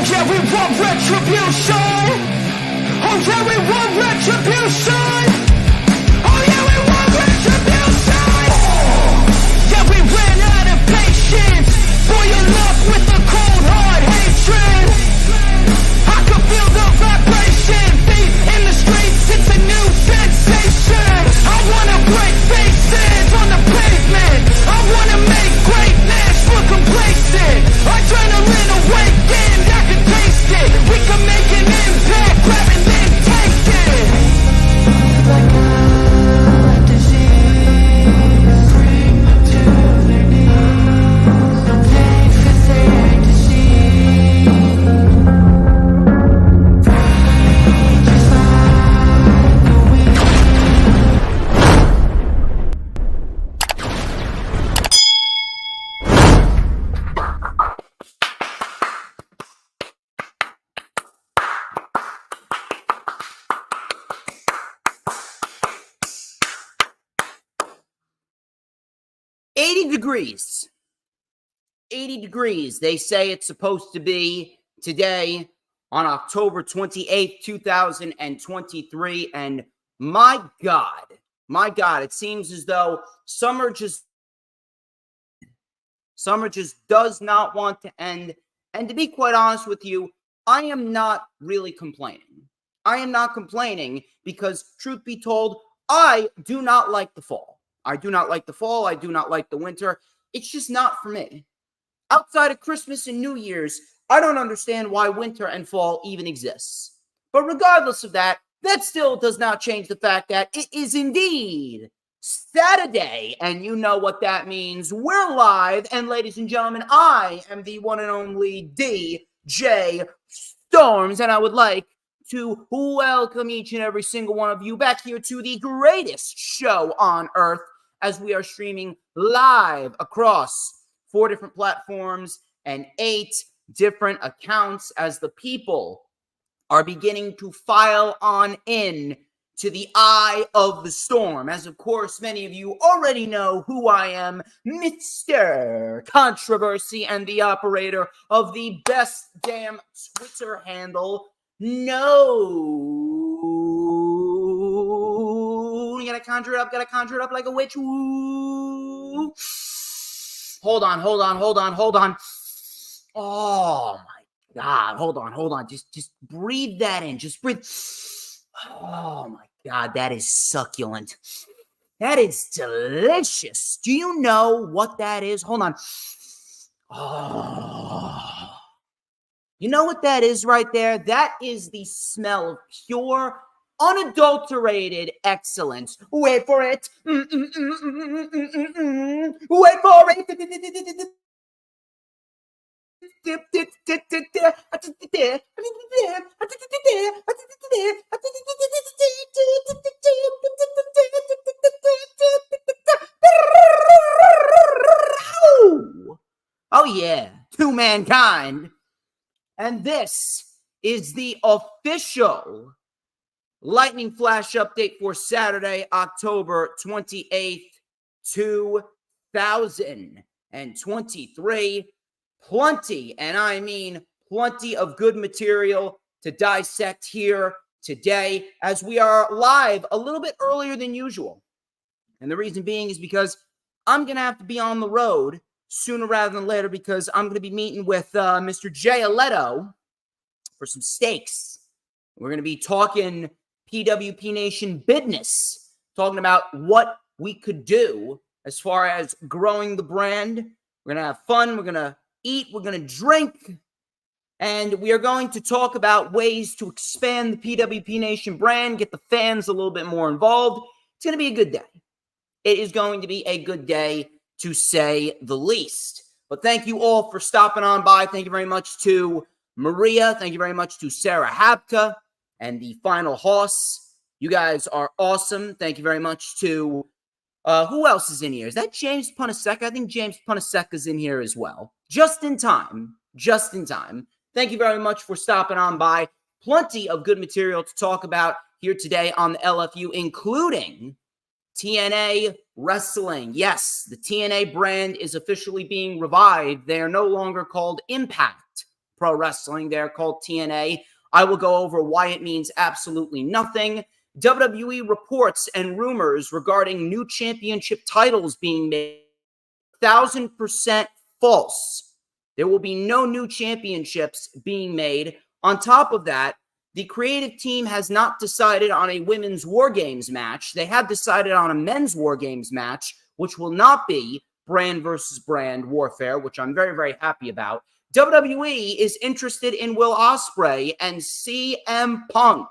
yeah, we want retribution. Oh yeah, we want retribution. Oh yeah, we want retribution. Yeah, we ran out of patience. Boil up with the cold hard hatred. I can feel the vibration. Beat in the streets, it's a new sensation. I wanna break faces on the pavement. I wanna make greatness look complacent. Adrenaline awakened, I can taste it. We can make an impact, grab and then take it. Like a disease, bring them to their knees. No pain for their disease. Just like a weed. 80 degrees. 80 degrees. They say it's supposed to be today on October 28th, 2023. And my God, it seems as though summer just does not want to end. And to be quite honest with you, I am not really complaining. I am not complaining because, truth be told, I do not like the fall. I do not like the fall. I do not like the winter. It's just not for me. Outside of Christmas and New Year's, I don't understand why winter and fall even exists. But regardless of that, that still does not change the fact that it is indeed Saturday, and you know what that means. We're live, and ladies and gentlemen, I am the one and only DJ Storms, and I would like to welcome each and every single one of you back here to the greatest show on earth, as we are streaming live across 4 different platforms and 8 different accounts as the people are beginning to file on in to the eye of the storm. As of course, many of you already know who I am, Mr. Controversy, and the operator of the best damn Twitter handle. No. You gotta conjure it up like a witch. Woo. Hold on. Oh my God. Hold on. Just breathe that in. Just breathe. Oh my God, that is succulent. That is delicious. Do you know what that is? Hold on. Oh. You know what that is right there? That is the smell of pure, unadulterated excellence. Wait for it. Wait for it. Oh yeah, to mankind. And this is the official lightning flash update for Saturday, October 28th, 2023. Plenty, and I mean plenty of good material to dissect here today, as we are live a little bit earlier than usual. And the reason being is because I'm going to have to be on the road sooner rather than later, because I'm going to be meeting with Mr. Jay Aletto for some steaks. We're going to be talking PWP Nation business, talking about what we could do as far as growing the brand. We're going to have fun. We're going to eat. We're going to drink. And we are going to talk about ways to expand the PWP Nation brand, get the fans a little bit more involved. It's going to be a good day. It is going to be a good day, to say the least. But thank you all for stopping on by. Thank you very much to Maria. Thank you very much to Sarah Hapka and the Final Hoss. You guys are awesome. Thank you very much to, who else is in here? Is that James Punaseka? I think James Punaseka is in here as well. Just in time. Thank you very much for stopping on by. Plenty of good material to talk about here today on the LFU, including TNA Wrestling. Yes, the TNA brand is officially being revived. They are no longer called Impact pro wrestling there called TNA. I will go over why it means absolutely nothing. WWE reports and rumors regarding new championship titles being made 1,000% false. There will be no new championships being made. On top of that, the creative team has not decided on a women's War Games match. They have decided on a men's War Games match, which will not be brand versus brand warfare, which I'm very, very happy about. WWE is interested in Will Ospreay, and CM Punk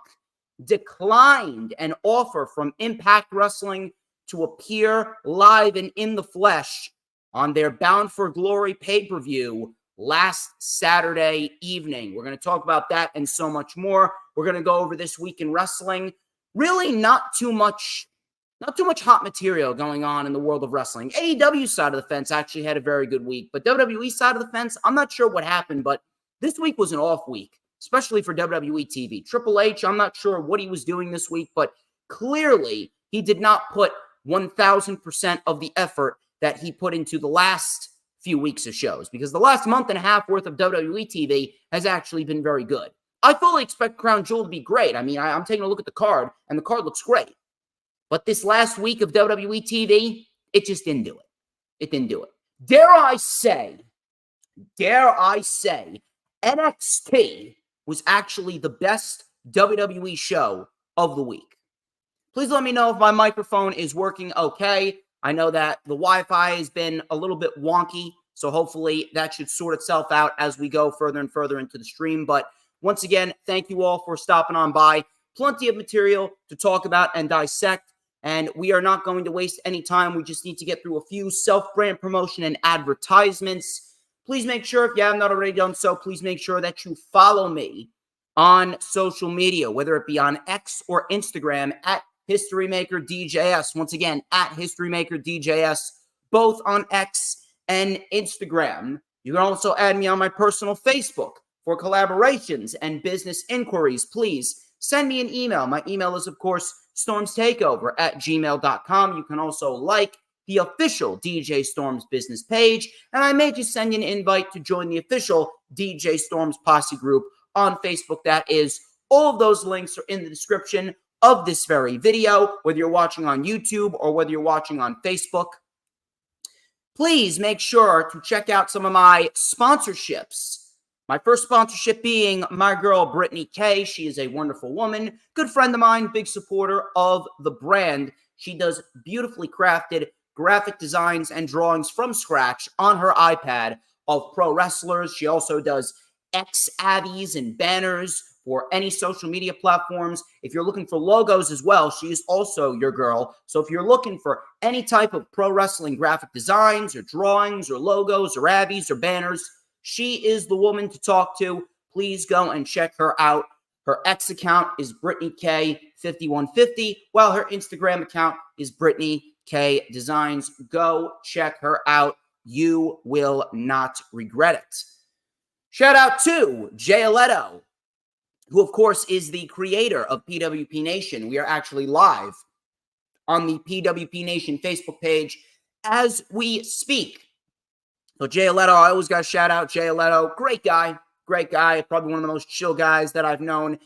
declined an offer from Impact Wrestling to appear live and in the flesh on their Bound for Glory pay-per-view last Saturday evening. We're going to talk about that and so much more. We're going to go over this week in wrestling. Really not too much hot material going on in the world of wrestling. AEW side of the fence actually had a very good week, but WWE side of the fence, I'm not sure what happened, but this week was an off week, especially for WWE TV. Triple H, I'm not sure what he was doing this week, but clearly he did not put 1,000% of the effort that he put into the last few weeks of shows, because the last month and a half worth of WWE TV has actually been very good. I fully expect Crown Jewel to be great. I mean, I'm taking a look at the card, and the card looks great. But this last week of WWE TV, it just didn't do it. It didn't do it. Dare I say, NXT was actually the best WWE show of the week. Please let me know if my microphone is working okay. I know that the Wi-Fi has been a little bit wonky, so hopefully that should sort itself out as we go further and further into the stream. But once again, thank you all for stopping on by. Plenty of material to talk about and dissect, and we are not going to waste any time. We just need to get through a few self-brand promotion and advertisements. Please make sure, if you have not already done so, please make sure that you follow me on social media, whether it be on X or Instagram at HistoryMakerDJS. Once again, at HistoryMakerDJS, both on X and Instagram. You can also add me on my personal Facebook for collaborations and business inquiries. Please send me an email. My email is, of course, StormsTakeOver@gmail.com. You can also like the official DJ Storms business page, and I may just send you an invite to join the official DJ Storms Posse group on Facebook. That is, all of those links are in the description of this very video, whether you're watching on YouTube or whether you're watching on Facebook. Please make sure to check out some of my sponsorships. My first sponsorship being my girl, Brittany K. She is a wonderful woman, good friend of mine, big supporter of the brand. She does beautifully crafted graphic designs and drawings from scratch on her iPad of pro wrestlers. She also does X-Abbies and banners for any social media platforms. If you're looking for logos as well, she is also your girl. So if you're looking for any type of pro wrestling graphic designs or drawings or logos or abbies or banners, she is the woman to talk to. Please go and check her out. Her X account is Brittany K 5150, while her Instagram account is Brittany K Designs. Go check her out. You will not regret it. Shout out to Jay Leto, who, of course, is the creator of PWP Nation. We are actually live on the PWP Nation Facebook page as we speak. So Jay Leto, I always got to shout out Jay Leto. Great guy, probably one of the most chill guys that I've known.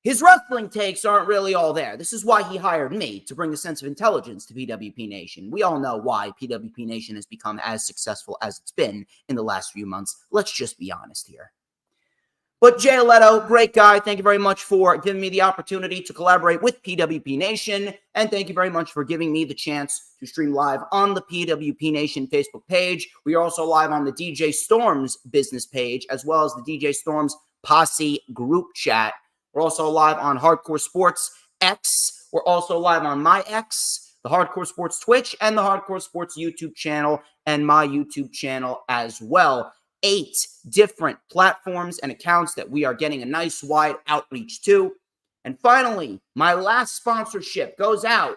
His wrestling takes aren't really all there. This is why he hired me, to bring a sense of intelligence to PWP Nation. We all know why PWP Nation has become as successful as it's been in the last few months. Let's just be honest here. But Jay Leto, great guy. Thank you very much for giving me the opportunity to collaborate with PWP Nation. And thank you very much for giving me the chance to stream live on the PWP Nation Facebook page. We are also live on the DJ Storms business page, as well as the DJ Storms Posse group chat. We're also live on Hardcore Sports X. We're also live on my X, the Hardcore Sports Twitch, and the Hardcore Sports YouTube channel, and my YouTube channel as well. 8 different platforms and accounts that we are getting a nice wide outreach to. And finally, my last sponsorship goes out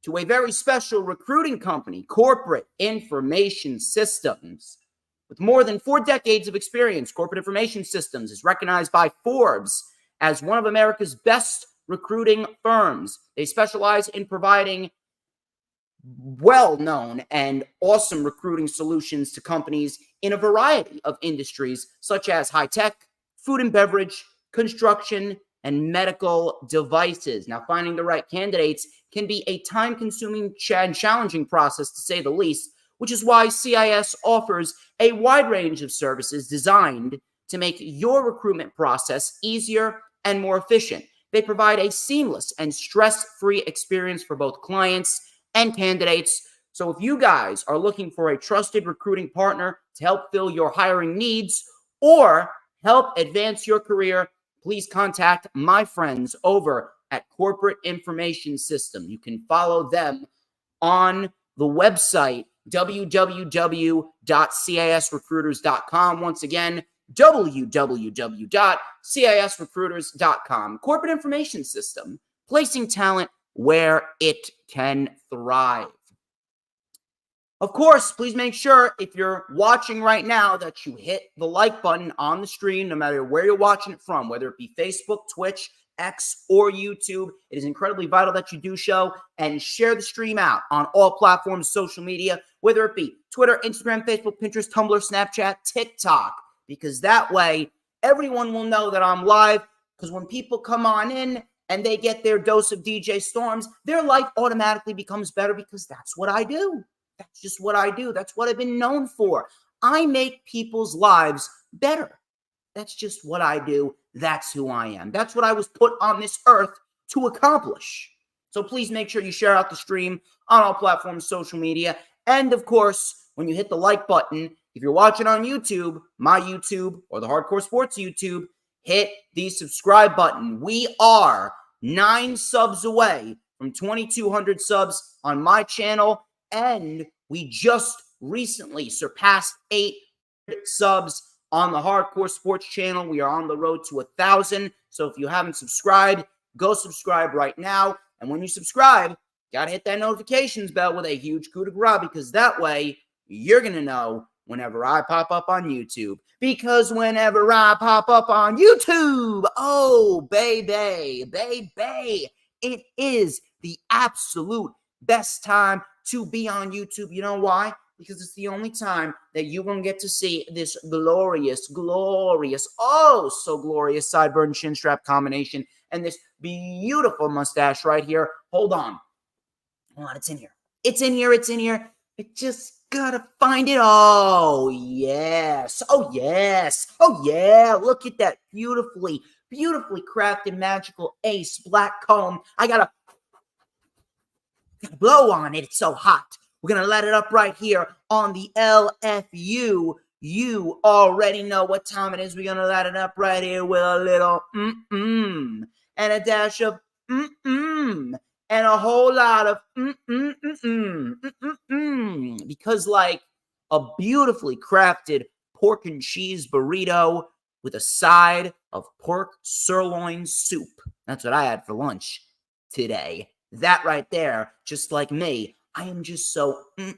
to a very special recruiting company, Corporate Information Systems. With more than 4 decades of experience, Corporate Information Systems is recognized by Forbes as one of America's best recruiting firms. They specialize in providing well-known and awesome recruiting solutions to companies in a variety of industries, such as high-tech, food and beverage, construction, and medical devices. Now, finding the right candidates can be a time-consuming and challenging process, to say the least, which is why CIS offers a wide range of services designed to make your recruitment process easier and more efficient. They provide a seamless and stress-free experience for both clients and candidates. So if you guys are looking for a trusted recruiting partner to help fill your hiring needs or help advance your career, please contact my friends over at Corporate Information System. You can follow them on the website www.cisrecruiters.com. Once again, www.cisrecruiters.com. Corporate Information System, placing talent where it can thrive. Of course, please make sure if you're watching right now that you hit the like button on the stream, no matter where you're watching it from, whether it be Facebook, Twitch, X, or YouTube. It is incredibly vital that you do so and share the stream out on all platforms, social media, whether it be Twitter, Instagram, Facebook, Pinterest, Tumblr, Snapchat, TikTok, because that way everyone will know that I'm live. Because when people come on in and they get their dose of DJ Storms, their life automatically becomes better, because that's what I do. That's just what I do. That's what I've been known for. I make people's lives better. That's just what I do. That's who I am. That's what I was put on this earth to accomplish. So please make sure you share out the stream on all platforms, social media. And of course, when you hit the like button, if you're watching on YouTube, my YouTube, or the Hardcore Sports YouTube, hit the subscribe button. We are 9 subs away from 2,200 subs on my channel. And we just recently surpassed 800 subs on the Hardcore Sports channel. We are on the road to 1,000. So if you haven't subscribed, go subscribe right now. And when you subscribe, got to hit that notifications bell with a huge coup de grace, because that way you're going to know whenever I pop up on YouTube. Because whenever I pop up on YouTube, oh, baby, it is the absolute best time to be on YouTube. You know why? Because it's the only time that you're going to get to see this glorious, oh, so glorious sideburn chin strap combination and this beautiful mustache right here. Hold on. It's in here. It's in here. It just gotta find it. Oh, yes. Oh, yeah. Look at that beautifully crafted magical ace black comb. I gotta blow on it. It's so hot. We're going to let it up right here on the LFU. You already know what time it is. We're going to let it up right here with a little and a dash of and a whole lot of because like a beautifully crafted pork and cheese burrito with a side of pork sirloin soup. That's what I had for lunch today. That right there, just like me, I am just so good.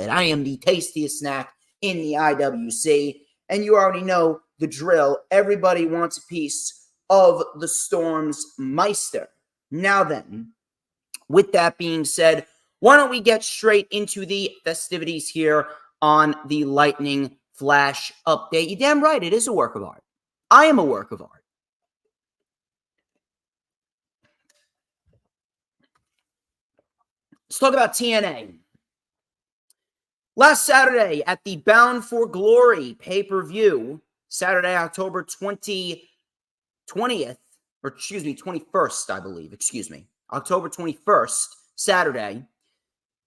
I am the tastiest snack in the IWC, and you already know the drill. Everybody wants a piece of the Storms Meister. Now then, with that being said, why don't we get straight into the festivities here on the Lightning Flash update? You're damn right, it is a work of art. I am a work of art. Let's talk about TNA. Last Saturday at the Bound for Glory pay-per-view, Saturday, October 21st, I believe, October 21st, Saturday,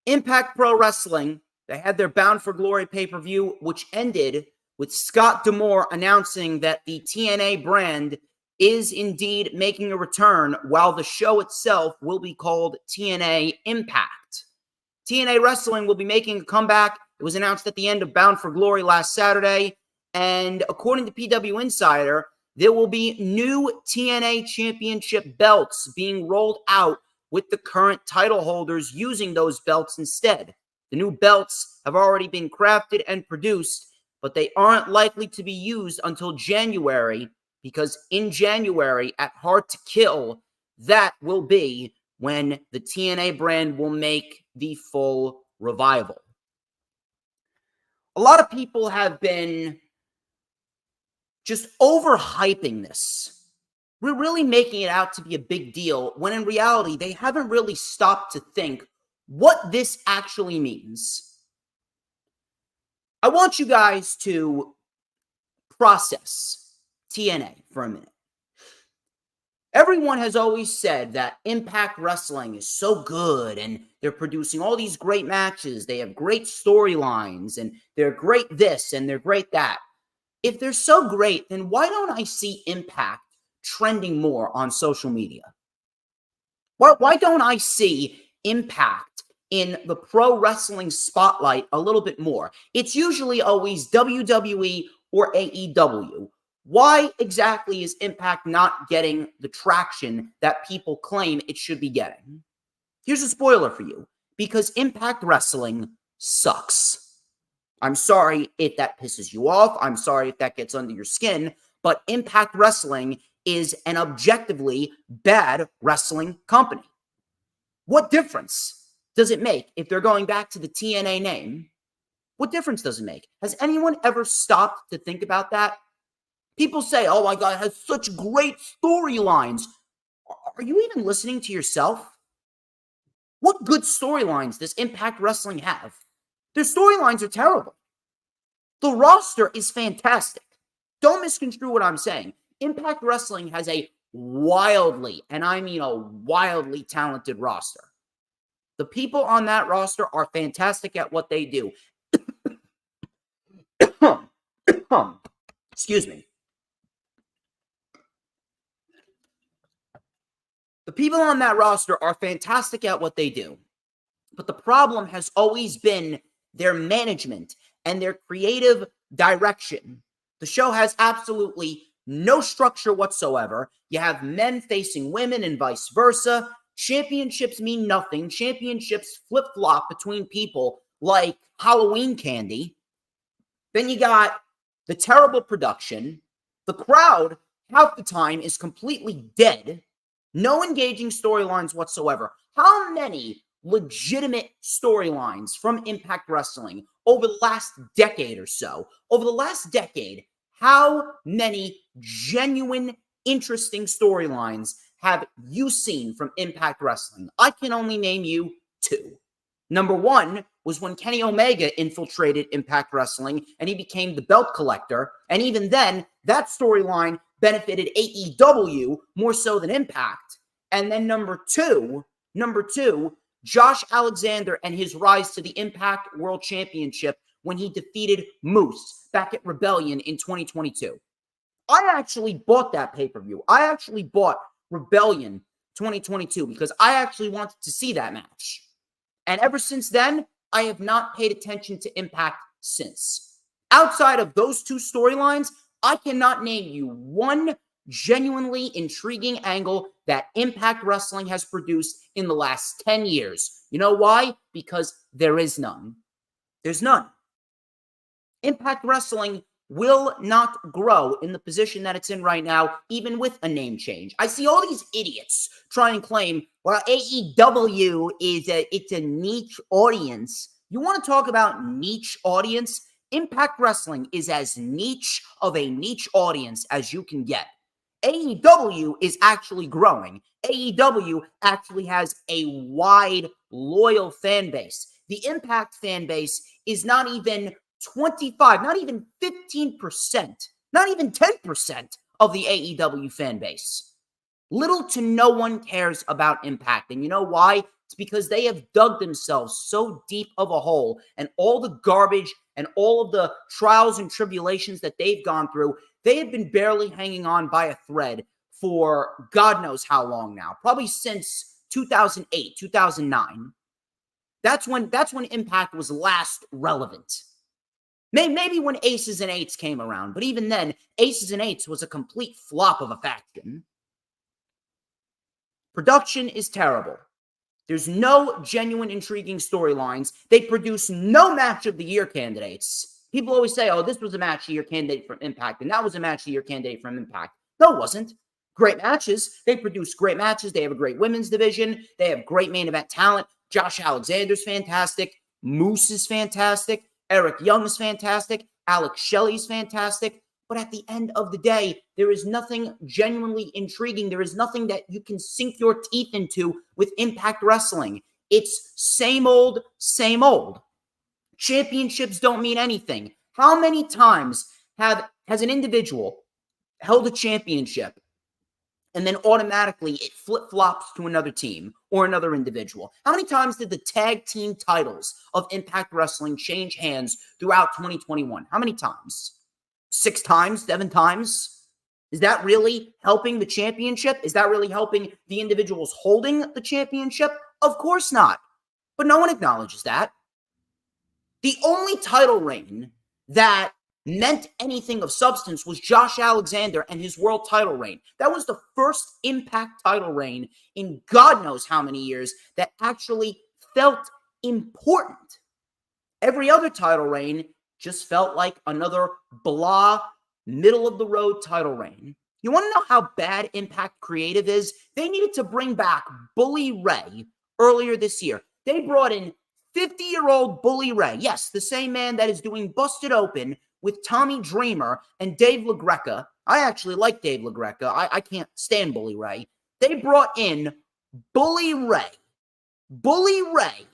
Impact Pro Wrestling, they had their Bound for Glory pay-per-view, which ended with Scott D'Amore announcing that the TNA brand is indeed making a return, while the show itself will be called TNA Impact. TNA Wrestling will be making a comeback. It was announced at the end of Bound for Glory last Saturday, and according to PW Insider, there will be new TNA Championship belts being rolled out with the current title holders using those belts instead. The new belts have already been crafted and produced, but they aren't likely to be used until January, because in January at Hard to Kill, that will be when the TNA brand will make the full revival. A lot of people have been just overhyping this. We're really making it out to be a big deal when in reality, they haven't really stopped to think what this actually means. I want you guys to process TNA for a minute. Everyone has always said that Impact Wrestling is so good and they're producing all these great matches. They have great storylines and they're great this and they're great that. If they're so great, then why don't I see Impact trending more on social media? Why don't I see Impact in the pro wrestling spotlight a little bit more? It's usually always WWE or AEW. Why exactly is Impact not getting the traction that people claim it should be getting? Here's a spoiler for you. Because Impact Wrestling sucks. I'm sorry if that pisses you off. I'm sorry if that gets under your skin. But Impact Wrestling is an objectively bad wrestling company. What difference does it make if they're going back to the TNA name? What difference does it make? Has anyone ever stopped to think about that? People say, oh my God, it has such great storylines. Are you even listening to yourself? What good storylines does Impact Wrestling have? Their storylines are terrible. The roster is fantastic. Don't misconstrue what I'm saying. Impact Wrestling has a wildly, and I mean a wildly talented roster. The people on that roster are fantastic at what they do. Excuse me. The people on that roster are fantastic at what they do. But the problem has always been their management and their creative direction. The show has absolutely no structure whatsoever. You have men facing women and vice versa. Championships mean nothing. Championships flip-flop between people like Halloween candy. Then you got the terrible production. The crowd, half the time, is completely dead. No engaging storylines whatsoever. How many legitimate storylines from Impact Wrestling over the last decade or so? Over the last decade, how many genuine, interesting storylines have you seen from Impact Wrestling? I can only name you two. Number one was when Kenny Omega infiltrated Impact Wrestling and he became the belt collector. And even then, that storyline benefited AEW more so than Impact. And then number two, Josh Alexander and his rise to the Impact World Championship when he defeated Moose back at Rebellion in 2022. I actually bought that pay-per-view. I actually bought Rebellion 2022 because I actually wanted to see that match. And ever since then, I have not paid attention to Impact since. Outside of those two storylines, I cannot name you one genuinely intriguing angle that Impact Wrestling has produced in the last 10 years. You know why? Because there is none. There's none. Impact Wrestling will not grow in the position that it's in right now, even with a name change. I see all these idiots try and claim, well, AEW it's a niche audience. You want to talk about niche audience? Impact Wrestling is as niche of a niche audience as you can get. AEW is actually growing. AEW actually has a wide, loyal fan base. The Impact fan base is not even 25, not even 15%, not even 10% of the AEW fan base. Little to no one cares about Impact. And you know why? It's because they have dug themselves so deep of a hole, and all the garbage and all of the trials and tribulations that they've gone through, they have been barely hanging on by a thread for God knows how long now. Probably since 2008, 2009. That's when Impact was last relevant. Maybe when Aces and Eights came around, but even then, Aces and Eights was a complete flop of a faction. Production is terrible. There's no genuine, intriguing storylines. They produce no match of the year candidates. People always say, oh, this was a match of the year candidate from Impact, and that was a match of the year candidate from Impact. No, it wasn't. great matches. They produce great matches. They have a great women's division. They have great main event talent. Josh Alexander's fantastic. Moose is fantastic. Eric Young is fantastic. Alex Shelley's fantastic. But at the end of the day, there is nothing genuinely intriguing. There is nothing that you can sink your teeth into with Impact Wrestling. It's same old, same old. Championships don't mean anything. How many times has an individual held a championship and then automatically it flip-flops to another team or another individual? How many times did the tag team titles of Impact Wrestling change hands throughout 2021? How many times? 6 times? 7 times? Is that really helping the championship? Is that really helping the individuals holding the championship? Of course not. But no one acknowledges that. The only title reign that meant anything of substance was Josh Alexander and his world title reign. That was the first Impact title reign in God knows how many years that actually felt important. Every other title reign just felt like another blah, middle-of-the-road title reign. You want to know how bad Impact Creative is? They needed to bring back Bully Ray earlier this year. They brought in 50-year-old Bully Ray. Yes, the same man that is doing Busted Open with Tommy Dreamer and Dave LaGreca. I actually like Dave LaGreca. I can't stand Bully Ray. They brought in Bully Ray. Bully Ray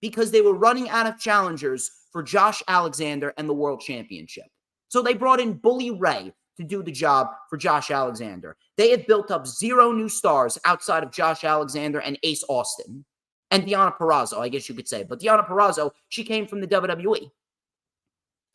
because they were running out of challengers for Josh Alexander and the World Championship. So they brought in Bully Ray to do the job for Josh Alexander. They have built up 0 new stars outside of Josh Alexander and Ace Austin. And Deonna Purrazzo, I guess you could say. But Deonna Purrazzo, she came from the WWE.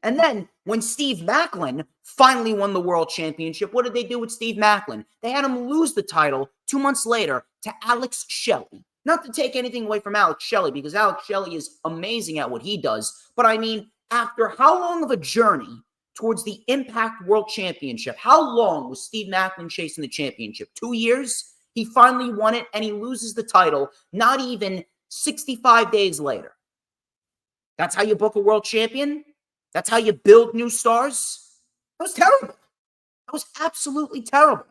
And then when Steve Maclin finally won the World Championship, what did they do with Steve Maclin? They had him lose the title 2 months later to Alex Shelley. Not to take anything away from Alex Shelley, because Alex Shelley is amazing at what he does. But I mean, after how long of a journey towards the Impact World Championship? How long was Steve Maclin chasing the championship? 2 years? He finally won it, and he loses the title not even 65 days later. That's how you book a world champion? That's how you build new stars? That was terrible. That was absolutely terrible.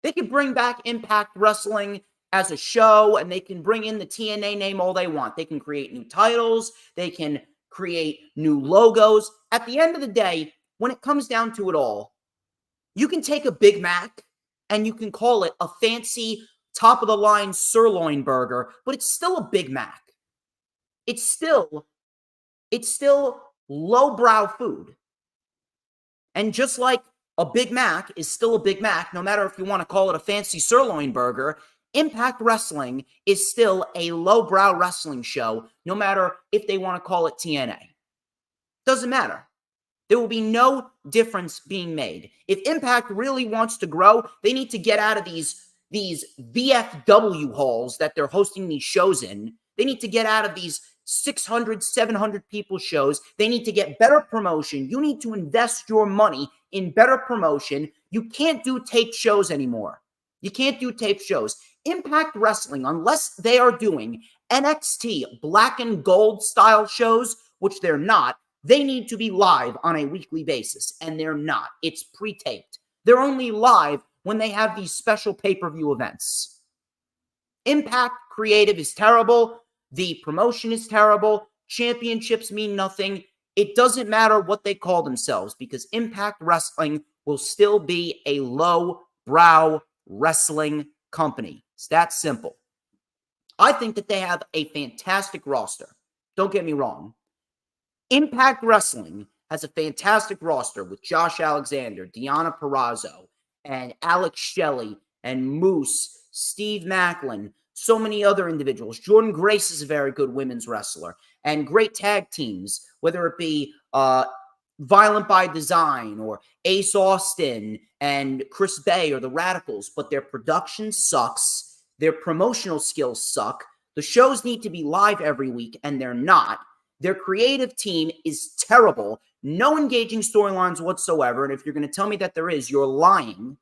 They could bring back Impact Wrestling as a show, and they can bring in the TNA name all they want. They can create new titles. They can create new logos. At the end of the day, when it comes down to it all, you can take a Big Mac and you can call it a fancy top-of-the-line sirloin burger, but it's still a Big Mac. It's still lowbrow food. And just like a Big Mac is still a Big Mac, no matter if you want to call it a fancy sirloin burger, Impact Wrestling is still a lowbrow wrestling show, no matter if they want to call it TNA. Doesn't matter. There will be no difference being made. If Impact really wants to grow, they need to get out of these VFW halls that they're hosting these shows in. They need to get out of these 600, 700 people shows. They need to get better promotion. You need to invest your money in better promotion. You can't do tape shows anymore. You can't do tape shows. Impact Wrestling, unless they are doing NXT black and gold style shows, which they're not, they need to be live on a weekly basis, and they're not. It's pre-taped. They're only live when they have these special pay-per-view events. Impact Creative is terrible. The promotion is terrible. Championships mean nothing. It doesn't matter what they call themselves, because Impact Wrestling will still be a low-brow wrestling company. It's that simple. I think that they have a fantastic roster. Don't get me wrong. Impact Wrestling has a fantastic roster with Josh Alexander, Deonna Purrazzo, and Alex Shelley, and Moose, Steve Maclin, so many other individuals. Jordan Grace is a very good women's wrestler, and great tag teams, whether it be Violent by Design or Ace Austin and Chris Bay or the Radicals, but their production sucks. Their promotional skills suck. The shows need to be live every week, and they're not. Their creative team is terrible. No engaging storylines whatsoever. And if you're going to tell me that there is, you're lying.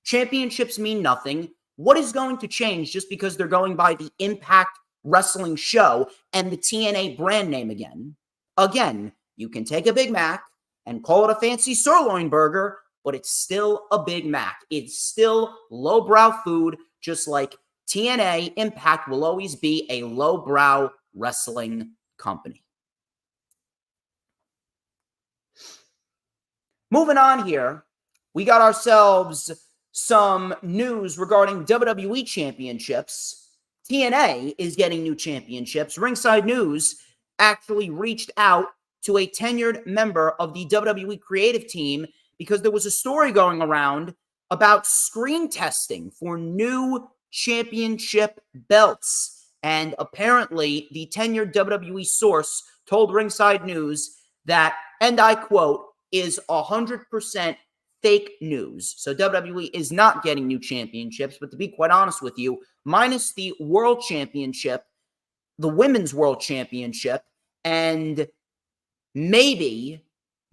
Championships mean nothing. What is going to change just because they're going by the Impact Wrestling show and the TNA brand name again? Again, you can take a Big Mac and call it a fancy sirloin burger, but it's still a Big Mac. It's still lowbrow food, just like TNA Impact will always be a lowbrow wrestling company. Moving on here, we got ourselves some news regarding WWE championships. TNA is getting new championships. Ringside News actually reached out to a tenured member of the WWE creative team because there was a story going around about screen testing for new championship belts. And apparently, the tenured WWE source told Ringside News that, and I quote, is 100% fake news. So WWE is not getting new championships, but to be quite honest with you, minus the World Championship, the Women's World Championship, and maybe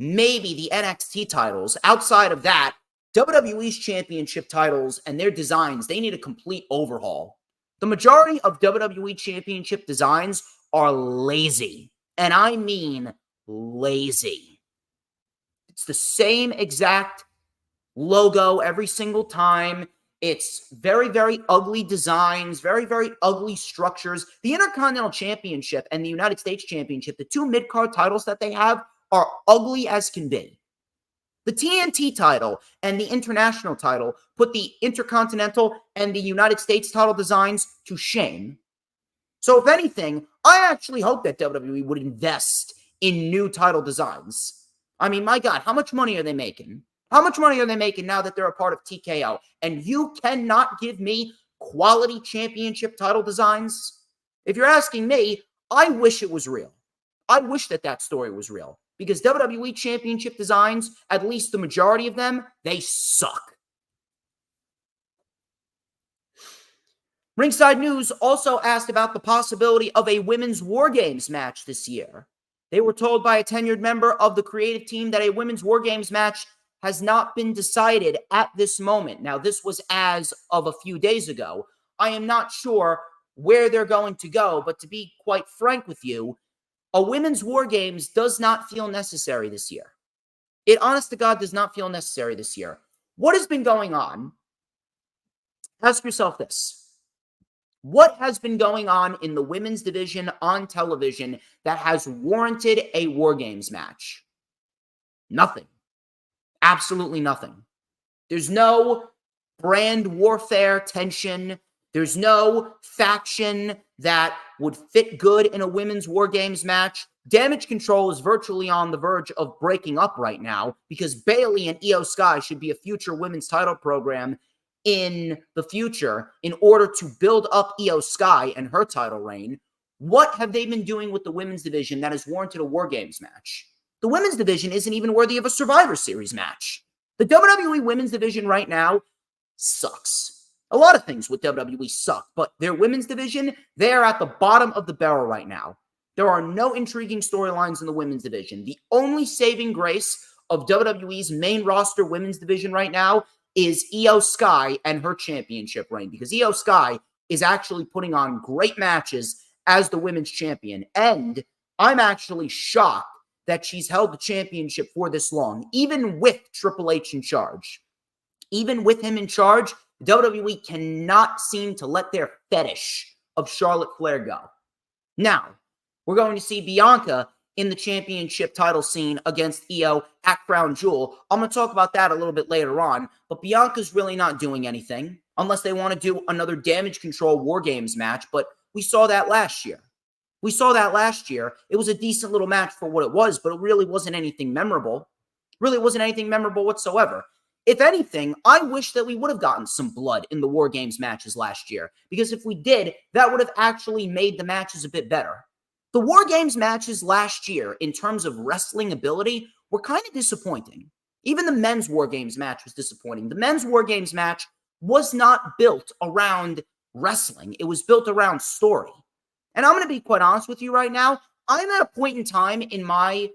the NXT titles, outside of that, WWE's championship titles and their designs, they need a complete overhaul. The majority of WWE championship designs are lazy, and I mean lazy. It's the same exact logo every single time. It's very, very ugly designs, very, very ugly structures. The Intercontinental Championship and the United States Championship, the two mid-card titles that they have, are ugly as can be. The TNT title and the International title put the Intercontinental and the United States title designs to shame. So if anything, I actually hope that WWE would invest in new title designs. I mean, my God, how much money are they making? How much money are they making now that they're a part of TKO? And you cannot give me quality championship title designs? If you're asking me, I wish it was real. I wish that story was real. Because WWE championship designs, at least the majority of them, they suck. Ringside News also asked about the possibility of a women's War Games match this year. They were told by a tenured member of the creative team that a women's War Games match has not been decided at this moment. Now, this was as of a few days ago. I am not sure where they're going to go, but to be quite frank with you, a women's War Games does not feel necessary this year. It, honest to God, does not feel necessary this year. What has been going on? Ask yourself this. What has been going on in the women's division on television that has warranted a War Games match? Nothing. Absolutely nothing. There's no brand warfare tension. There's no faction that would fit good in a women's War Games match. Damage Control is virtually on the verge of breaking up right now because Bayley and Io Sky should be a future women's title program in the future in order to build up Io Sky and her title reign. What have they been doing with the women's division that has warranted a War Games match? The women's division isn't even worthy of a Survivor Series match. The WWE women's division right now sucks. A lot of things with WWE suck, but their women's division, they are at the bottom of the barrel right now. There are no intriguing storylines in the women's division. The only saving grace of WWE's main roster women's division right now is Io Sky and her championship reign, because Io Sky is actually putting on great matches as the women's champion. And I'm actually shocked that she's held the championship for this long, even with Triple H in charge. Even with him in charge, WWE cannot seem to let their fetish of Charlotte Flair go. Now, we're going to see Bianca in the championship title scene against Io at Crown Jewel. I'm going to talk about that a little bit later on, but Bianca's really not doing anything unless they want to do another Damage Control War Games match, but we saw that last year. It was a decent little match for what it was, but it really wasn't anything memorable. Really wasn't anything memorable whatsoever. If anything, I wish that we would have gotten some blood in the War Games matches last year, because if we did, that would have actually made the matches a bit better. The War Games matches last year, in terms of wrestling ability, were kind of disappointing. Even the men's War Games match was disappointing. The men's War Games match was not built around wrestling. It was built around story. And I'm going to be quite honest with you right now. I'm at a point in time in my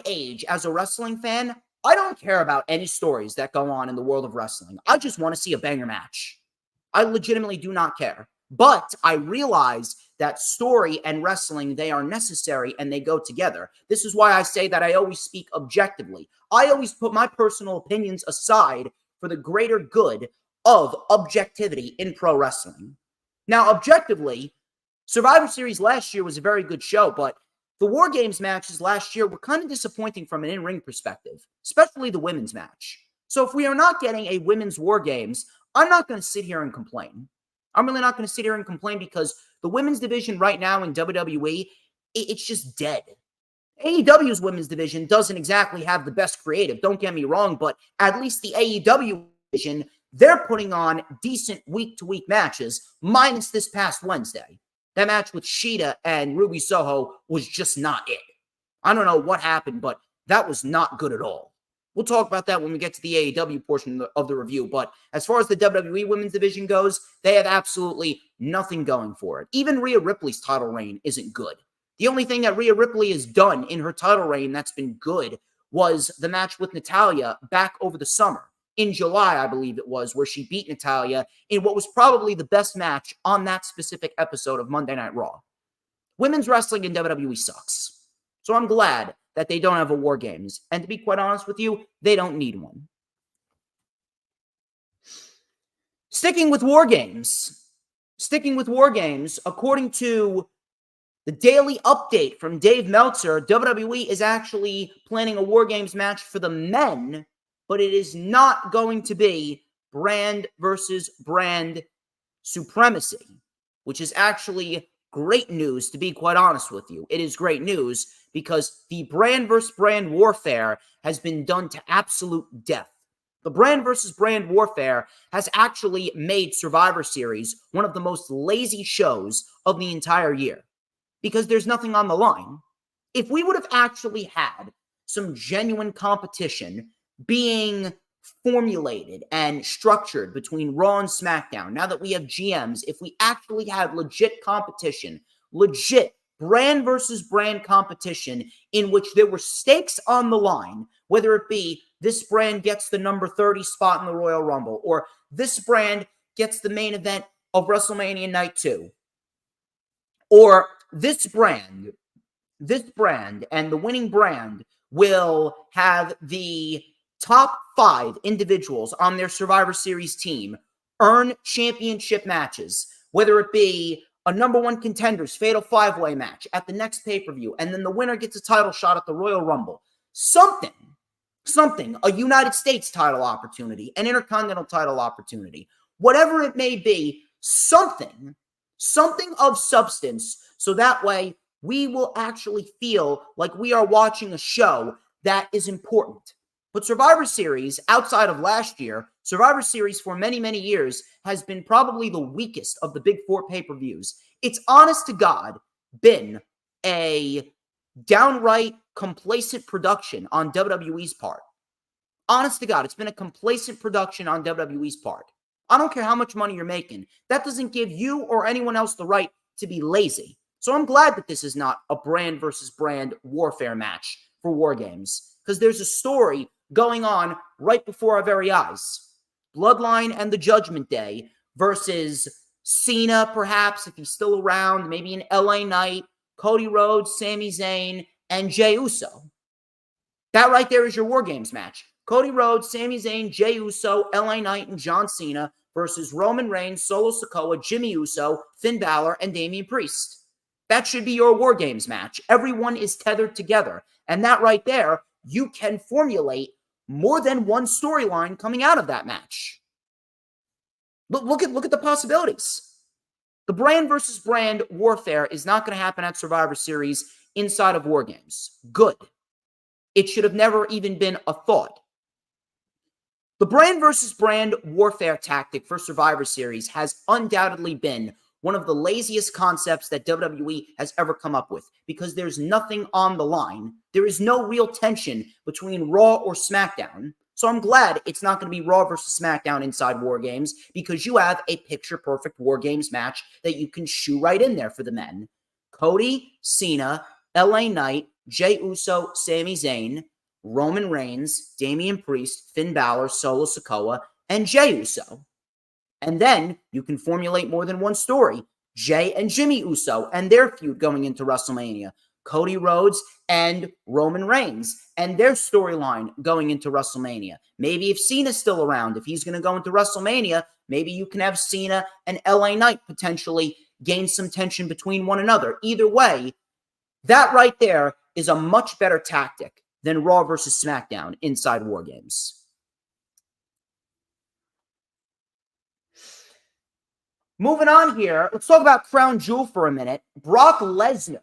age as a wrestling fan. I don't care about any stories that go on in the world of wrestling. I just want to see a banger match. I legitimately do not care. But I realize that story and wrestling, they are necessary and they go together. This is why I say that I always speak objectively. I always put my personal opinions aside for the greater good of objectivity in pro wrestling. Now, objectively, Survivor Series last year was a very good show, but the War Games matches last year were kind of disappointing from an in-ring perspective, especially the women's match. So if we are not getting a women's War Games, I'm not going to sit here and complain. I'm really not going to sit here and complain because the women's division right now in WWE, it's just dead. AEW's women's division doesn't exactly have the best creative, don't get me wrong, but at least the AEW division, they're putting on decent week-to-week matches, minus this past Wednesday. That match with Shida and Ruby Soho was just not it. I don't know what happened, but that was not good at all. We'll talk about that when we get to the AEW portion of the review, but as far as the WWE women's division goes, they have absolutely nothing going for it. Even Rhea Ripley's title reign isn't good. The only thing that Rhea Ripley has done in her title reign that's been good was the match with Natalya back over the summer. In July, I believe it was, where she beat Natalya in what was probably the best match on that specific episode of Monday Night Raw. Women's wrestling in WWE sucks. So I'm glad that they don't have a War Games. And to be quite honest with you, they don't need one. Sticking with War Games, according to the daily update from Dave Meltzer, WWE is actually planning a War Games match for the men, but it is not going to be brand versus brand supremacy, which is actually great news, to be quite honest with you. It is great news because the brand versus brand warfare has been done to absolute death. The brand versus brand warfare has actually made Survivor Series one of the most lazy shows of the entire year because there's nothing on the line. If we would have actually had some genuine competition being formulated and structured between Raw and SmackDown, now that we have GMs, if we actually had legit competition, legit brand versus brand competition in which there were stakes on the line, whether it be this brand gets the number 30 spot in the Royal Rumble, or this brand gets the main event of WrestleMania Night 2, or this brand and the winning brand will have the top 5 individuals on their Survivor Series team earn championship matches, whether it be a number 1 contenders fatal 5-way match at the next pay-per-view, and then the winner gets a title shot at the Royal Rumble. Something, a United States title opportunity, an Intercontinental title opportunity, whatever it may be, something of substance, so that way we will actually feel like we are watching a show that is important. But Survivor Series, outside of last year, Survivor Series for many, many years has been probably the weakest of the big 4 pay-per-views. It's honest to God been a downright complacent production on WWE's part. Honest to God, it's been a complacent production on WWE's part. I don't care how much money you're making. That doesn't give you or anyone else the right to be lazy. So I'm glad that this is not a brand versus brand warfare match for War Games, because there's a story going on right before our very eyes. Bloodline and the Judgment Day versus Cena, perhaps, if he's still around, maybe an LA Knight, Cody Rhodes, Sami Zayn, and Jey Uso. That right there is your War Games match. Cody Rhodes, Sami Zayn, Jey Uso, LA Knight, and John Cena versus Roman Reigns, Solo Sikoa, Jimmy Uso, Finn Balor, and Damian Priest. That should be your War Games match. Everyone is tethered together. And that right there, you can formulate more than one storyline coming out of that match. Look at the possibilities. The brand versus brand warfare is not going to happen at Survivor Series inside of War Games. Good. It should have never even been a thought. The brand versus brand warfare tactic for Survivor Series has undoubtedly been one of the laziest concepts that WWE has ever come up with, because there's nothing on the line. There is no real tension between Raw or SmackDown. So I'm glad it's not going to be Raw versus SmackDown inside War Games, because you have a picture-perfect War Games match that you can shoe right in there for the men. Cody, Cena, LA Knight, Jey Uso, Sami Zayn, Roman Reigns, Damian Priest, Finn Balor, Solo Sikoa, and Jey Uso. And then you can formulate more than one story. Jey and Jimmy Uso and their feud going into WrestleMania, Cody Rhodes and Roman Reigns and their storyline going into WrestleMania. Maybe if Cena's still around, if he's going to go into WrestleMania, maybe you can have Cena and LA Knight potentially gain some tension between one another. Either way, that right there is a much better tactic than Raw versus SmackDown inside War Games. Moving on here, let's talk about Crown Jewel for a minute. Brock Lesnar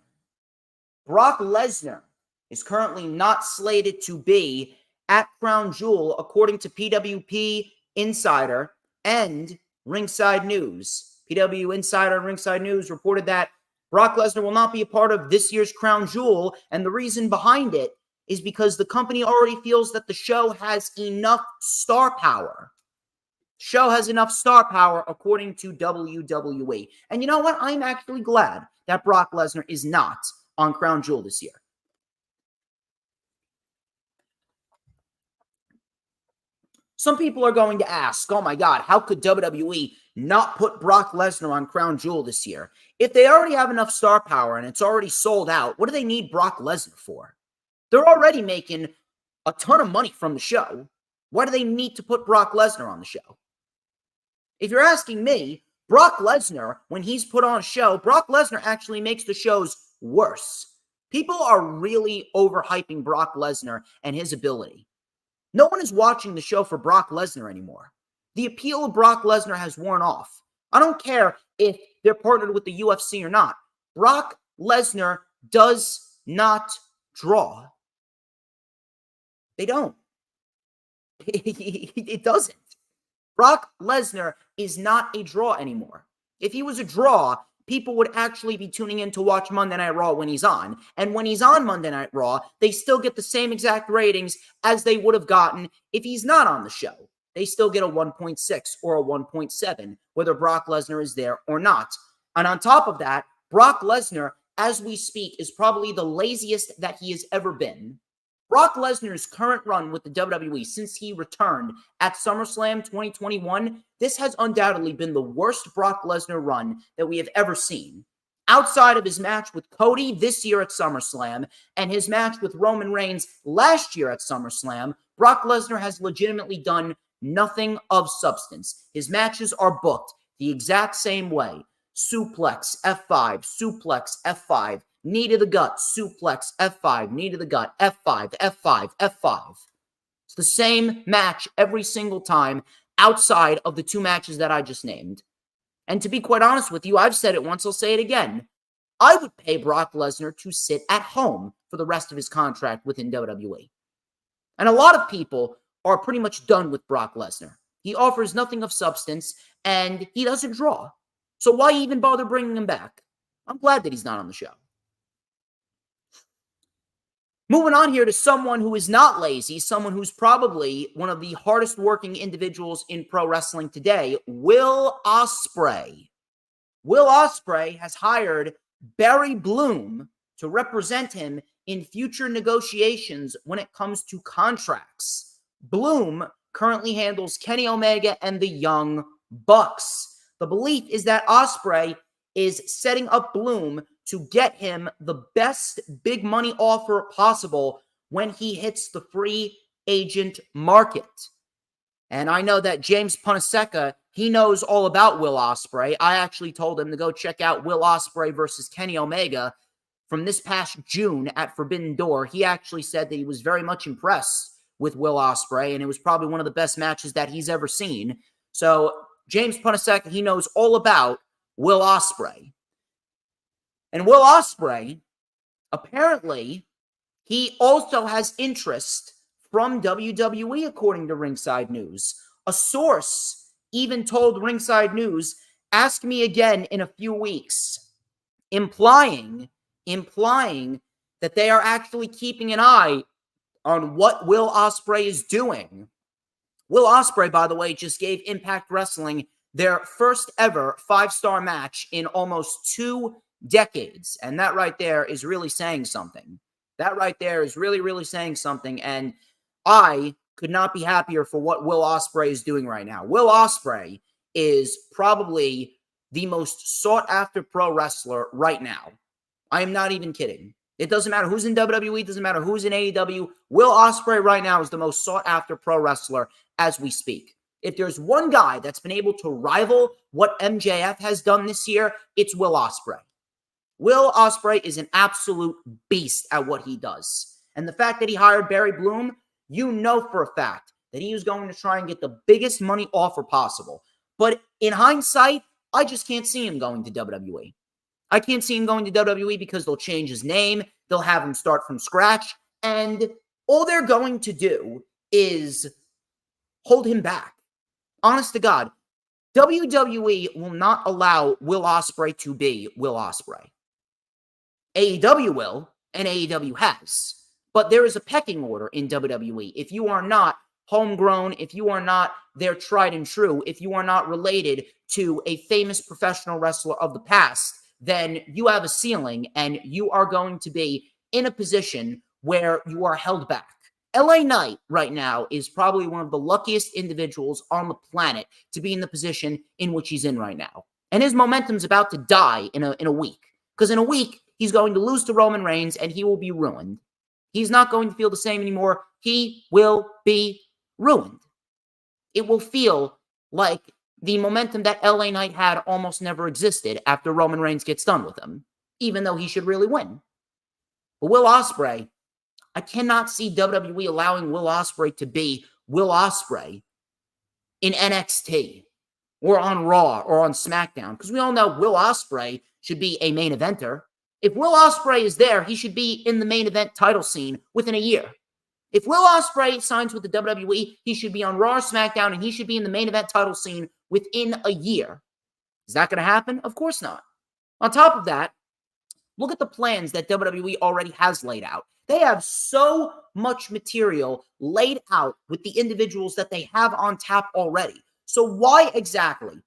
is currently not slated to be at Crown Jewel, according to PWP Insider and Ringside News. PW Insider and Ringside News reported that Brock Lesnar will not be a part of this year's Crown Jewel, and the reason behind it is because the company already feels that the show has enough star power. Show has enough star power, according to WWE. And you know what? I'm actually glad that Brock Lesnar is not on Crown Jewel this year. Some people are going to ask, oh my God, how could WWE not put Brock Lesnar on Crown Jewel this year? If they already have enough star power and it's already sold out, what do they need Brock Lesnar for? They're already making a ton of money from the show. Why do they need to put Brock Lesnar on the show? If you're asking me, Brock Lesnar, when he's put on a show, Brock Lesnar actually makes the shows worse. People are really overhyping Brock Lesnar and his ability. No one is watching the show for Brock Lesnar anymore. The appeal of Brock Lesnar has worn off. I don't care if they're partnered with the UFC or not. Brock Lesnar does not draw. They don't. It doesn't. Brock Lesnar is not a draw anymore. If he was a draw, people would actually be tuning in to watch Monday Night Raw when he's on. And when he's on Monday Night Raw, they still get the same exact ratings as they would have gotten if he's not on the show. They still get a 1.6 or a 1.7, whether Brock Lesnar is there or not. And on top of that, Brock Lesnar, as we speak, is probably the laziest that he has ever been. Brock Lesnar's current run with the WWE since he returned at SummerSlam 2021, this has undoubtedly been the worst Brock Lesnar run that we have ever seen. Outside of his match with Cody this year at SummerSlam and his match with Roman Reigns last year at SummerSlam, Brock Lesnar has legitimately done nothing of substance. His matches are booked the exact same way. Suplex, F5, suplex, F5. Knee to the gut, suplex, F5, knee to the gut, F5, F5, F5. It's the same match every single time outside of the two matches that I just named. And to be quite honest with you, I've said it once, I'll say it again. I would pay Brock Lesnar to sit at home for the rest of his contract within WWE. And a lot of people are pretty much done with Brock Lesnar. He offers nothing of substance, and he doesn't draw. So why even bother bringing him back? I'm glad that he's not on the show. Moving on here to someone who is not lazy, someone who's probably one of the hardest working individuals in pro wrestling today, Will Ospreay. Will Ospreay has hired Barry Bloom to represent him in future negotiations when it comes to contracts. Bloom currently handles Kenny Omega and the Young Bucks. The belief is that Ospreay is setting up Bloom to get him the best big money offer possible when he hits the free agent market. And I know that James Punaseca, he knows all about Will Ospreay. I actually told him to go check out Will Ospreay versus Kenny Omega from this past June at Forbidden Door. He actually said that he was very much impressed with Will Ospreay, and it was probably one of the best matches that he's ever seen. So James Punaseca, he knows all about Will Ospreay. And Will Ospreay, apparently, he also has interest from WWE, according to Ringside News. A source even told Ringside News, ask me again in a few weeks, implying that they are actually keeping an eye on what Will Ospreay is doing. Will Ospreay, by the way, just gave Impact Wrestling their first ever 5-star match in almost 2 decades. And that right there is really saying something. That right there is really, really saying something. And I could not be happier for what Will Ospreay is doing right now. Will Ospreay is probably the most sought-after pro wrestler right now. I am not even kidding. It doesn't matter who's in WWE. It doesn't matter who's in AEW. Will Ospreay right now is the most sought-after pro wrestler as we speak. If there's one guy that's been able to rival what MJF has done this year, it's Will Ospreay. Will Ospreay is an absolute beast at what he does. And the fact that he hired Barry Bloom, you know for a fact that he was going to try and get the biggest money offer possible. But in hindsight, I just can't see him going to WWE. I can't see him going to WWE because they'll change his name, they'll have him start from scratch, and all they're going to do is hold him back. Honest to God, WWE will not allow Will Ospreay to be Will Ospreay. AEW will, and AEW has. But there is a pecking order in WWE. If you are not homegrown, if you are not their tried and true, if you are not related to a famous professional wrestler of the past, then you have a ceiling and you are going to be in a position where you are held back. LA Knight right now is probably one of the luckiest individuals on the planet to be in the position in which he's in right now. And his momentum's about to die in a week. Because in a week, he's going to lose to Roman Reigns and he will be ruined. He's not going to feel the same anymore. He will be ruined. It will feel like the momentum that LA Knight had almost never existed after Roman Reigns gets done with him, even though he should really win. But Will Ospreay, I cannot see WWE allowing Will Ospreay to be Will Ospreay in NXT or on Raw or on SmackDown, because we all know Will Ospreay should be a main eventer. If Will Ospreay is there, he should be in the main event title scene within a year. If Will Ospreay signs with the WWE, he should be on Raw or SmackDown, and he should be in the main event title scene within a year. Is that going to happen? Of course not. On top of that, look at the plans that WWE already has laid out. They have so much material laid out with the individuals that they have on tap already. So why exactly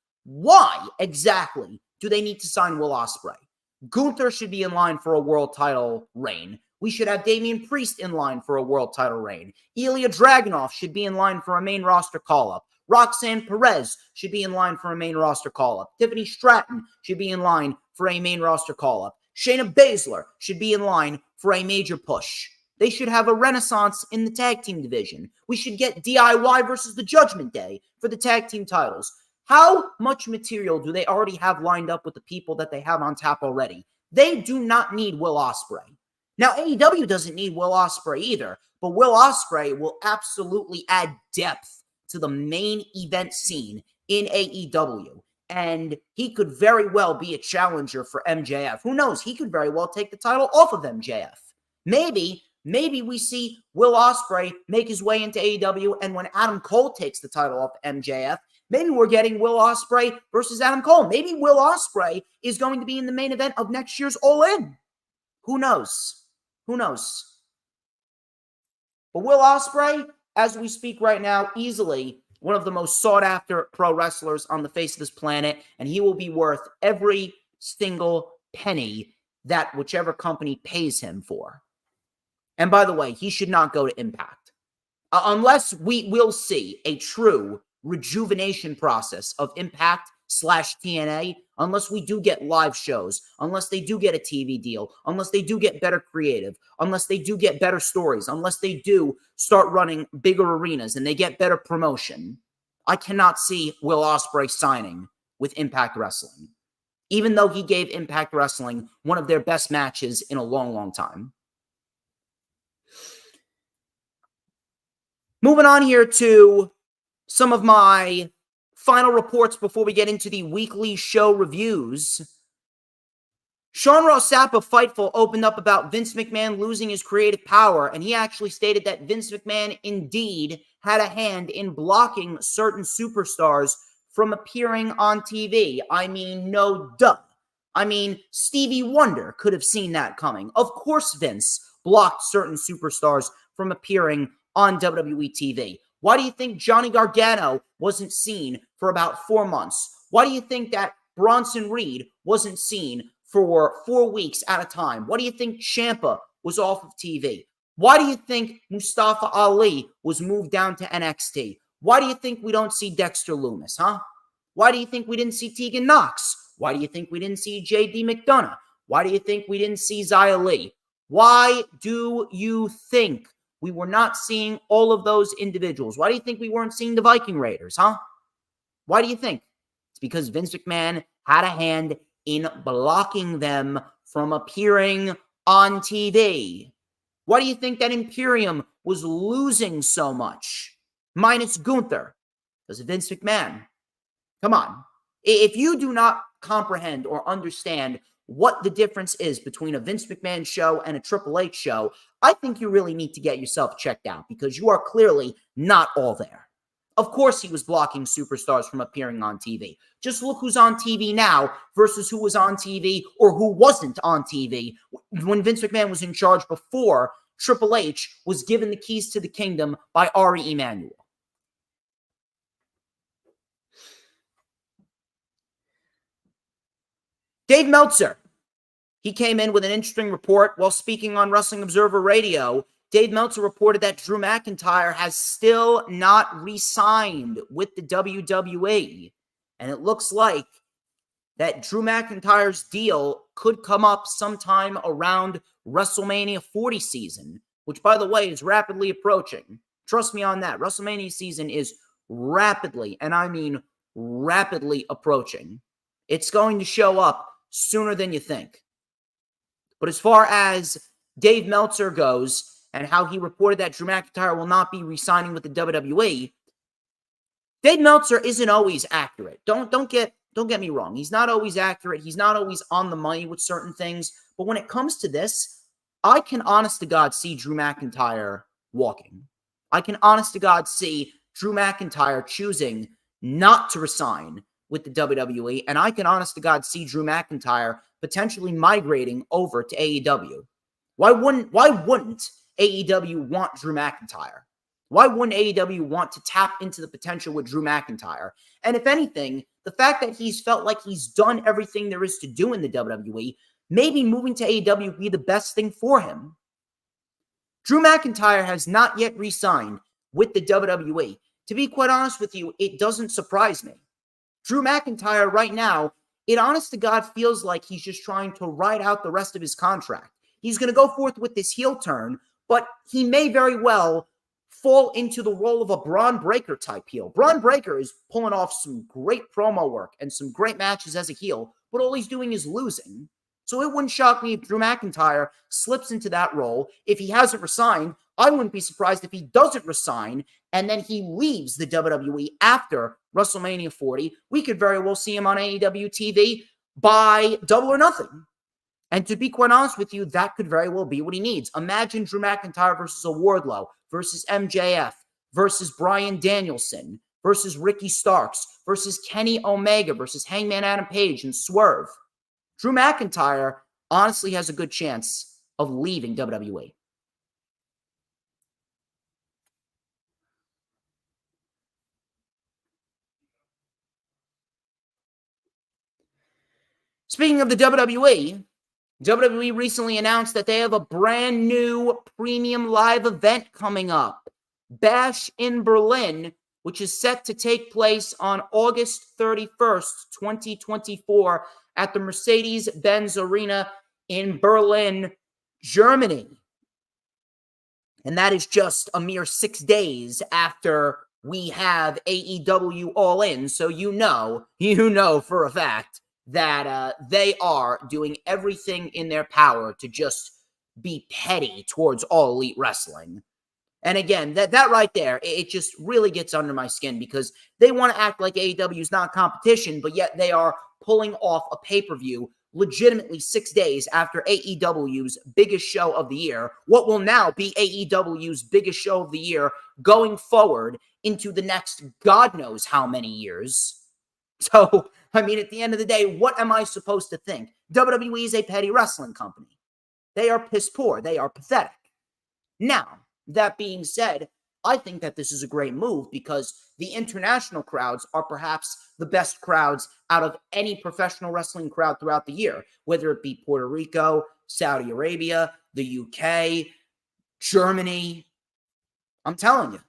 do they need to sign Will Ospreay? Gunther should be in line for a world title reign. We should have Damian Priest in line for a world title reign. Ilya Dragunov should be in line for a main roster call-up. Roxanne Perez should be in line for a main roster call-up. Tiffany Stratton should be in line for a main roster call-up. Shayna Baszler should be in line for a major push. They should have a renaissance in the tag team division. We should get DIY versus the Judgment Day for the tag team titles. How much material do they already have lined up with the people that they have on tap already? They do not need Will Ospreay. Now, AEW doesn't need Will Ospreay either, but Will Ospreay will absolutely add depth to the main event scene in AEW. And he could very well be a challenger for MJF. Who knows? He could very well take the title off of MJF. Maybe we see Will Ospreay make his way into AEW, and when Adam Cole takes the title off MJF, maybe we're getting Will Ospreay versus Adam Cole. Maybe Will Ospreay is going to be in the main event of next year's All In. Who knows? Who knows? But Will Ospreay, as we speak right now, easily one of the most sought-after pro wrestlers on the face of this planet, and he will be worth every single penny that whichever company pays him for. And by the way, he should not go to Impact. Unless we will see a true rejuvenation process of Impact/TNA, unless we do get live shows, unless they do get a TV deal, unless they do get better creative, unless they do get better stories, unless they do start running bigger arenas and they get better promotion, I cannot see Will Ospreay signing with Impact Wrestling, even though he gave Impact Wrestling one of their best matches in a long, long time. Moving on here to some of my final reports before we get into the weekly show reviews. Sean Ross Sapp of Fightful opened up about Vince McMahon losing his creative power, and he actually stated that Vince McMahon indeed had a hand in blocking certain superstars from appearing on TV. I mean, no duh. I mean, Stevie Wonder could have seen that coming. Of course, Vince blocked certain superstars from appearing on WWE TV. Why do you think Johnny Gargano wasn't seen for about 4 months? Why do you think that Bronson Reed wasn't seen for 4 weeks at a time? Why do you think Ciampa was off of TV? Why do you think Mustafa Ali was moved down to NXT? Why do you think we don't see Dexter Lumis, huh? Why do you think we didn't see Tegan Knox Why do you think we didn't see J.D. McDonough? Why do you think we didn't see Xia Li? Why do you think we were not seeing all of those individuals? Why do you think we weren't seeing the Viking Raiders, huh? Why do you think? It's because Vince McMahon had a hand in blocking them from appearing on TV. Why do you think that Imperium was losing so much? Minus Gunther. Because of Vince McMahon. Come on. If you do not comprehend or understand what the difference is between a Vince McMahon show and a Triple H show, I think you really need to get yourself checked out because you are clearly not all there. Of course he was blocking superstars from appearing on TV. Just look who's on TV now versus who was on TV or who wasn't on TV when Vince McMahon was in charge before Triple H was given the keys to the kingdom by Ari Emanuel. Dave Meltzer, he came in with an interesting report while speaking on Wrestling Observer Radio. Dave Meltzer reported that Drew McIntyre has still not re-signed with the WWE. And it looks like that Drew McIntyre's deal could come up sometime around WrestleMania 40 season, which, by the way, is rapidly approaching. Trust me on that. WrestleMania season is rapidly, and I mean rapidly approaching. It's going to show up sooner than you think. But as far as Dave Meltzer goes and how he reported that Drew McIntyre will not be re-signing with the WWE, Dave Meltzer isn't always accurate. Don't get me wrong. He's not always accurate. He's not always on the money with certain things. But when it comes to this, I can honest to God see Drew McIntyre walking. I can honest to God see Drew McIntyre choosing not to resign with the WWE, and I can honest to God see Drew McIntyre potentially migrating over to AEW. Why wouldn't AEW want Drew McIntyre? Why wouldn't AEW want to tap into the potential with Drew McIntyre? And if anything, the fact that he's felt like he's done everything there is to do in the WWE, maybe moving to AEW would be the best thing for him. Drew McIntyre has not yet re-signed with the WWE. To be quite honest with you, it doesn't surprise me. Drew McIntyre right now, it honest to God feels like he's just trying to ride out the rest of his contract. He's going to go forth with this heel turn, but he may very well fall into the role of a Braun Breaker type heel. Braun Breaker is pulling off some great promo work and some great matches as a heel, but all he's doing is losing. So it wouldn't shock me if Drew McIntyre slips into that role. If he hasn't resigned, I wouldn't be surprised if he doesn't resign and then he leaves the WWE after WrestleMania 40. We could very well see him on AEW TV by Double or Nothing. And to be quite honest with you, that could very well be what he needs. Imagine Drew McIntyre versus a Wardlow, versus MJF, versus Bryan Danielson, versus Ricky Starks, versus Kenny Omega, versus Hangman Adam Page and Swerve. Drew McIntyre honestly has a good chance of leaving WWE. Speaking of the WWE recently announced that they have a brand new premium live event coming up, Bash in Berlin, which is set to take place on August 31st, 2024 at the Mercedes-Benz Arena in Berlin, Germany. And that is just a mere 6 days after we have AEW All In, so you know for a fact that they are doing everything in their power to just be petty towards All Elite Wrestling. And again, that right there, it just really gets under my skin because they want to act like AEW is not competition, but yet they are pulling off a pay-per-view legitimately 6 days after AEW's biggest show of the year, what will now be AEW's biggest show of the year going forward into the next God knows how many years. So, I mean, at the end of the day, what am I supposed to think? WWE is a petty wrestling company. They are piss poor. They are pathetic. Now, that being said, I think that this is a great move because the international crowds are perhaps the best crowds out of any professional wrestling crowd throughout the year, whether it be Puerto Rico, Saudi Arabia, the UK, Germany. I'm telling you,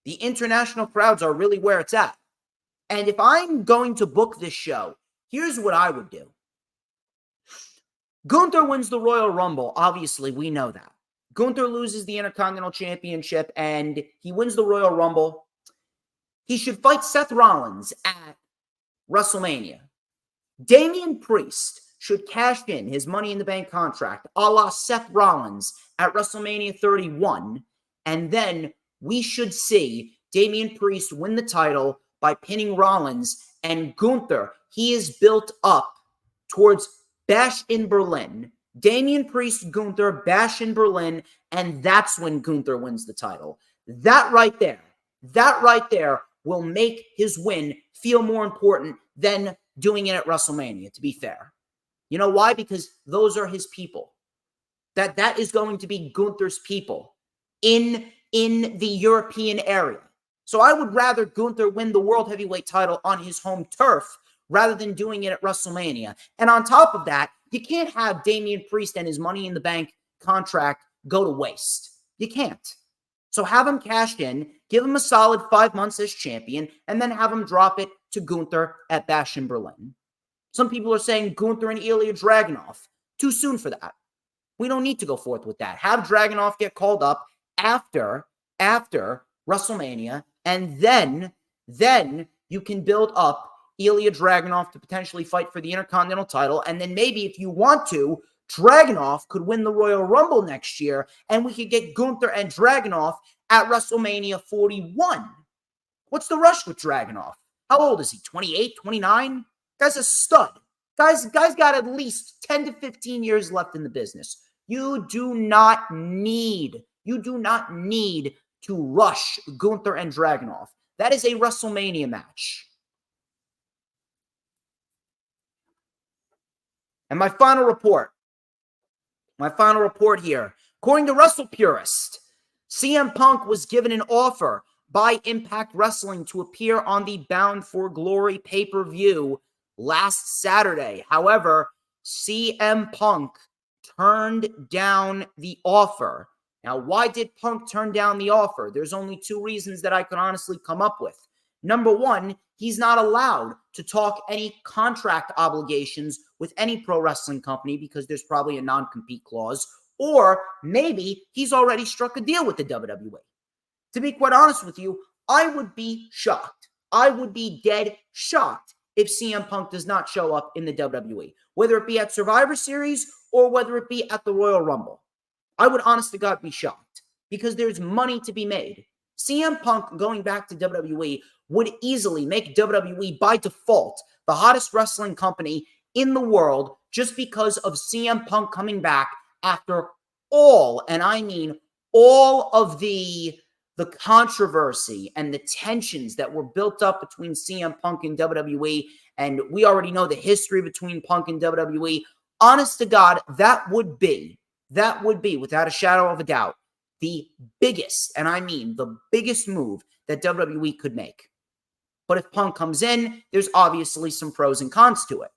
the international crowds are really where it's at. And if I'm going to book this show Here's what I would do. Gunther wins the Royal Rumble. Obviously, we know that. Gunther loses the Intercontinental Championship and he wins the Royal Rumble. He should fight Seth Rollins at WrestleMania. Damian Priest should cash in his Money in the Bank contract a la Seth Rollins at WrestleMania 31. And then we should see Damian Priest win the title by pinning Rollins. And Gunther, he is built up towards Bash in Berlin. Damian Priest, Gunther, Bash in Berlin. And that's when Gunther wins the title. That right there will make his win feel more important than doing it at WrestleMania, to be fair. You know why? Because those are his people. That is going to be Gunther's people in the European area. So I would rather Gunther win the World Heavyweight title on his home turf rather than doing it at WrestleMania. And on top of that, you can't have Damian Priest and his Money in the Bank contract go to waste. You can't. So have him cashed in, give him a solid 5 months as champion, and then have him drop it to Gunther at Bash in Berlin. Some people are saying Gunther and Ilya Dragunov. Too soon for that. We don't need to go forth with that. Have Dragunov get called up after WrestleMania, and then you can build up Ilya Dragunov to potentially fight for the Intercontinental title, and then maybe if you want to, Dragunov could win the Royal Rumble next year, and we could get Gunther and Dragunov at WrestleMania 41. What's the rush with Dragunov? How old is he? 28, 29? Guy's a stud. Guy's got at least 10 to 15 years left in the business. You do not need to rush Gunther and Dragunov. That is a WrestleMania match. And my final report here. According to Wrestle Purist, CM Punk was given an offer by Impact Wrestling to appear on the Bound for Glory pay-per-view last Saturday. However, CM Punk turned down the offer. Now, why did Punk turn down the offer? There's only two reasons that I could honestly come up with. Number one, he's not allowed to talk any contract obligations with any pro wrestling company because there's probably a non-compete clause, or maybe he's already struck a deal with the WWE. To be quite honest with you, I would be shocked. I would be dead shocked if CM Punk does not show up in the WWE, whether it be at Survivor Series or whether it be at the Royal Rumble. I would honest to God be shocked because there's money to be made. CM Punk going back to WWE would easily make WWE by default the hottest wrestling company in the world just because of CM Punk coming back after all, and I mean all of the controversy and the tensions that were built up between CM Punk and WWE, and we already know the history between Punk and WWE. Honest to God, that would be, without a shadow of a doubt, the biggest, and I mean the biggest move that WWE could make. But if Punk comes in, there's obviously some pros and cons to it.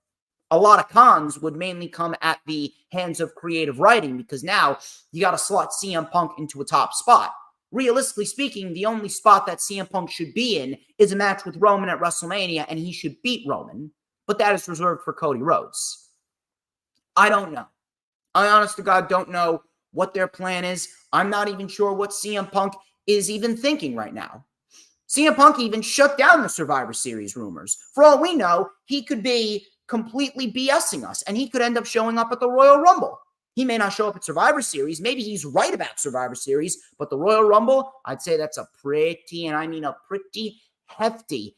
A lot of cons would mainly come at the hands of creative writing because now you got to slot CM Punk into a top spot. Realistically speaking, the only spot that CM Punk should be in is a match with Roman at WrestleMania, and he should beat Roman, but that is reserved for Cody Rhodes. I don't know. I honest to God don't know what their plan is. I'm not even sure what CM Punk is even thinking right now. CM Punk even shut down the Survivor Series rumors. For all we know, he could be completely BSing us, and he could end up showing up at the Royal Rumble. He may not show up at Survivor Series. Maybe he's right about Survivor Series, but the Royal Rumble, I'd say that's a pretty, and I mean a pretty hefty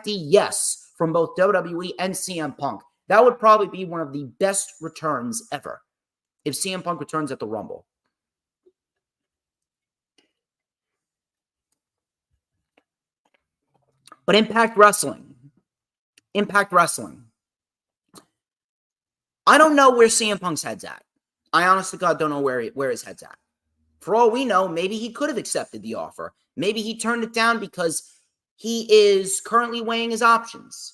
yes from both WWE and CM Punk. That would probably be one of the best returns ever if CM Punk returns at the Rumble. But Impact Wrestling. I don't know where CM Punk's head's at. I honestly, God, don't know where his head's at. For all we know, maybe he could have accepted the offer. Maybe he turned it down because he is currently weighing his options.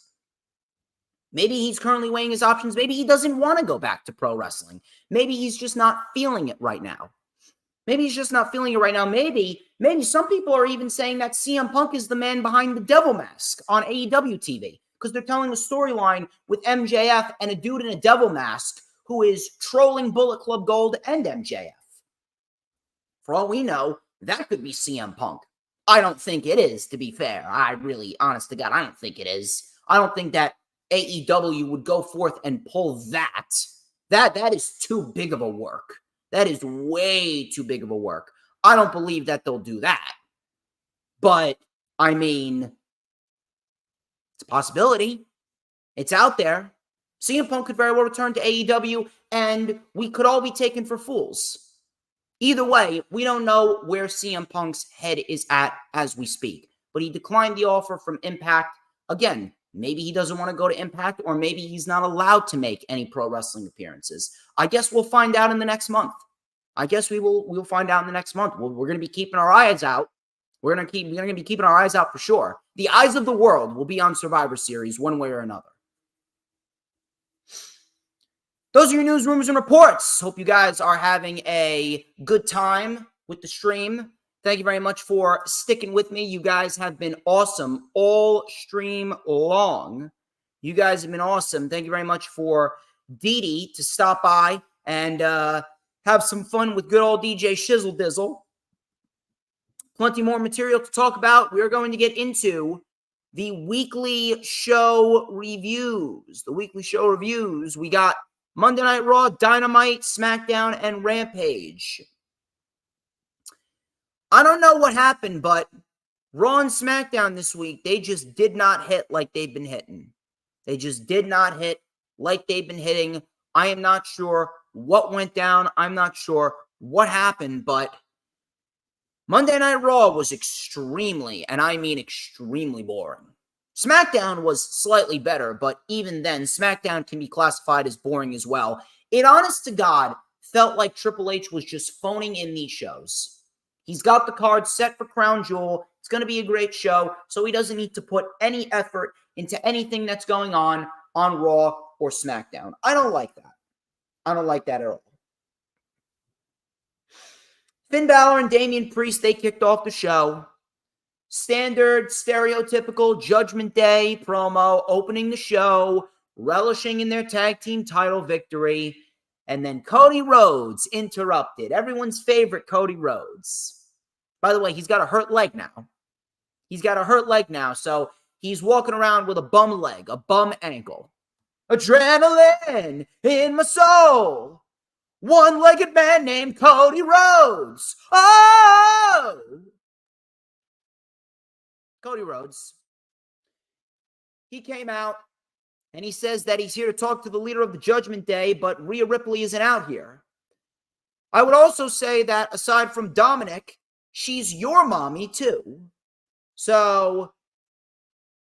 Maybe he doesn't want to go back to pro wrestling. Maybe he's just not feeling it right now. Maybe some people are even saying that CM Punk is the man behind the devil mask on AEW TV. because they're telling a storyline with MJF and a dude in a devil mask who is trolling Bullet Club Gold and MJF. For all we know, that could be CM Punk. I don't think it is, to be fair. Honest to God, I don't think it is. I don't think that AEW would go forth and pull that. That is too big of a work. That is way too big of a work. I don't believe that they'll do that. But, I mean, it's a possibility. It's out there. CM Punk could very well return to AEW, and we could all be taken for fools. Either way, we don't know where CM Punk's head is at as we speak. But he declined the offer from Impact. Again, maybe he doesn't want to go to Impact, or maybe he's not allowed to make any pro wrestling appearances. I guess we'll find out in the next month. We'll find out in the next month. We're going to be keeping our eyes out. We're going to be keeping our eyes out for sure. The eyes of the world will be on Survivor Series one way or another. Those are your news, rumors, and reports. Hope you guys are having a good time with the stream. Thank you very much for sticking with me. You guys have been awesome all stream long. You guys have been awesome. Thank you very much for Dee Dee to stop by and have some fun with good old DJ Shizzle Dizzle. Plenty more material to talk about. We're going to get into the weekly show reviews. We got Monday Night Raw, Dynamite, SmackDown, and Rampage. I don't know what happened, but Raw and SmackDown this week, they just did not hit like they've been hitting. They just did not hit like they've been hitting. I am not sure what went down. I'm not sure what happened, but Monday Night Raw was extremely, and I mean extremely boring. SmackDown was slightly better, but even then, SmackDown can be classified as boring as well. It, honest to God, felt like Triple H was just phoning in these shows. He's got the card set for Crown Jewel. It's going to be a great show, so he doesn't need to put any effort into anything that's going on Raw or SmackDown. I don't like that. I don't like that at all. Finn Balor and Damian Priest, they kicked off the show. Standard, stereotypical Judgment Day promo, opening the show, relishing in their tag team title victory, and then Cody Rhodes interrupted. Everyone's favorite Cody Rhodes. By the way, he's got a hurt leg now. So he's walking around with a bum leg, a bum ankle. Adrenaline in my soul. One-legged man named Cody Rhodes. Oh! Cody Rhodes. He came out and he says that he's here to talk to the leader of the Judgment Day, but Rhea Ripley isn't out here. I would also say that aside from Dominic, she's your mommy too. So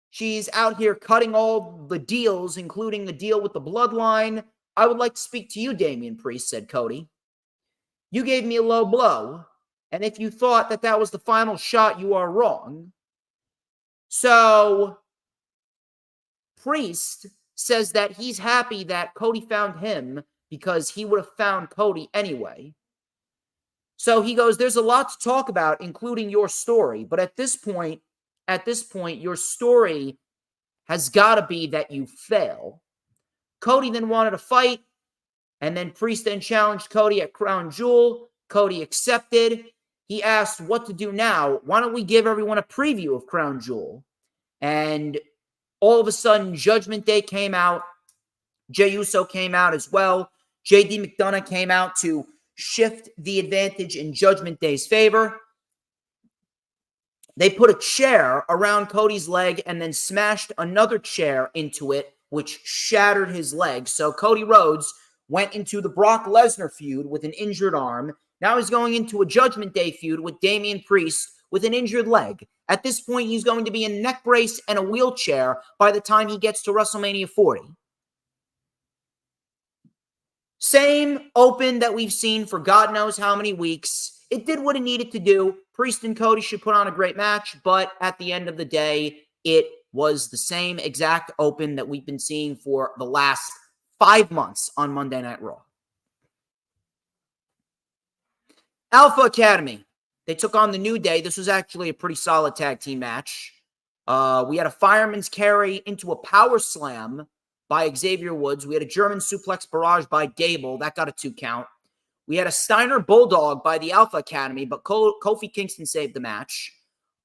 she's out here cutting all the deals, including the deal with the Bloodline. I would like to speak to you, Damian Priest, said Cody. You gave me a low blow, and if you thought that that was the final shot, you are wrong. So Priest says that he's happy that Cody found him because he would have found Cody anyway. So he goes, there's a lot to talk about, including your story. But at this point, your story has got to be that you fail. Cody then wanted to fight, and then Priest then challenged Cody at Crown Jewel. Cody accepted. He asked what to do now. Why don't we give everyone a preview of Crown Jewel? And all of a sudden, Judgment Day came out. Jey Uso came out as well. JD McDonough came out to shift the advantage in Judgment Day's favor. They put a chair around Cody's leg and then smashed another chair into it, which shattered his leg. So Cody Rhodes went into the Brock Lesnar feud with an injured arm. Now he's going into a Judgment Day feud with Damian Priest with an injured leg. At this point, he's going to be in a neck brace and a wheelchair by the time he gets to WrestleMania 40. Same open that we've seen for God knows how many weeks. It did what it needed to do. Priest and Cody should put on a great match, but at the end of the day, it was the same exact open that we've been seeing for the last 5 months on Monday Night Raw. Alpha Academy. They took on the New Day. This was actually a pretty solid tag team match. We had a fireman's carry into a power slam by Xavier Woods. We had a German suplex barrage by Gable. That got a 2 count. We had a Steiner Bulldog by the Alpha Academy, but Kofi Kingston saved the match.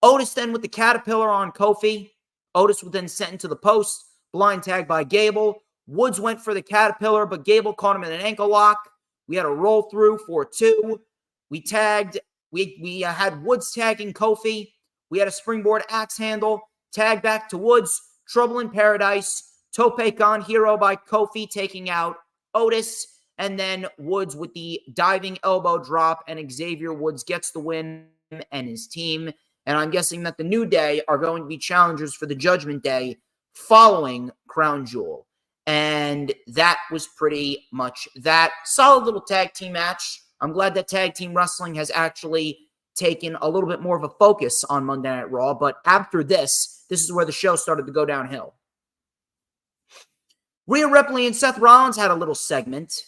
Otis then with the Caterpillar on Kofi. Otis was then sent into the post. Blind tag by Gable. Woods went for the Caterpillar, but Gable caught him in an ankle lock. We had a roll through for 2. We tagged. We had Woods tagging Kofi. We had a springboard axe handle. Tag back to Woods. Trouble in Paradise. Tope Con Hero by Kofi taking out Otis. And then Woods with the diving elbow drop. And Xavier Woods gets the win and his team. And I'm guessing that the New Day are going to be challengers for the Judgment Day following Crown Jewel. And that was pretty much that. Solid little tag team match. I'm glad that tag team wrestling has actually taken a little bit more of a focus on Monday Night Raw. But after this is where the show started to go downhill. Rhea Ripley and Seth Rollins had a little segment.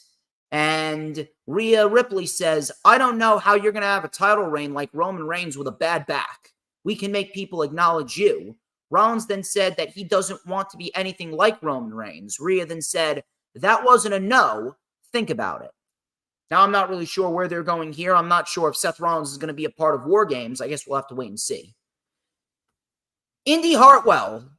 And Rhea Ripley says, I don't know how you're going to have a title reign like Roman Reigns with a bad back. We can make people acknowledge you. Rollins then said that he doesn't want to be anything like Roman Reigns. Rhea then said, that wasn't a no. Think about it. Now, I'm not really sure where they're going here. I'm not sure if Seth Rollins is going to be a part of War Games. I guess we'll have to wait and see. Indy Hartwell,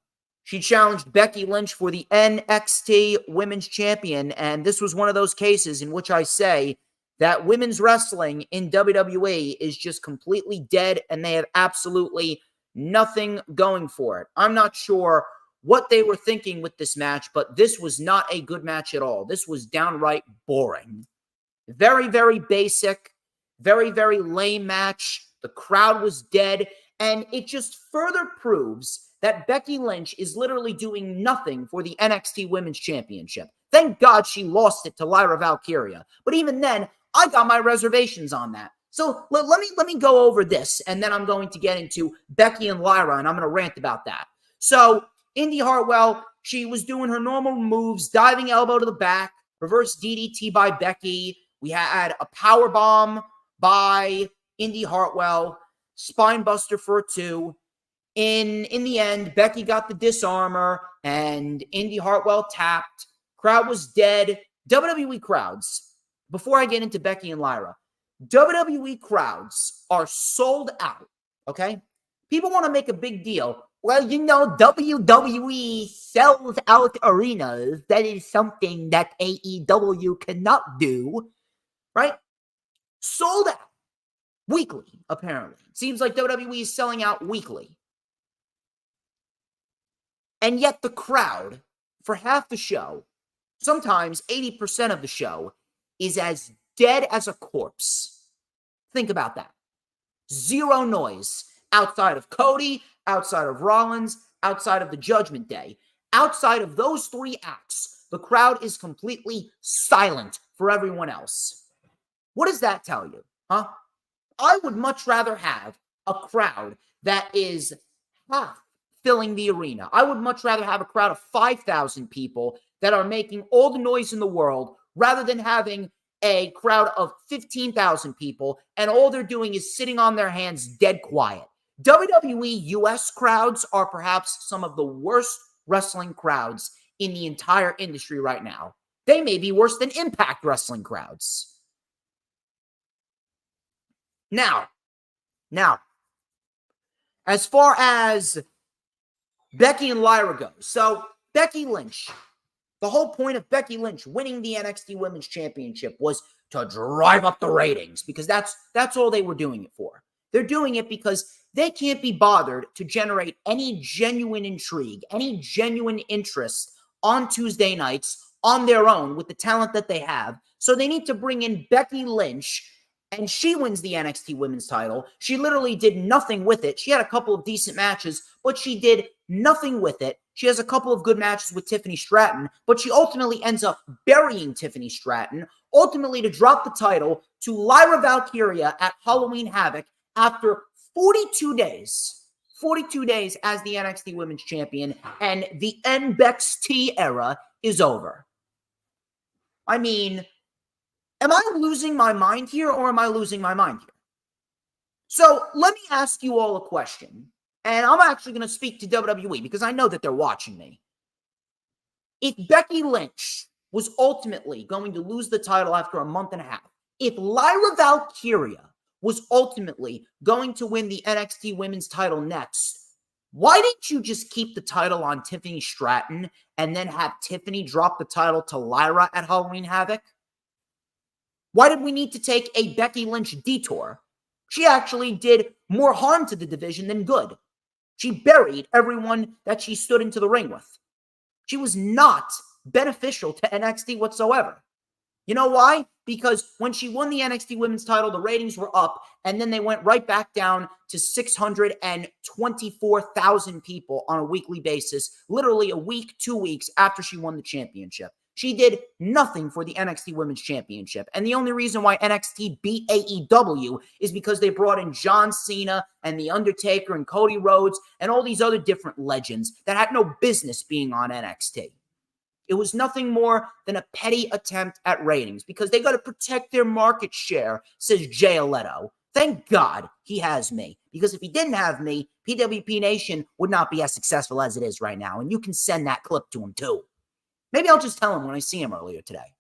she challenged Becky Lynch for the NXT Women's Champion, and this was one of those cases in which I say that women's wrestling in WWE is just completely dead, and they have absolutely nothing going for it. I'm not sure what they were thinking with this match, but this was not a good match at all. This was downright boring. Very, very basic, very, very lame match. The crowd was dead, and it just further proves that Becky Lynch is literally doing nothing for the NXT Women's Championship. Thank God she lost it to Lyra Valkyria. But even then, I got my reservations on that. So let me go over this, and then I'm going to get into Becky and Lyra, and I'm going to rant about that. So Indy Hartwell, she was doing her normal moves, diving elbow to the back, reverse DDT by Becky. We had a power bomb by Indy Hartwell, spine buster for a 2. In the end, Becky got the disarmor, and Indy Hartwell tapped. Crowd was dead. WWE crowds, before I get into Becky and Lyra, WWE crowds are sold out, okay? People want to make a big deal. Well, you know, WWE sells out arenas. That is something that AEW cannot do. Right? Sold out weekly, apparently. Seems like WWE is selling out weekly. And yet the crowd, for half the show, sometimes 80% of the show, is as dead as a corpse. Think about that. Zero noise outside of Cody, outside of Rollins, outside of the Judgment Day. Outside of those 3 acts, the crowd is completely silent for everyone else. What does that tell you, huh? I would much rather have a crowd that is half filling the arena. I would much rather have a crowd of 5,000 people that are making all the noise in the world rather than having a crowd of 15,000 people and all they're doing is sitting on their hands dead quiet. WWE US crowds are perhaps some of the worst wrestling crowds in the entire industry right now. They may be worse than Impact Wrestling crowds. Now, as far as Becky and Lyra go, so Becky Lynch, the whole point of Becky Lynch winning the NXT Women's Championship was to drive up the ratings because that's all they were doing it for. They're doing it because they can't be bothered to generate any genuine intrigue, any genuine interest on Tuesday nights on their own with the talent that they have. So they need to bring in Becky Lynch, and she wins the NXT Women's title. She literally did nothing with it. She had a couple of decent matches, but she did nothing with it. She has a couple of good matches with Tiffany Stratton, but she ultimately ends up burying Tiffany Stratton, ultimately to drop the title to Lyra Valkyria at Halloween Havoc after 42 days. 42 days as the NXT Women's Champion, and the NXT era is over. I mean, am I losing my mind here, or am I losing my mind here? So let me ask you all a question. And I'm actually going to speak to WWE because I know that they're watching me. If Becky Lynch was ultimately going to lose the title after a month and a half, if Lyra Valkyria was ultimately going to win the NXT Women's title next, why didn't you just keep the title on Tiffany Stratton and then have Tiffany drop the title to Lyra at Halloween Havoc? Why did we need to take a Becky Lynch detour? She actually did more harm to the division than good. She buried everyone that she stood into the ring with. She was not beneficial to NXT whatsoever. You know why? Because when she won the NXT Women's title, the ratings were up, and then they went right back down to 624,000 people on a weekly basis, literally a week, 2 weeks after she won the championship. She did nothing for the NXT Women's Championship. And the only reason why NXT beat AEW is because they brought in John Cena and The Undertaker and Cody Rhodes and all these other different legends that had no business being on NXT. It was nothing more than a petty attempt at ratings because they got to protect their market share, says Jay Leto. Thank God he has me, because if he didn't have me, PWP Nation would not be as successful as it is right now. And you can send that clip to him too. Maybe I'll just tell him when I see him earlier today.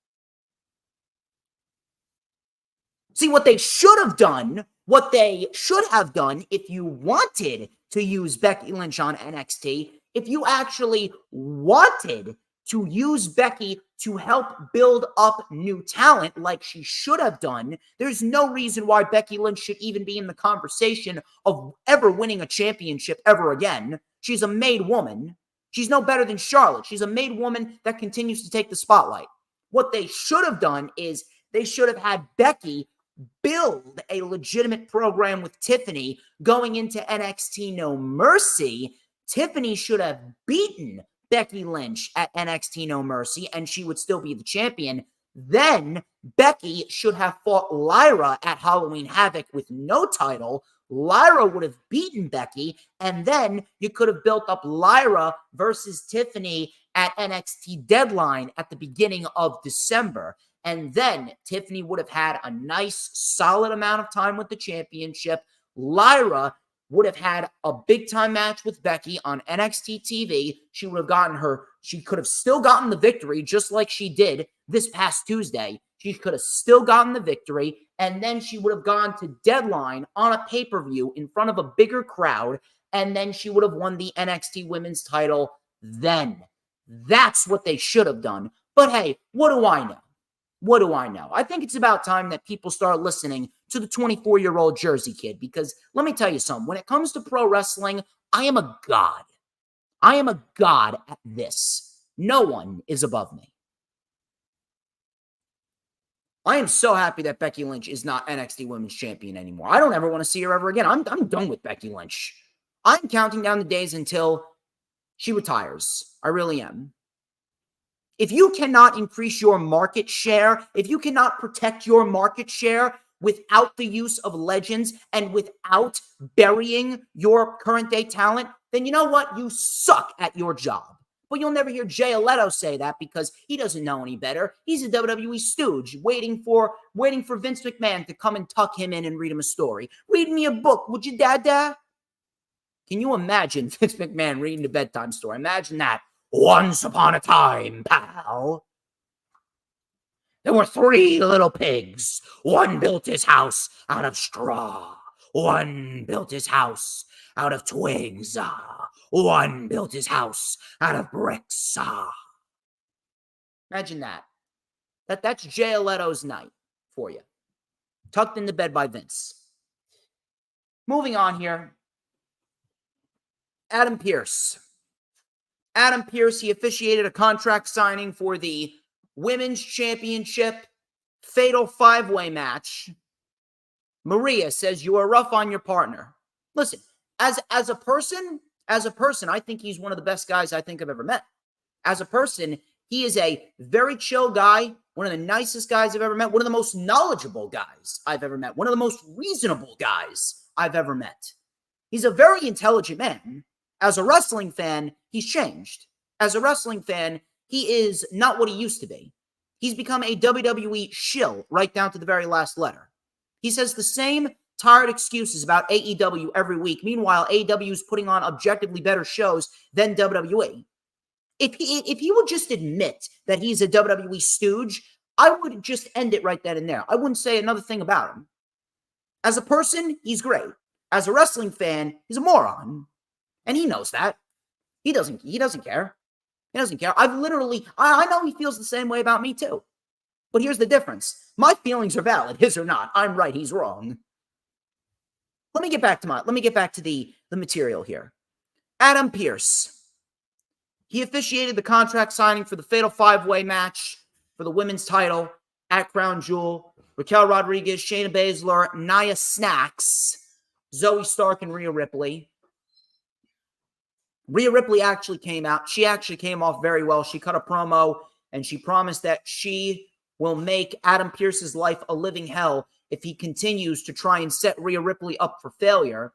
See, what they should have done if you wanted to use Becky Lynch on NXT, if you actually wanted to use Becky to help build up new talent like she should have done, there's no reason why Becky Lynch should even be in the conversation of ever winning a championship ever again. She's a made woman. She's no better than Charlotte. She's a made woman that continues to take the spotlight. What they should have done is they should have had Becky build a legitimate program with Tiffany going into NXT No Mercy. Tiffany should have beaten Becky Lynch at NXT No Mercy, and she would still be the champion. Then Becky should have fought Lyra at Halloween Havoc with no title. Lyra would have beaten Becky, and then you could have built up Lyra versus Tiffany at NXT Deadline at the beginning of December. And then Tiffany would have had a nice, solid amount of time with the championship. Lyra would have had a big-time match with Becky on NXT TV. She could have still gotten the victory, just like she did this past Tuesday. She could have still gotten the victory, and then she would have gone to Deadline on a pay-per-view in front of a bigger crowd, and then she would have won the NXT Women's title then. That's what they should have done. But hey, what do I know? What do I know? I think it's about time that people start listening to the 24-year-old Jersey kid, because let me tell you something. When it comes to pro wrestling, I am a god. I am a god at this. No one is above me. I am so happy that Becky Lynch is not NXT Women's Champion anymore. I don't ever want to see her ever again. I'm done with Becky Lynch. I'm counting down the days until she retires. I really am. If you cannot increase your market share, if you cannot protect your market share without the use of legends and without burying your current day talent, then you know what? You suck at your job. But you'll never hear Jay Leto say that because he doesn't know any better. He's a WWE stooge waiting for Vince McMahon to come and tuck him in and read him a story. Read me a book, would you, Dada? Can you imagine Vince McMahon reading a bedtime story? Imagine that. Once upon a time, pal, there were 3 little pigs. One built his house out of straw. One built his house out of twigs. One built his house out of bricks. Imagine that. That's Jay Leto's night for you. Tucked into bed by Vince. Moving on here. Adam Pearce. Adam Pearce, he officiated a contract signing for the Women's Championship Fatal 5-Way match. Maria says, you are rough on your partner. Listen, as a person, I think he's one of the best guys I think I've ever met. As a person, he is a very chill guy, one of the nicest guys I've ever met, one of the most knowledgeable guys I've ever met, one of the most reasonable guys I've ever met. He's a very intelligent man. As a wrestling fan, he's changed. As a wrestling fan, he is not what he used to be. He's become a WWE shill right down to the very last letter. He says the same tired excuses about AEW every week. Meanwhile, AEW is putting on objectively better shows than WWE. If he would just admit that he's a WWE stooge, I would just end it right then and there. I wouldn't say another thing about him. As a person, he's great. As a wrestling fan, he's a moron. And he knows that. He doesn't care. He doesn't care. I know he feels the same way about me too. But here's the difference. My feelings are valid. His are not. I'm right. He's wrong. Let me get back to the material here. Adam Pearce. He officiated the contract signing for the Fatal 5-Way match for the women's title at Crown Jewel. Raquel Rodriguez, Shayna Baszler, Nia Snax, Zoe Stark, and Rhea Ripley. Rhea Ripley actually came out. She actually came off very well. She cut a promo, and she promised that she will make Adam Pearce's life a living hell if he continues to try and set Rhea Ripley up for failure.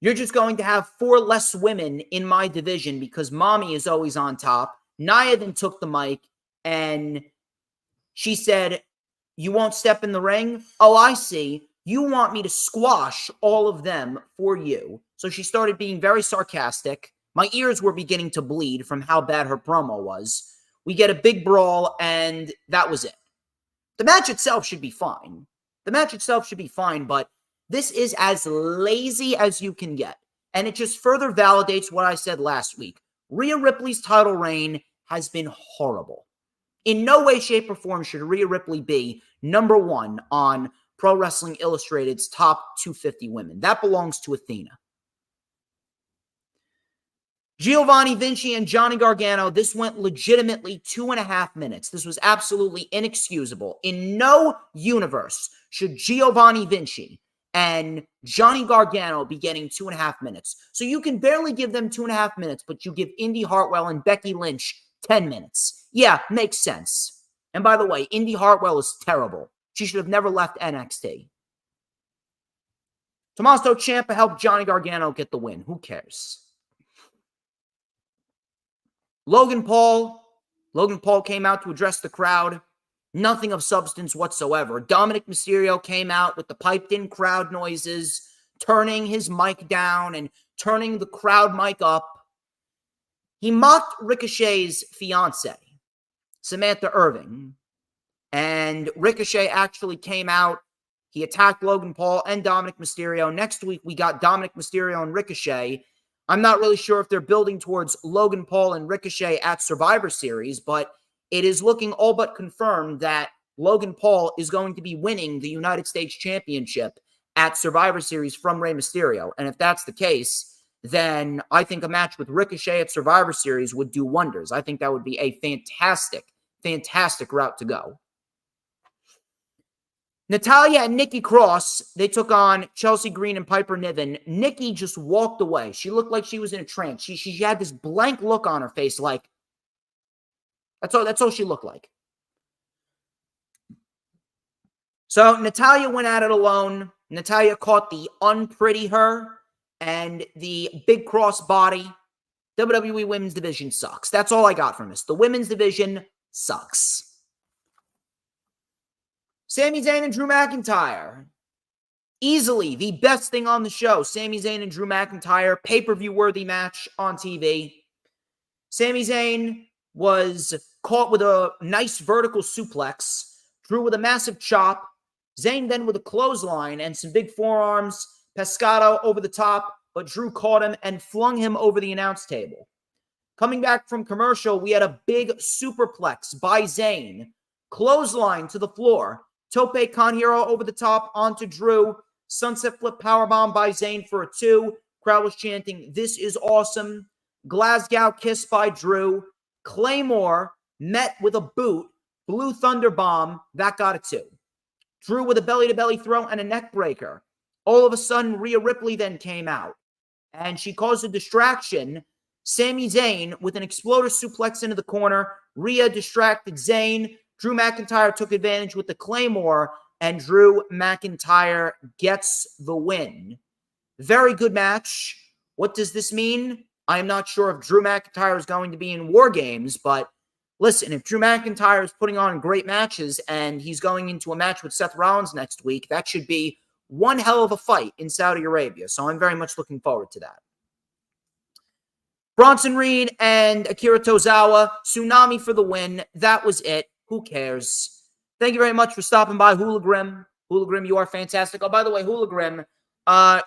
You're just going to have 4 less women in my division because Mommy is always on top. Nia then took the mic, and she said, "You won't step in the ring? Oh, I see. You want me to squash all of them for you." So she started being very sarcastic. My ears were beginning to bleed from how bad her promo was. We get a big brawl, and that was it. The match itself should be fine. But this is as lazy as you can get. And it just further validates what I said last week. Rhea Ripley's title reign has been horrible. In no way, shape, or form should Rhea Ripley be number 1 on Pro Wrestling Illustrated's top 250 women. That belongs to Athena. Giovanni Vinci and Johnny Gargano, this went legitimately 2.5 minutes. This was absolutely inexcusable. In no universe should Giovanni Vinci and Johnny Gargano be getting 2.5 minutes. So you can barely give them 2.5 minutes, but you give Indy Hartwell and Becky Lynch 10 minutes. Yeah, makes sense. And by the way, Indy Hartwell is terrible. She should have never left NXT. Tommaso Ciampa helped Johnny Gargano get the win. Who cares? Logan Paul came out to address the crowd. Nothing of substance whatsoever. Dominic Mysterio came out with the piped-in crowd noises, turning his mic down and turning the crowd mic up. He mocked Ricochet's fiancée, Samantha Irving. And Ricochet actually came out. He attacked Logan Paul and Dominic Mysterio. Next week, we got Dominic Mysterio and Ricochet. I'm not really sure if they're building towards Logan Paul and Ricochet at Survivor Series, but it is looking all but confirmed that Logan Paul is going to be winning the United States Championship at Survivor Series from Rey Mysterio. And if that's the case, then I think a match with Ricochet at Survivor Series would do wonders. I think that would be a fantastic route to go. Natalya and Nikki Cross, they took on Chelsea Green and Piper Niven. Nikki just walked away. She looked like she was in a trance. She had this blank look on her face, like, that's all she looked like. So Natalya went at it alone. Natalya caught the unpretty her and the big cross body. WWE Women's Division sucks. That's all I got from this. The Women's Division sucks. Sami Zayn and Drew McIntyre. Easily the best thing on the show. Sami Zayn and Drew McIntyre. Pay-per-view worthy match on TV. Sami Zayn was caught with a nice vertical suplex. Drew with a massive chop. Zayn then with a clothesline and some big forearms. Pescado over the top, but Drew caught him and flung him over the announce table. Coming back from commercial, we had a big superplex by Zayn. Clothesline to the floor. Tope Con Hero over the top onto Drew. Sunset flip powerbomb by Zayn for a 2. Crowd was chanting, "This is awesome." Glasgow kiss by Drew. Claymore met with a boot. Blue Thunder Bomb. That got a 2. Drew with a belly-to-belly throw and a neck breaker. All of a sudden, Rhea Ripley then came out. And she caused a distraction. Sami Zayn with an exploder suplex into the corner. Rhea distracted Zayn. Drew McIntyre took advantage with the Claymore, and Drew McIntyre gets the win. Very good match. What does this mean? I am not sure if Drew McIntyre is going to be in War Games, but listen, if Drew McIntyre is putting on great matches and he's going into a match with Seth Rollins next week, that should be one hell of a fight in Saudi Arabia. So I'm very much looking forward to that. Bronson Reed and Akira Tozawa, Tsunami for the win. That was it. Who cares? Thank you very much for stopping by, Hula Grim. Hula Grim, you are fantastic. Oh, by the way, Hula Grim,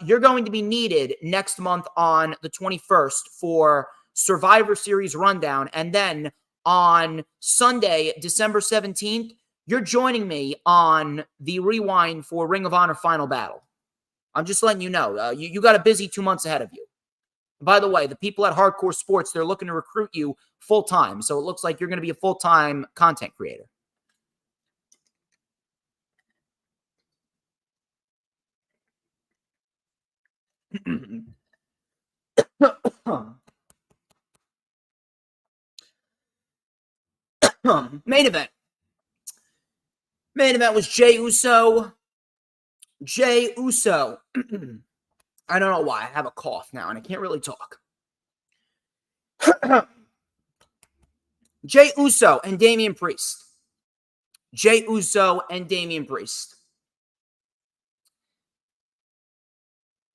you're going to be needed next month on the 21st for Survivor Series Rundown. And then on Sunday, December 17th, you're joining me on the Rewind for Ring of Honor Final Battle. I'm just letting you know. You got a busy 2 months ahead of you. By the way, the people at Hardcore Sports, they're looking to recruit you full-time. So it looks like you're going to be a full-time content creator. Main event. Main event was Jey Uso. Jey Uso. I don't know why. I have a cough now, and I can't really talk. Jey Uso and Damian Priest. Jey Uso and Damian Priest.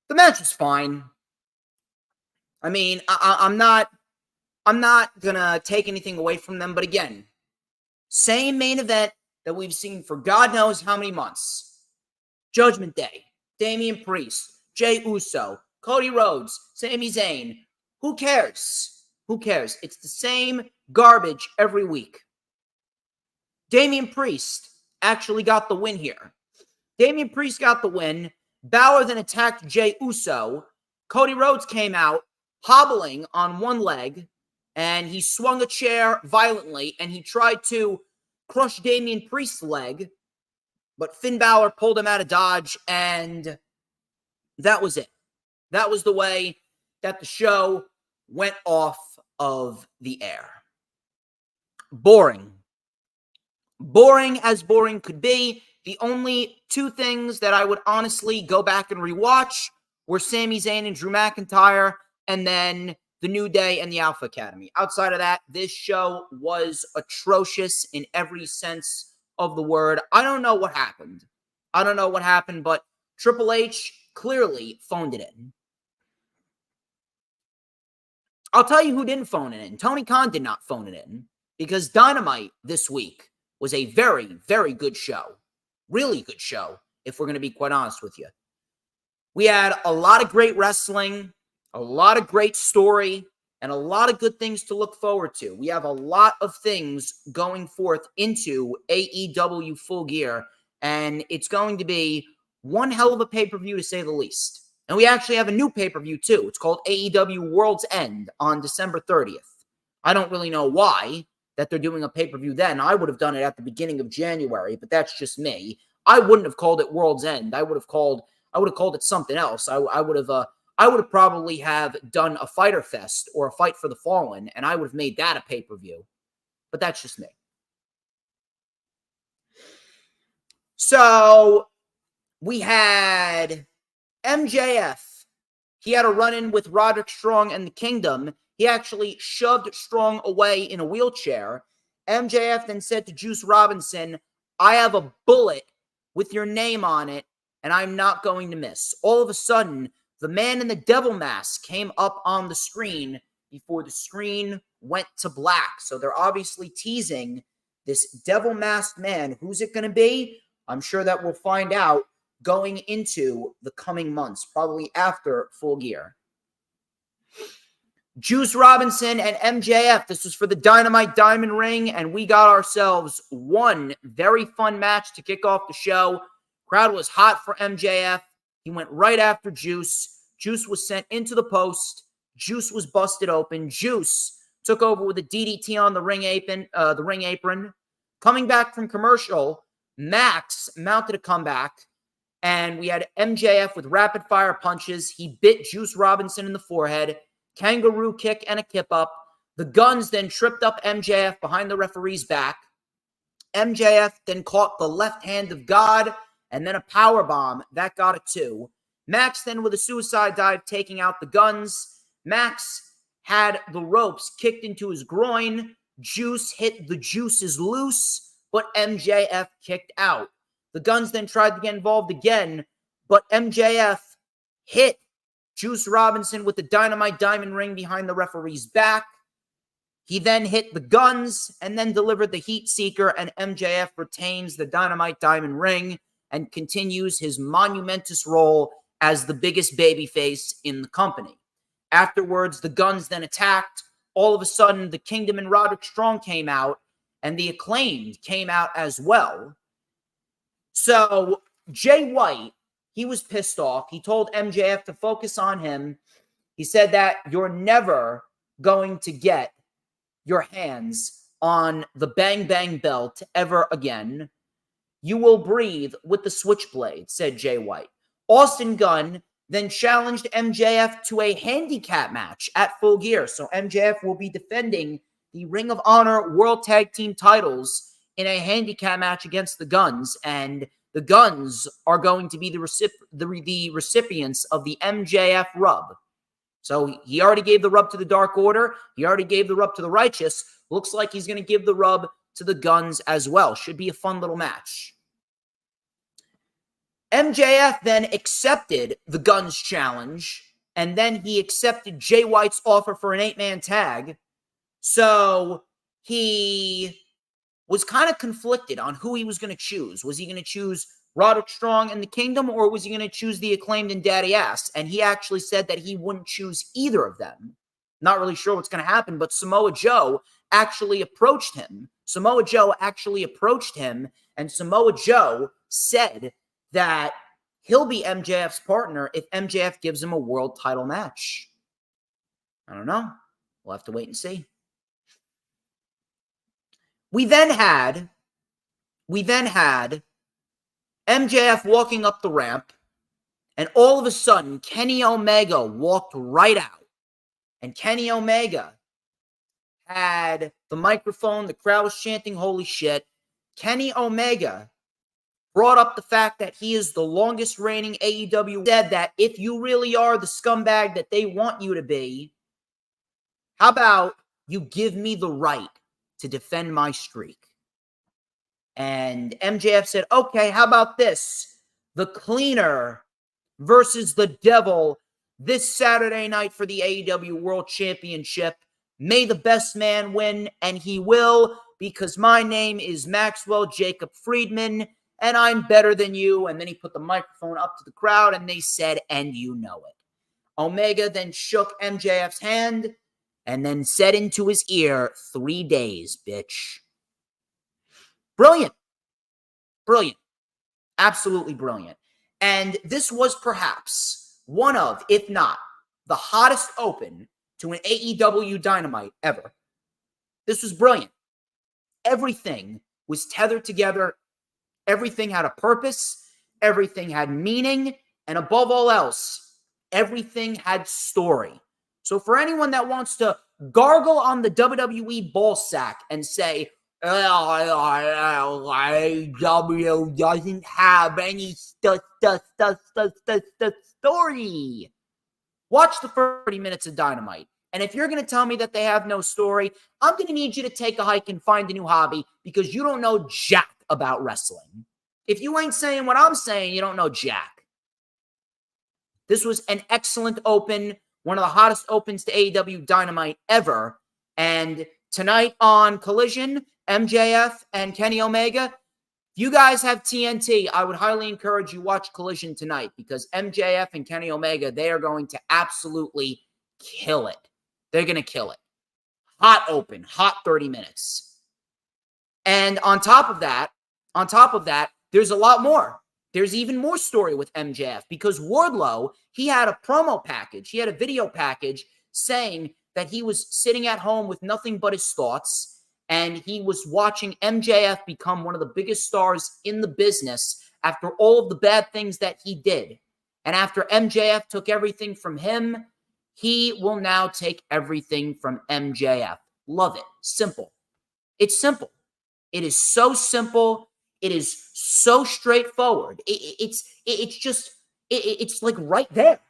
The match was fine. I mean, I'm not gonna take anything away from them, but again, same main event that we've seen for God knows how many months. Judgment Day, Damian Priest, Jey Uso, Cody Rhodes, Sami Zayn. Who cares? Who cares? It's the same garbage every week. Damian Priest actually got the win here. Damian Priest got the win. Balor then attacked Jey Uso. Cody Rhodes came out hobbling on one leg, and he swung a chair violently, and he tried to crush Damian Priest's leg, but Finn Balor pulled him out of dodge, and that was it. That was the way that the show went off of the air. Boring. Boring as boring could be. The only two things that I would honestly go back and rewatch were Sami Zayn and Drew McIntyre, and then the New Day and the Alpha Academy. Outside of that, this show was atrocious in every sense of the word. I don't know what happened. I don't know what happened, but Triple H clearly phoned it in. I'll tell you who didn't phone it in. Tony Khan did not phone it in, because Dynamite this week was a very, very good show. Really good show, if we're going to be quite honest with you. We had a lot of great wrestling, a lot of great story, and a lot of good things to look forward to. We have a lot of things going forth into AEW Full Gear, and it's going to be one hell of a pay-per-view to say the least. And we actually have a new pay-per-view too. It's called AEW World's End on December 30th. I don't really know why that they're doing a pay-per-view then. I would have done it at the beginning of January, but that's just me. I wouldn't have called it World's End. I would have called it something else. I would have probably have done a Fighter Fest or a Fight for the Fallen, and I would have made that a pay-per-view. But that's just me. So we had MJF. He had a run-in with Roderick Strong and the Kingdom. He actually shoved Strong away in a wheelchair. MJF then said to Juice Robinson, "I have a bullet with your name on it, and I'm not going to miss." All of a sudden, the man in the devil mask came up on the screen before the screen went to black. So they're obviously teasing this devil masked man. Who's it going to be? I'm sure that we'll find out going into the coming months, probably after Full Gear. Juice Robinson and MJF. This was for the Dynamite Diamond Ring, and we got ourselves one very fun match to kick off the show. Crowd was hot for MJF. He went right after Juice. Juice was sent into the post. Juice was busted open. Juice took over with a DDT on the ring apron. Coming back from commercial, Max mounted a comeback, and we had MJF with rapid-fire punches. He bit Juice Robinson in the forehead. Kangaroo kick and a kip up. The Guns then tripped up MJF behind the referee's back. MJF then caught the left hand of God and then a power bomb. That got a 2. Max then with a suicide dive taking out the Guns. Max had the ropes kicked into his groin. Juice hit the Juices loose, but MJF kicked out. The Guns then tried to get involved again, but MJF hit Juice Robinson with the Dynamite Diamond Ring behind the referee's back. He then hit the Guns and then delivered the Heat Seeker, and MJF retains the Dynamite Diamond Ring and continues his monumentous role as the biggest babyface in the company. Afterwards, the Guns then attacked. All of a sudden, the Kingdom and Roderick Strong came out, and the Acclaimed came out as well. So Jay White, he was pissed off. He told MJF to focus on him. He said that you're never going to get your hands on the Bang Bang belt ever again. You will breathe with the Switchblade, said Jay White. Austin Gunn then challenged MJF to a handicap match at Full Gear. So MJF will be defending the Ring of Honor World Tag Team titles in a handicap match against the Guns. And the Guns are going to be the recipients of the MJF rub. So he already gave the rub to the Dark Order. He already gave the rub to the Righteous. Looks like he's going to give the rub to the Guns as well. Should be a fun little match. MJF then accepted the Guns challenge, and then he accepted Jay White's offer for an 8-man tag. So he was kind of conflicted on who he was going to choose. Was he going to choose Roderick Strong and the Kingdom, or was he going to choose the Acclaimed and Daddy Ass? And he actually said that he wouldn't choose either of them. Not really sure what's going to happen, but Samoa Joe actually approached him. And Samoa Joe said that he'll be MJF's partner if MJF gives him a world title match. I don't know. We'll have to wait and see. We then had MJF walking up the ramp, and all of a sudden, Kenny Omega walked right out. And Kenny Omega had the microphone. The crowd was chanting, "Holy shit." Kenny Omega brought up the fact that he is the longest reigning AEW. Said that if you really are the scumbag that they want you to be, how about you give me the right to defend my streak? And MJF said, okay, how about this? The Cleaner versus the Devil this Saturday night for the AEW World Championship. May the best man win, and he will, because my name is Maxwell Jacob Friedman, and I'm better than you. And then he put the microphone up to the crowd, and they said, and you know it. Omega then shook MJF's hand and then said into his ear, 3 days, bitch. Brilliant. Brilliant. Absolutely brilliant. And this was perhaps one of, if not, the hottest open to an AEW Dynamite ever. This was brilliant. Everything was tethered together. Everything had a purpose. Everything had meaning. And above all else, everything had story. So for anyone that wants to gargle on the WWE ballsack and say, AEW doesn't have any story, watch the 30 minutes of Dynamite. And if you're going to tell me that they have no story, I'm going to need you to take a hike and find a new hobby, because you don't know jack about wrestling. If you ain't saying what I'm saying, you don't know jack. This was an excellent open, one of the hottest opens to AEW Dynamite ever. And tonight on Collision, MJF and Kenny Omega, if you guys have TNT, I would highly encourage you watch Collision tonight, because MJF and Kenny Omega, they are going to absolutely kill it. They're going to kill it. Hot open, hot 30 minutes. And on top of that, there's a lot more. There's even more story with MJF, because Wardlow, he had a promo package. He had a video package saying that he was sitting at home with nothing but his thoughts, and he was watching MJF become one of the biggest stars in the business after all of the bad things that he did. And after MJF took everything from him, he will now take everything from MJF. Love it. Simple. It's simple. It is so simple. It is so straightforward. It's like right there.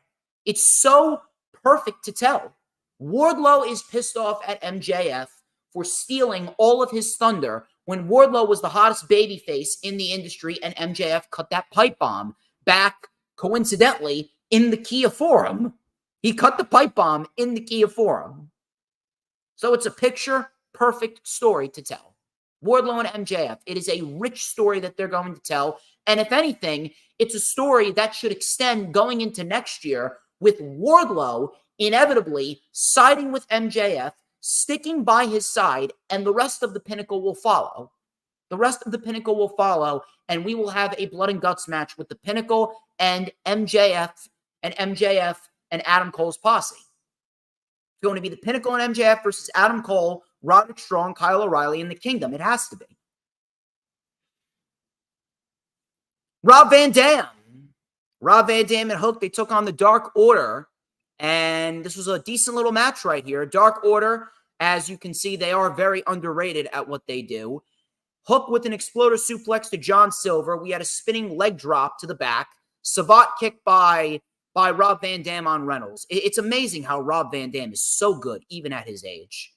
It's so perfect to tell. Wardlow is pissed off at MJF for stealing all of his thunder when Wardlow was the hottest babyface in the industry, and MJF cut that pipe bomb back coincidentally, in the Kia Forum. He cut the pipe bomb in the Kia Forum. So it's a picture-perfect story to tell. Wardlow and MJF, it is a rich story that they're going to tell. And if anything, it's a story that should extend going into next year with Wardlow inevitably siding with MJF, sticking by his side, and the rest of the Pinnacle will follow. The rest of the Pinnacle will follow, and we will have a blood and guts match with the Pinnacle and MJF and Adam Cole's posse. It's going to be the Pinnacle and MJF versus Adam Cole, Roderick Strong, Kyle O'Reilly, and the Kingdom. It has to be. Rob Van Dam and Hook, they took on the Dark Order, and this was a decent little match right here. Dark Order, as you can see, they are very underrated at what they do. Hook with an exploder suplex to John Silver. We had a spinning leg drop to the back. Savate kick by Rob Van Dam on Reynolds. It's amazing how Rob Van Dam is so good, even at his age.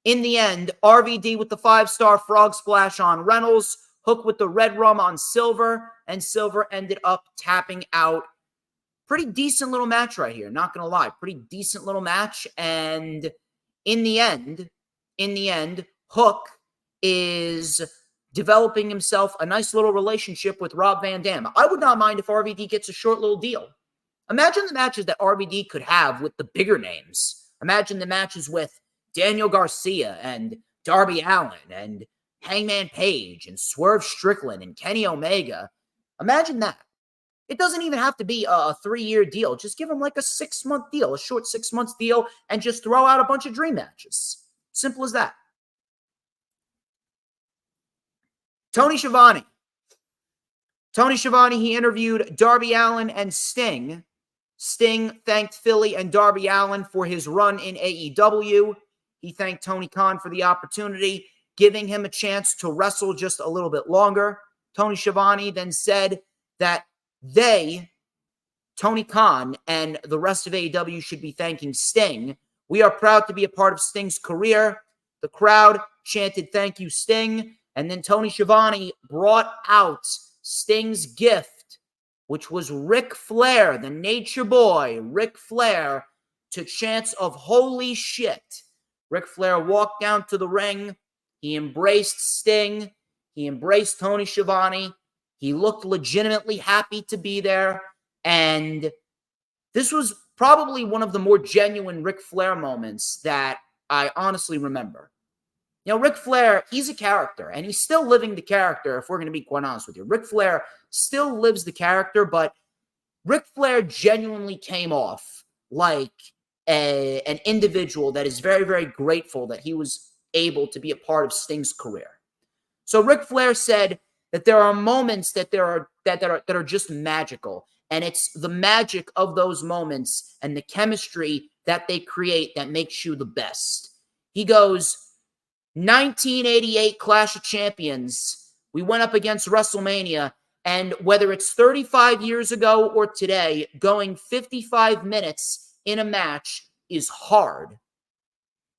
In the end, RVD with the 5-star frog splash on Reynolds. Hook with the red rum on Silver, and Silver ended up tapping out. Pretty decent little match right here, not going to lie. Pretty decent little match, and in the end, Hook is developing himself a nice little relationship with Rob Van Dam. I would not mind if RVD gets a short little deal. Imagine the matches that RVD could have with the bigger names. Imagine the matches with Daniel Garcia and Darby Allin and Hangman Page and Swerve Strickland and Kenny Omega. Imagine that. It doesn't even have to be a 3-year deal. Just give him like a 6-month deal, a short 6-month deal, and just throw out a bunch of dream matches. Simple as that. Tony Schiavone, he interviewed Darby Allin and Sting. Sting thanked Philly and Darby Allin for his run in AEW. He thanked Tony Khan for the opportunity, giving him a chance to wrestle just a little bit longer. Tony Schiavone then said that Tony Khan and the rest of AEW should be thanking Sting. We are proud to be a part of Sting's career. The crowd chanted, "Thank you, Sting." And then Tony Schiavone brought out Sting's gift, which was Ric Flair, the Nature Boy, Ric Flair, to chants of "Holy shit." Ric Flair walked down to the ring. He embraced Sting. He embraced Tony Schiavone. He looked legitimately happy to be there. And this was probably one of the more genuine Ric Flair moments that I honestly remember. You know, Ric Flair, he's a character, and he's still living the character, if we're going to be quite honest with you. Ric Flair still lives the character, but Ric Flair genuinely came off like an individual that is very, very grateful that he was able to be a part of Sting's career. So Ric Flair said that there are moments that are just magical, and it's the magic of those moments and the chemistry that they create that makes you the best. He goes, 1988 Clash of Champions, we went up against WrestleMania, and whether it's 35 years ago or today, going 55 minutes in a match is hard.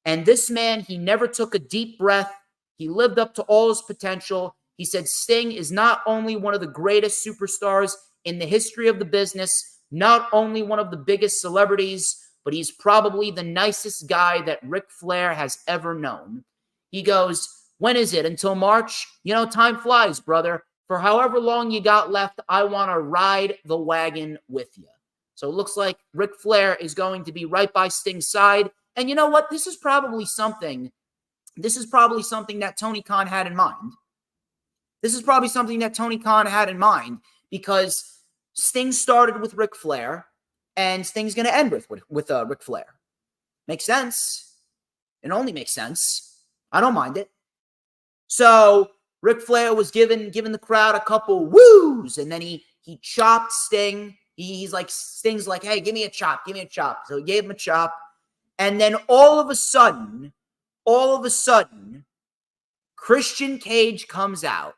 And this man, he never took a deep breath. He lived up to all his potential. He said Sting is not only one of the greatest superstars in the history of the business, not only one of the biggest celebrities, but he's probably the nicest guy that Ric Flair has ever known. He goes, when is it? Until March? You know, time flies, brother. For however long you got left, I want to ride the wagon with you. So it looks like Ric Flair is going to be right by Sting's side. And you know what? This is probably something that Tony Khan had in mind. Because Sting started with Ric Flair, and Sting's going to end with Ric Flair. Makes sense. It only makes sense. I don't mind it. So Ric Flair was giving the crowd a couple woos, and then he chopped Sting. Sting's like, hey, give me a chop. So he gave him a chop. And then all of a sudden, Christian Cage comes out.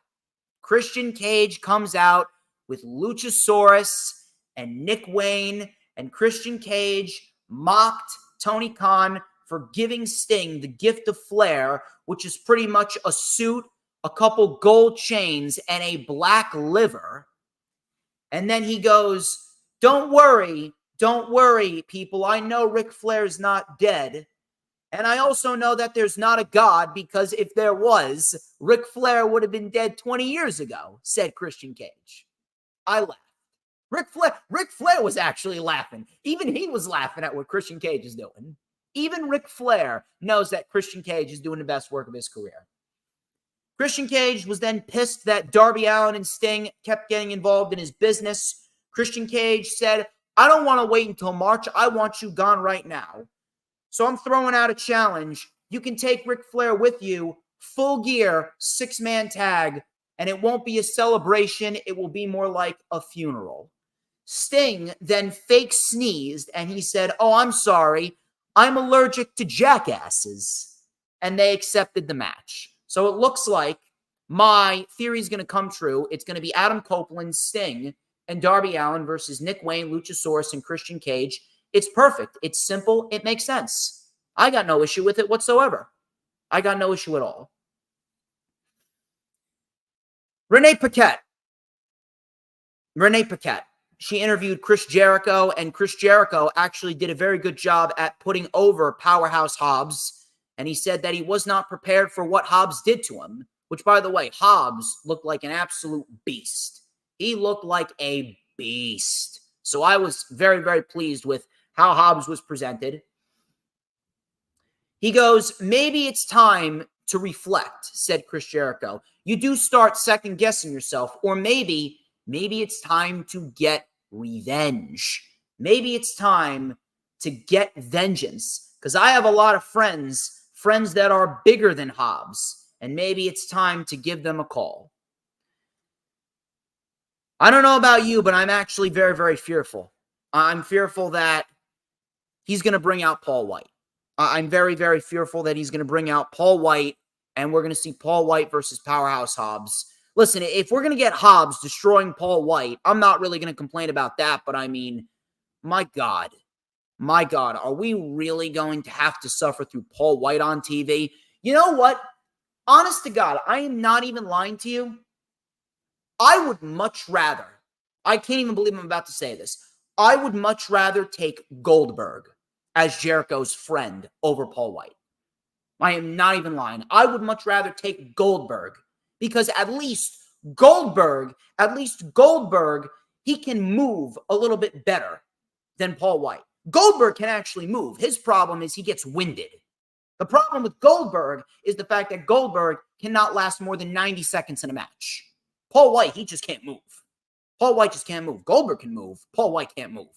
Christian Cage comes out with Luchasaurus and Nick Wayne, and Christian Cage mocked Tony Khan for giving Sting the gift of Flair, which is pretty much a suit, a couple gold chains, and a black liver. And then he goes, Don't worry. Don't worry, people. I know Ric Flair's not dead. And I also know that there's not a God, because if there was, Ric Flair would have been dead 20 years ago, said Christian Cage. I laughed. Ric Flair was actually laughing. Even he was laughing at what Christian Cage is doing. Even Ric Flair knows that Christian Cage is doing the best work of his career. Christian Cage was then pissed that Darby Allin and Sting kept getting involved in his business. Christian Cage said, I don't want to wait until March. I want you gone right now. So I'm throwing out a challenge. You can take Ric Flair with you, full gear, 6-man tag, and it won't be a celebration. It will be more like a funeral. Sting then fake sneezed, and he said, oh, I'm sorry. I'm allergic to jackasses. And they accepted the match. So it looks like my theory is going to come true. It's going to be Adam Copeland, Sting, and Darby Allin versus Nick Wayne, Luchasaurus, and Christian Cage. It's perfect. It's simple. It makes sense. I got no issue with it whatsoever. I got no issue at all. Renee Paquette. She interviewed Chris Jericho, and Chris Jericho actually did a very good job at putting over Powerhouse Hobbs, and he said that he was not prepared for what Hobbs did to him, which, by the way, Hobbs looked like an absolute beast. He looked like a beast. So I was very, very pleased with how Hobbs was presented. He goes, maybe it's time to reflect, said Chris Jericho. You do start second-guessing yourself, or maybe it's time to get revenge. Maybe it's time to get vengeance, because I have a lot of friends that are bigger than Hobbs, and maybe it's time to give them a call. I don't know about you, but I'm actually very, very fearful. I'm fearful that he's going to bring out Paul White. I'm very, very fearful that he's going to bring out Paul White, and we're going to see Paul White versus Powerhouse Hobbs. Listen, if we're going to get Hobbs destroying Paul White, I'm not really going to complain about that, but I mean, my God, are we really going to have to suffer through Paul White on TV? You know what? Honest to God, I am not even lying to you. I would much rather, I can't even believe I'm about to say this, I would much rather take Goldberg as Jericho's friend over Paul White. I am not even lying. I would much rather take Goldberg, because at least Goldberg, he can move a little bit better than Paul White. Goldberg can actually move. His problem is he gets winded. The problem with Goldberg is the fact that Goldberg cannot last more than 90 seconds in a match. Paul White, he just can't move. Paul White just can't move. Goldberg can move. Paul White can't move.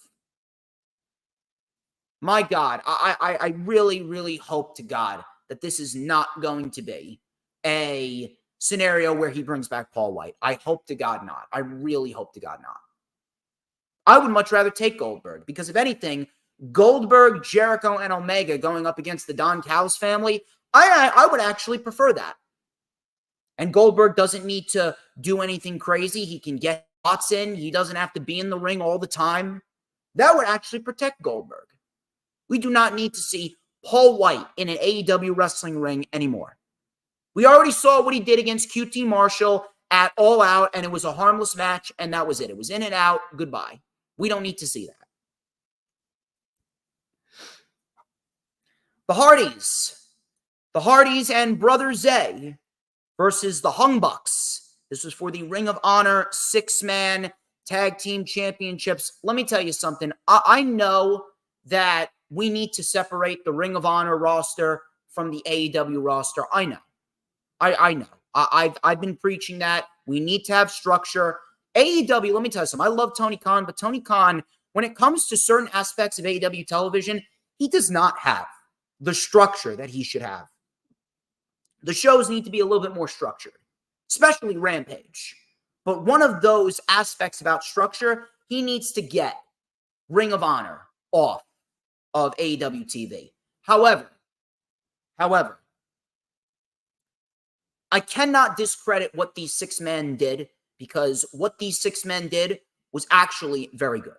My God, I really, really hope to God that this is not going to be a scenario where he brings back Paul White. I hope to God not. I really hope to God not. I would much rather take Goldberg, because if anything, Goldberg, Jericho, and Omega going up against the Don Callis family, I would actually prefer that. And Goldberg doesn't need to do anything crazy. He can get shots in. He doesn't have to be in the ring all the time. That would actually protect Goldberg. We do not need to see Paul White in an AEW wrestling ring anymore. We already saw what he did against QT Marshall at All Out, and it was a harmless match, and that was it. It was in and out. Goodbye. We don't need to see that. The Hardys and Brother Zay versus the Hung Bucks. This was for the Ring of Honor 6-man tag team championships. Let me tell you something. I know that we need to separate the Ring of Honor roster from the AEW roster. I know. I know. I've been preaching that. We need to have structure. AEW, let me tell you something. I love Tony Khan, but Tony Khan, when it comes to certain aspects of AEW television, he does not have the structure that he should have. The shows need to be a little bit more structured, especially Rampage. But one of those aspects about structure, he needs to get Ring of Honor off of AEW TV. However, I cannot discredit what these 6 men did, because what these 6 men did was actually very good.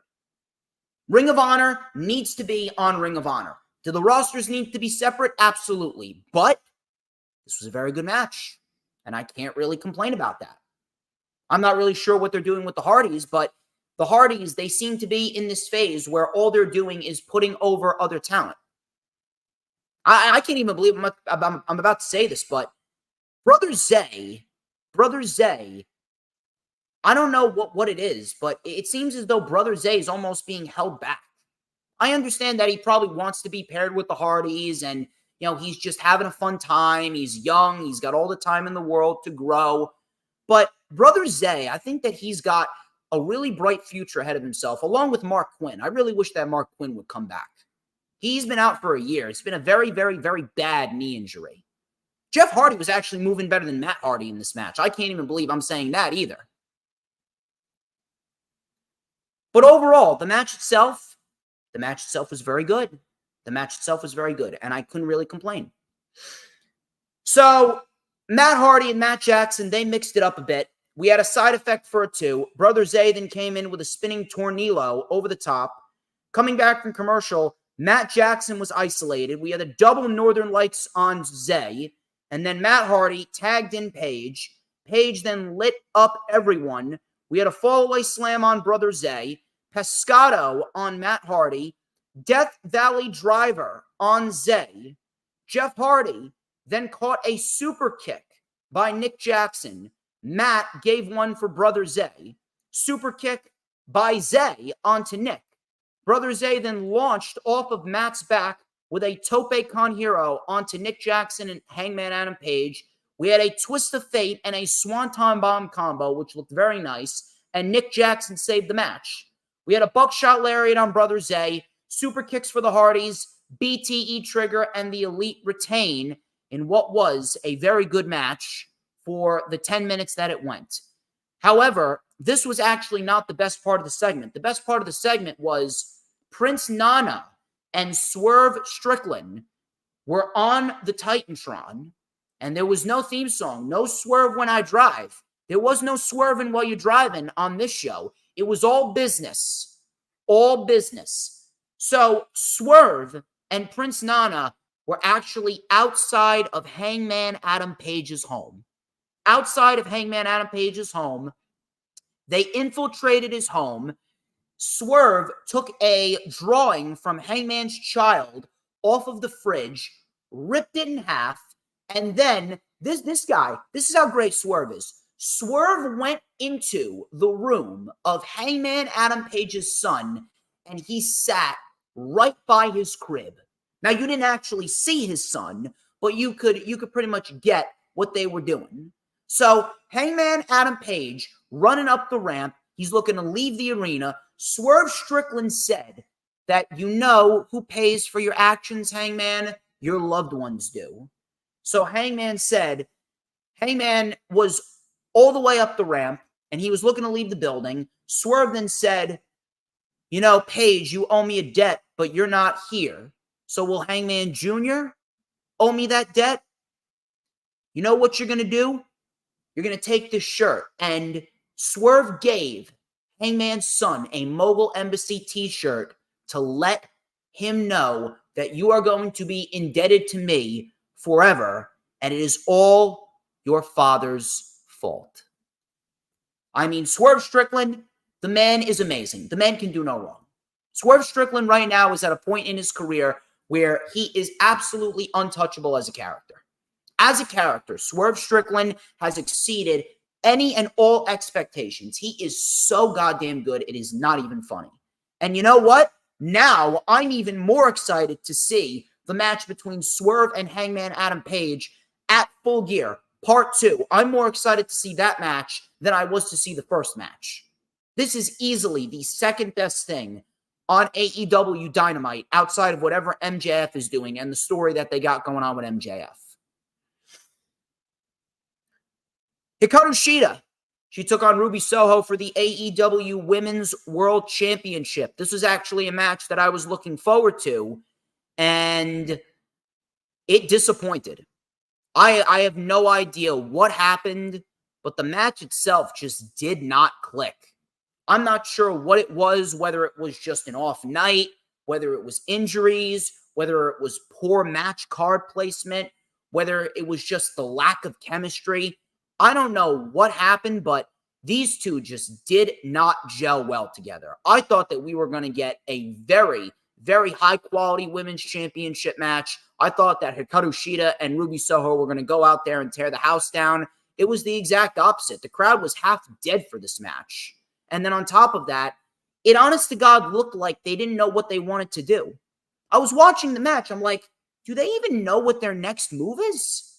Ring of Honor needs to be on Ring of Honor. Do the rosters need to be separate? Absolutely. But this was a very good match, and I can't really complain about that. I'm not really sure what they're doing with the Hardys, but The Hardys, they seem to be in this phase where all they're doing is putting over other talent. I can't even believe I'm about to say this, but Brother Zay, I don't know what it is, but it seems as though Brother Zay is almost being held back. I understand that he probably wants to be paired with the Hardys, and he's just having a fun time. He's young. He's got all the time in the world to grow. But Brother Zay, I think that he's got a really bright future ahead of himself, along with Mark Quinn. I really wish that Mark Quinn would come back. He's been out for a year. It's been a very, very, very bad knee injury. Jeff Hardy was actually moving better than Matt Hardy in this match. I can't even believe I'm saying that either. But overall, the match itself was very good. And I couldn't really complain. So, Matt Hardy and Matt Jackson, they mixed it up a bit. We had a side effect for a 2. Brother Zay then came in with a spinning tornillo over the top. Coming back from commercial, Matt Jackson was isolated. We had a double Northern Lights on Zay. And then Matt Hardy tagged in Paige. Paige then lit up everyone. We had a fallaway slam on Brother Zay. Pescado on Matt Hardy. Death Valley Driver on Zay. Jeff Hardy then caught a super kick by Nick Jackson. Matt gave one for Brother Zay. Super kick by Zay onto Nick. Brother Zay then launched off of Matt's back with a tope con hero onto Nick Jackson and Hangman Adam Page. We had a twist of fate and a swanton bomb combo, which looked very nice, and Nick Jackson saved the match. We had a buckshot lariat on Brother Zay, super kicks for the Hardys, BTE trigger, and the Elite retain in what was a very good match for the 10 minutes that it went. However, this was actually not the best part of the segment. The best part of the segment was Prince Nana and Swerve Strickland were on the Titantron, and there was no theme song, no Swerve When I Drive. There was no swerving while you're driving on this show. It was all business. All business. So Swerve and Prince Nana were actually outside of Hangman Adam Page's home. Outside of Hangman Adam Page's home, they infiltrated his home. Swerve took a drawing from Hangman's child off of the fridge, ripped it in half, and then this guy, this is how great Swerve is. Swerve went into the room of Hangman Adam Page's son, and he sat right by his crib. Now, you didn't actually see his son, but you could pretty much get what they were doing. So, Hangman Adam Page running up the ramp. He's looking to leave the arena. Swerve Strickland said that you know who pays for your actions, Hangman? Your loved ones do. So Hangman said, Hangman was all the way up the ramp, and he was looking to leave the building. Swerve then said, you know, Page, you owe me a debt, but you're not here. So will Hangman Jr. owe me that debt? You know what you're going to do? You're going to take this shirt. And Swerve gave Hangman's son a Mogul Embassy t-shirt to let him know that you are going to be indebted to me forever, and it is all your father's fault. I mean, Swerve Strickland, the man is amazing. The man can do no wrong. Swerve Strickland right now is at a point in his career where he is absolutely untouchable as a character. As a character, Swerve Strickland has exceeded any and all expectations. He is so goddamn good, it is not even funny. And you know what? Now, I'm even more excited to see the match between Swerve and Hangman Adam Page at Full Gear, Part 2. I'm more excited to see that match than I was to see the first match. This is easily the second best thing on AEW Dynamite outside of whatever MJF is doing and the story that they got going on with MJF. Hikaru Shida, she took on Ruby Soho for the AEW Women's World Championship. This was actually a match that I was looking forward to, and it disappointed. I have no idea what happened, but the match itself just did not click. I'm not sure what it was, whether it was just an off night, whether it was injuries, whether it was poor match card placement, whether it was just the lack of chemistry. I don't know what happened, but These two just did not gel well together. I thought that we were going to get a very, very high-quality women's championship match. I thought that Hikaru Shida and Ruby Soho were going to go out there and tear the house down. It was the exact opposite. The crowd was half dead for this match. And then on top of that, it honest to God looked like they didn't know what they wanted to do. I was watching the match. I'm like, do they even know what their next move is?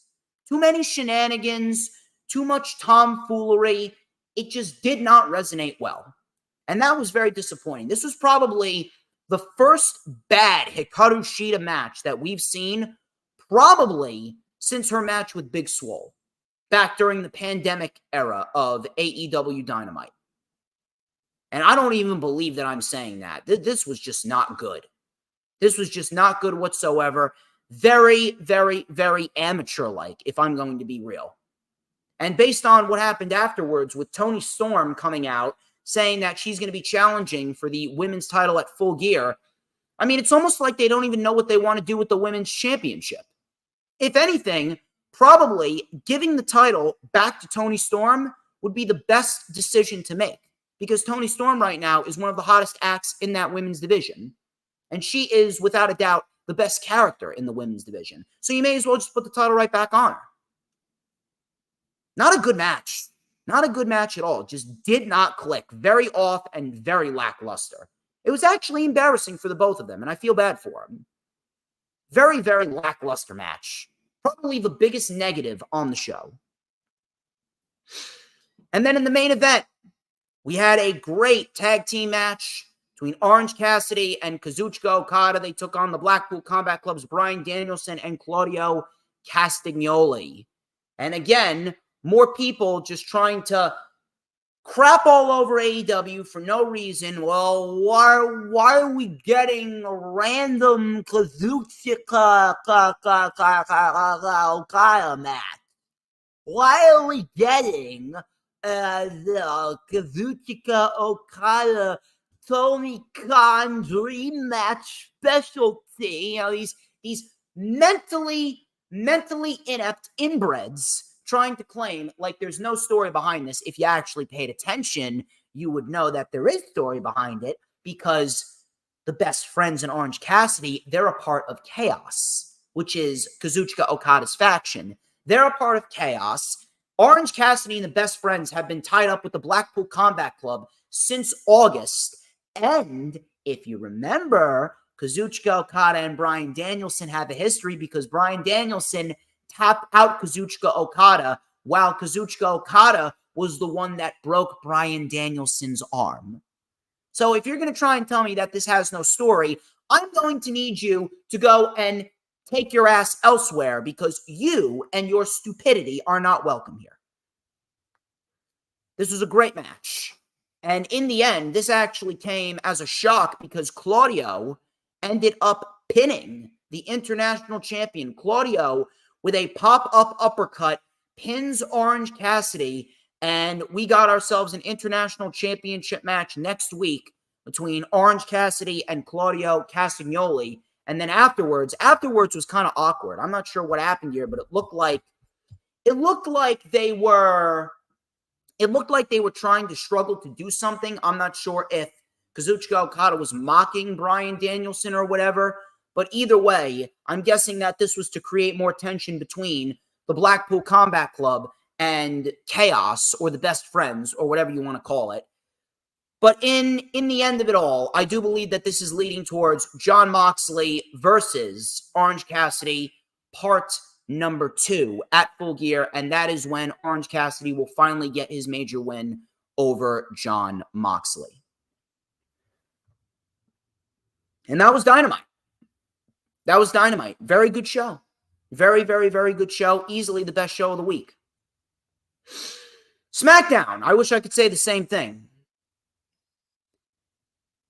Too many shenanigans, too much tomfoolery. It just did not resonate well. And that was very disappointing. This was probably the first bad Hikaru Shida match that we've seen probably since her match with Big Swole back during the pandemic era of AEW Dynamite. And I don't even believe that I'm saying that. This was just not good. This was just not good whatsoever. Very, very, very amateur-like, if I'm going to be real. And based on what happened afterwards with Toni Storm coming out, saying that she's going to be challenging for the women's title at Full Gear, I mean, it's almost like they don't even know what they want to do with the women's championship. If anything, probably giving the title back to Toni Storm would be the best decision to make, because Toni Storm right now is one of the hottest acts in that women's division. And she is, without a doubt, the best character in the women's division. So you may as well just put the title right back on her. Not a good match. Not a good match at all. Just did not click. Very off and very lackluster. It was actually embarrassing for the both of them, and I feel bad for them. Very, very lackluster match. Probably the biggest negative on the show. And then in the main event, we had a great tag team match between Orange Cassidy and Kazuchika Okada. They took on the Blackpool Combat Club's Bryan Danielson and Claudio Castagnoli. And again, more people just trying to crap all over AEW for no reason. Well, why are we getting a random Kazuchika Okada match? Why are we getting the Kazuchika Okada Tony Khan dream match specialty? You know, these mentally inept inbreds trying to claim like there's no story behind this. If you actually paid attention, you would know that there is story behind it, because the Best Friends in Orange Cassidy, they're a part of Chaos, which is Kazuchika Okada's faction. They're a part of Chaos. Orange Cassidy and the Best Friends have been tied up with the Blackpool Combat Club since August. And if you remember, Kazuchika Okada and Bryan Danielson have a history, because Bryan Danielson tapped out Kazuchika Okada while Kazuchika Okada was the one that broke Bryan Danielson's arm. So if you're going to try and tell me that this has no story, I'm going to need you to go and take your ass elsewhere, because you and your stupidity are not welcome here. This was a great match. And in the end, this actually came as a shock, because Claudio ended up pinning the international champion. Claudio, with a pop-up uppercut, pins Orange Cassidy, and we got ourselves an international championship match next week between Orange Cassidy and Claudio Castagnoli. And then afterwards was kind of awkward. I'm not sure what happened here, but it looked like they were trying to struggle to do something. I'm not sure if Kazuchika Okada was mocking Bryan Danielson or whatever. But either way, I'm guessing that this was to create more tension between the Blackpool Combat Club and Chaos, or the Best Friends, or whatever you want to call it. But in the end of it all, I do believe that this is leading towards Jon Moxley versus Orange Cassidy, part number 2 at Full Gear. And that is when Orange Cassidy will finally get his major win over Jon Moxley. And that was Dynamite. That was Dynamite. Very good show. Very, very, very good show. Easily the best show of the week. SmackDown. I wish I could say the same thing.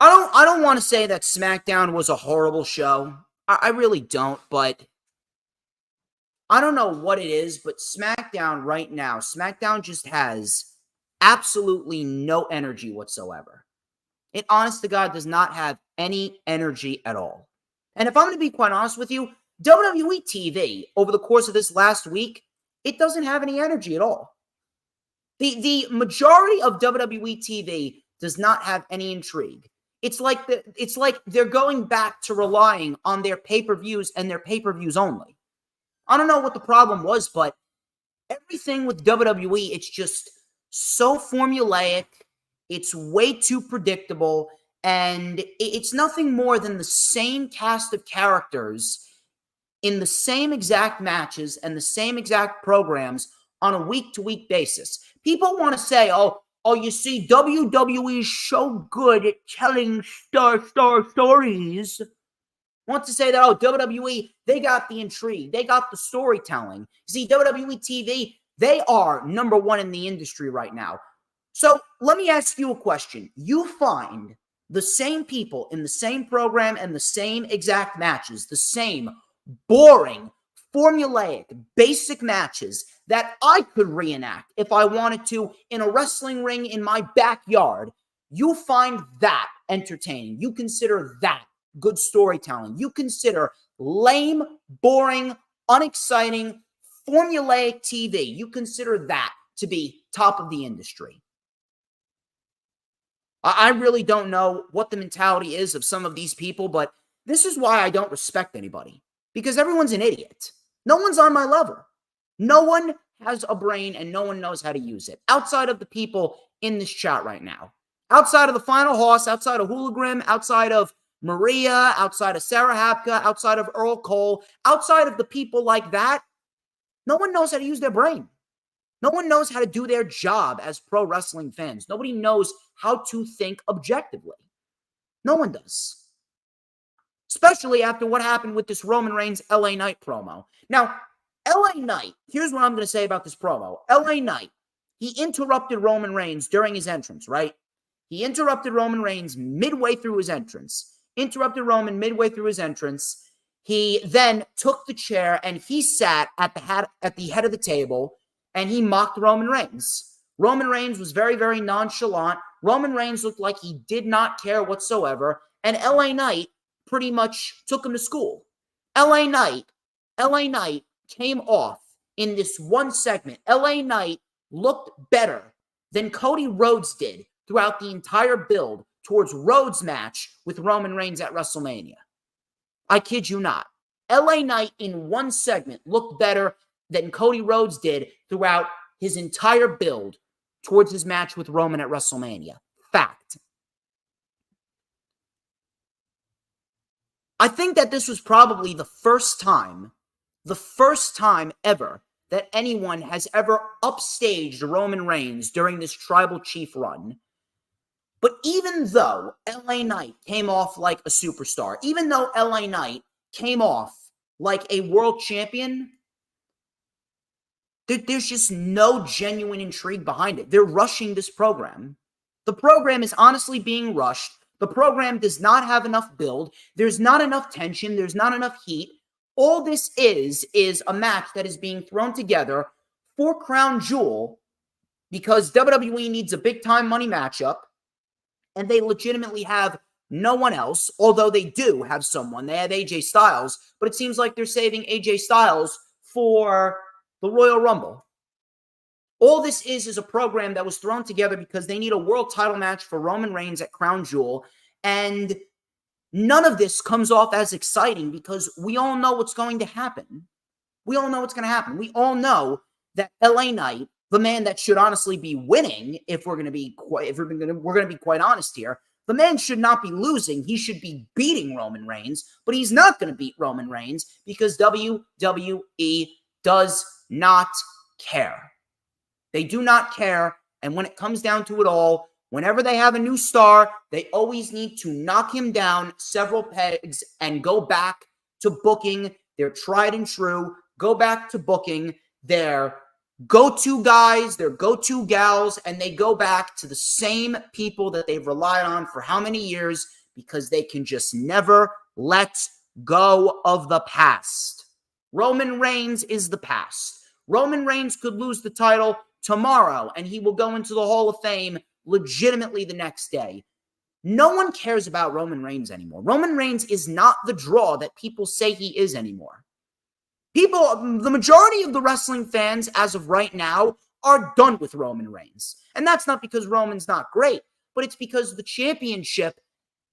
I don't want to say that SmackDown was a horrible show. I really don't, but I don't know what it is, but SmackDown right now, SmackDown just has absolutely no energy whatsoever. It, honest to God, does not have any energy at all. And if I'm going to be quite honest with you, WWE TV, over the course of this last week, it doesn't have any energy at all. The majority of WWE TV does not have any intrigue. It's like they're going back to relying on their pay-per-views and their pay-per-views only. I don't know what the problem was, but everything with WWE, it's just so formulaic. It's way too predictable, and it's nothing more than the same cast of characters in the same exact matches and the same exact programs on a week-to-week basis. People want to say, oh, you see, WWE is so good at telling stories. Want to say that, oh, WWE, they got the intrigue. They got the storytelling. See, WWE TV, they are number one in the industry right now. So let me ask you a question. You find the same people in the same program and the same exact matches, the same boring, formulaic, basic matches that I could reenact if I wanted to in a wrestling ring in my backyard. You find that entertaining. You consider that good storytelling. You consider lame, boring, unexciting, formulaic TV. You consider that to be top of the industry. I really don't know what the mentality is of some of these people, but this is why I don't respect anybody. Because everyone's an idiot. No one's on my level. No one has a brain and no one knows how to use it. Outside of the people in this chat right now. Outside of the Final Horse, outside of Hooligrim, outside of Maria, outside of Sarah Hapka, outside of Earl Cole, outside of the people like that, no one knows how to use their brain. No one knows how to do their job as pro wrestling fans. Nobody knows how to think objectively. No one does. Especially after what happened with this Roman Reigns LA Knight promo. Now, LA Knight, here's what I'm going to say about this promo. LA Knight, he interrupted Roman Reigns during his entrance, right? He interrupted Roman Reigns midway through his entrance. He then took the chair and he sat at the head of the table and he mocked Roman Reigns. Roman Reigns was very, very nonchalant. Roman Reigns looked like he did not care whatsoever. And LA Knight pretty much took him to school. LA Knight came off in this one segment. LA Knight looked better than Cody Rhodes did throughout the entire build towards Rhodes' match with Roman Reigns at WrestleMania. I kid you not. LA Knight in one segment looked better than Cody Rhodes did throughout his entire build towards his match with Roman at WrestleMania. Fact. I think that this was probably the first time ever that anyone has ever upstaged Roman Reigns during this Tribal Chief run. But even though LA Knight came off like a superstar, even though LA Knight came off like a world champion, there's just no genuine intrigue behind it. They're rushing this program. The program is honestly being rushed. The program does not have enough build. There's not enough tension. There's not enough heat. All this is a match that is being thrown together for Crown Jewel because WWE needs a big-time money matchup, and they legitimately have no one else, although they do have someone. They have AJ Styles, but it seems like they're saving AJ Styles for the Royal Rumble. All this is a program that was thrown together because they need a world title match for Roman Reigns at Crown Jewel, and none of this comes off as exciting because we all know what's going to happen. We all know what's going to happen. We all know that LA Knight, the man that should honestly be winning, if we're going to be quite honest here, the man should not be losing. He should be beating Roman Reigns, but he's not going to beat Roman Reigns because WWE does not care. They do not care, and when it comes down to it all, whenever they have a new star, they always need to knock him down several pegs and go back to booking their tried and true, go back to booking their go-to guys, their go-to gals, and they go back to the same people that they've relied on for how many years because they can just never let go of the past. Roman Reigns is the past. Roman Reigns could lose the title tomorrow, and he will go into the Hall of Fame legitimately the next day. No one cares about Roman Reigns anymore. Roman Reigns is not the draw that people say he is anymore. The majority of the wrestling fans as of right now are done with Roman Reigns. And that's not because Roman's not great, but it's because the championship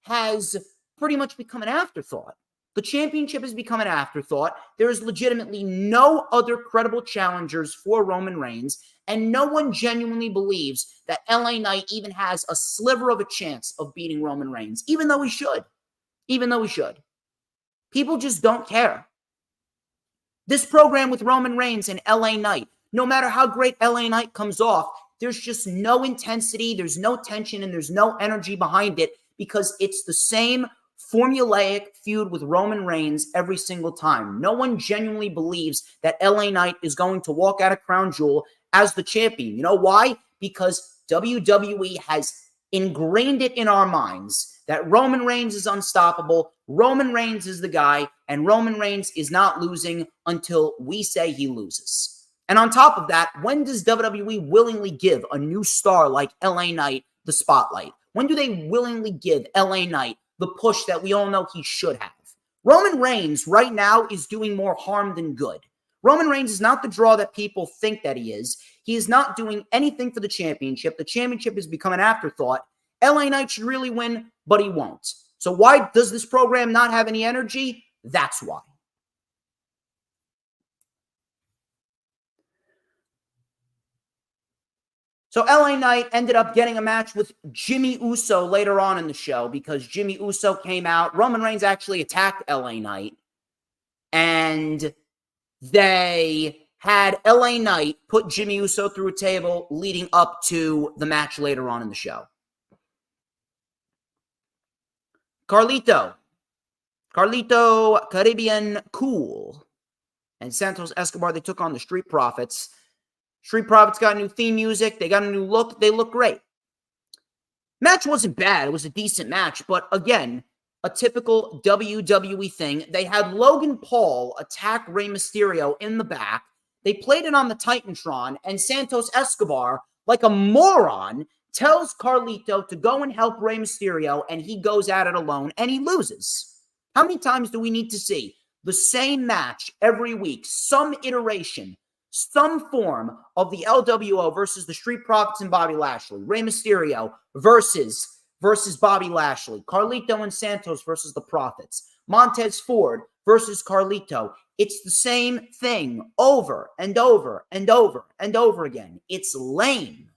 has pretty much become an afterthought. The championship has become an afterthought. There is legitimately no other credible challengers for Roman Reigns, and no one genuinely believes that LA Knight even has a sliver of a chance of beating Roman Reigns, even though he should. Even though he should. People just don't care. This program with Roman Reigns and LA Knight, no matter how great LA Knight comes off, there's just no intensity, there's no tension, and there's no energy behind it because it's the same formulaic feud with Roman Reigns every single time. No one genuinely believes that LA Knight is going to walk out of Crown Jewel as the champion. You know why? Because WWE has ingrained it in our minds that Roman Reigns is unstoppable, Roman Reigns is the guy, and Roman Reigns is not losing until we say he loses. And on top of that, when does WWE willingly give a new star like LA Knight the spotlight? When do they willingly give LA Knight the push that we all know he should have? Roman Reigns right now is doing more harm than good. Roman Reigns is not the draw that people think that he is. He is not doing anything for the championship. The championship has become an afterthought. LA Knight should really win, but he won't. So why does this program not have any energy? That's why. So LA Knight ended up getting a match with Jimmy Uso later on in the show because Jimmy Uso came out. Roman Reigns actually attacked LA Knight. And they had LA Knight put Jimmy Uso through a table leading up to the match later on in the show. Carlito Caribbean Cool, and Santos Escobar, they took on the Street Profits. Street Profits got new theme music. They got a new look. They look great. Match wasn't bad. It was a decent match. But again, a typical WWE thing. They had Logan Paul attack Rey Mysterio in the back. They played it on the Titantron. And Santos Escobar, like a moron, tells Carlito to go and help Rey Mysterio. And he goes at it alone. And he loses. How many times do we need to see the same match every week? Some iteration, some form of the LWO versus the Street Profits and Bobby Lashley. Rey Mysterio versus Bobby Lashley. Carlito and Santos versus the Profits. Montez Ford versus Carlito. It's the same thing over and over and over and over again. It's lame.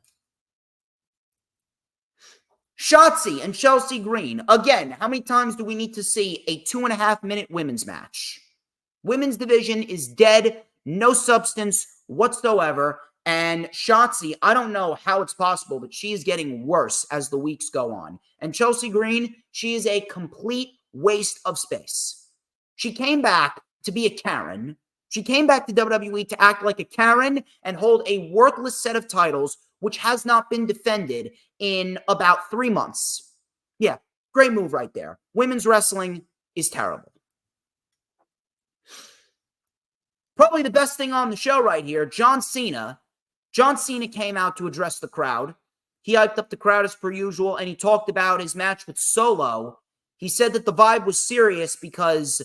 Shotzi and Chelsea Green. Again, how many times do we need to see a 2.5-minute women's match? Women's division is dead. No substance whatsoever. And Shotzi, I don't know how it's possible, but she is getting worse as the weeks go on. And Chelsea Green, she is a complete waste of space. She came back to be a Karen. She came back to WWE to act like a Karen and hold a worthless set of titles, which has not been defended in about 3 months. Yeah, great move right there. Women's wrestling is terrible. Probably the best thing on the show right here, John Cena. John Cena came out to address the crowd. He hyped up the crowd as per usual, and he talked about his match with Solo. He said that the vibe was serious because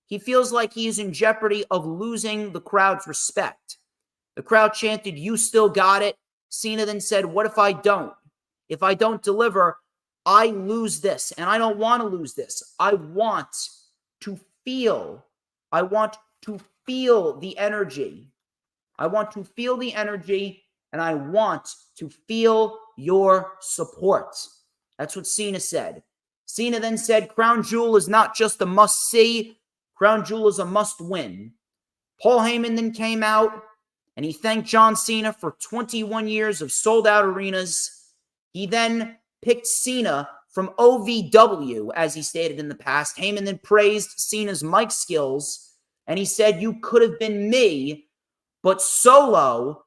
he feels like he is in jeopardy of losing the crowd's respect. The crowd chanted, "You still got it." Cena then said, "What if I don't? If I don't deliver, I lose this, and I don't want to lose this. I want to feel the energy. I want to feel the energy, and I want to feel your support." That's what Cena said. Cena then said, "Crown Jewel is not just a must-see. Crown Jewel is a must-win." Paul Heyman then came out, and he thanked John Cena for 21 years of sold-out arenas. He then picked Cena from OVW, as he stated in the past. Heyman then praised Cena's mic skills, and he said, "You could have been me, but Solo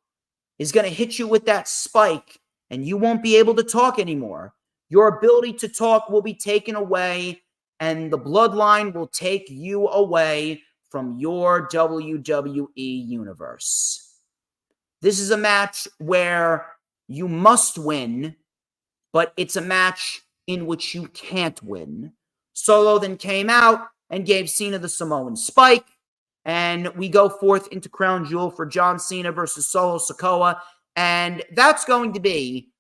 is going to hit you with that spike, and you won't be able to talk anymore. Your ability to talk will be taken away, and the bloodline will take you away from your WWE universe." This is a match where you must win, but it's a match in which you can't win. Solo then came out and gave Cena the Samoan spike, and we go forth into Crown Jewel for John Cena versus Solo Sikoa. And that's going to be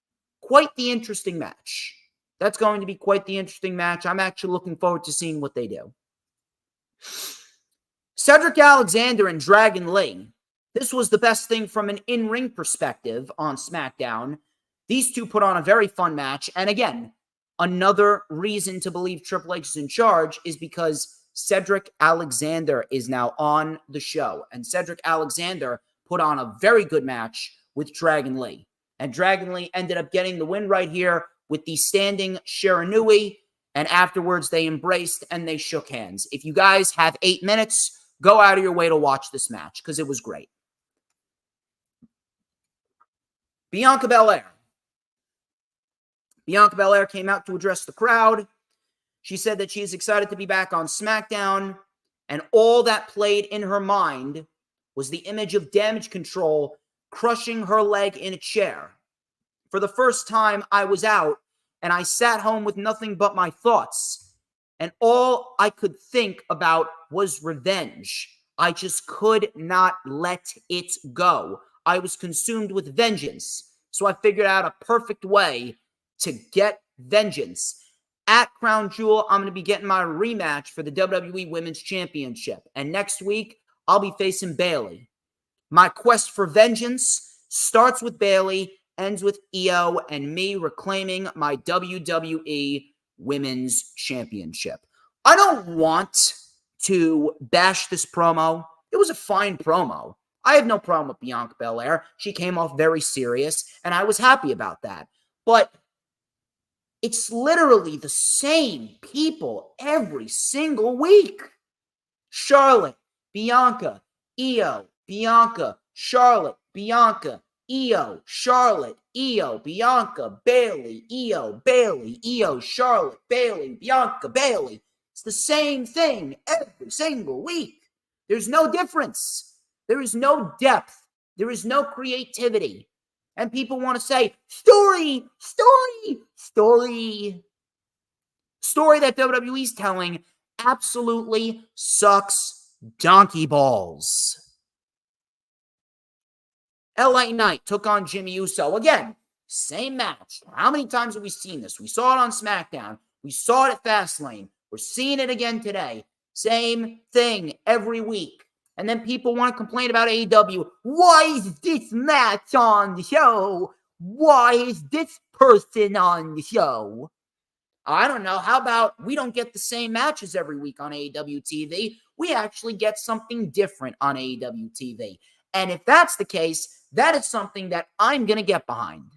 quite the interesting match. That's going to be quite the interesting match. I'm actually looking forward to seeing what they do. Cedric Alexander and Dragon Lee. This was the best thing from an in-ring perspective on SmackDown. These two put on a very fun match. And again, another reason to believe Triple H is in charge is because Cedric Alexander is now on the show. And Cedric Alexander put on a very good match with Dragon Lee. And Dragon Lee ended up getting the win right here with the standing Shiranui. And afterwards, they embraced and they shook hands. If you guys have 8 minutes, go out of your way to watch this match because it was great. Bianca Belair. Bianca Belair came out to address the crowd. She said that she is excited to be back on SmackDown, and all that played in her mind was the image of Damage Control crushing her leg in a chair. For the first time, I was out, and I sat home with nothing but my thoughts, and all I could think about was revenge. I just could not let it go. I was consumed with vengeance, so I figured out a perfect way to get vengeance. At Crown Jewel, I'm going to be getting my rematch for the WWE Women's Championship. And next week, I'll be facing Bayley. My quest for vengeance starts with Bayley, ends with Io, and me reclaiming my WWE Women's Championship. I don't want to bash this promo. It was a fine promo. I have no problem with Bianca Belair. She came off very serious, and I was happy about that. But it's literally the same people every single week. Charlotte, Bianca, Io, Bianca, Charlotte, Bianca, Io, Charlotte, Io, Bianca, Bayley, Io, Bayley, Io, Charlotte, Bayley, Bianca, Bayley. It's the same thing every single week. There's no difference. There is no depth. There is no creativity. And people want to say, story that WWE's telling absolutely sucks donkey balls. LA Knight took on Jimmy Uso. Again, same match. How many times have we seen this? We saw it on SmackDown. We saw it at Fastlane. We're seeing it again today. Same thing every week. And then people want to complain about AEW. Why is this match on the show? Why is this person on the show? I don't know. How about we don't get the same matches every week on AEW TV? We actually get something different on AEW TV. And if that's the case, that is something that I'm going to get behind.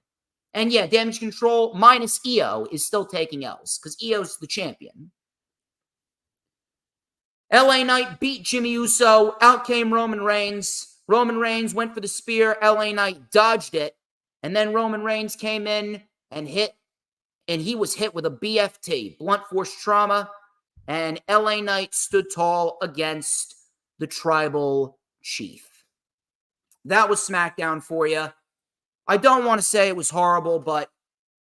And yeah, Damage Control minus Io is still taking L's because Io's the champion. LA Knight beat Jimmy Uso. Out came Roman Reigns. Roman Reigns went for the spear. LA Knight dodged it. And then Roman Reigns came in and hit. And he was hit with a BFT, blunt force trauma. And LA Knight stood tall against the Tribal Chief. That was SmackDown for you. I don't want to say it was horrible, but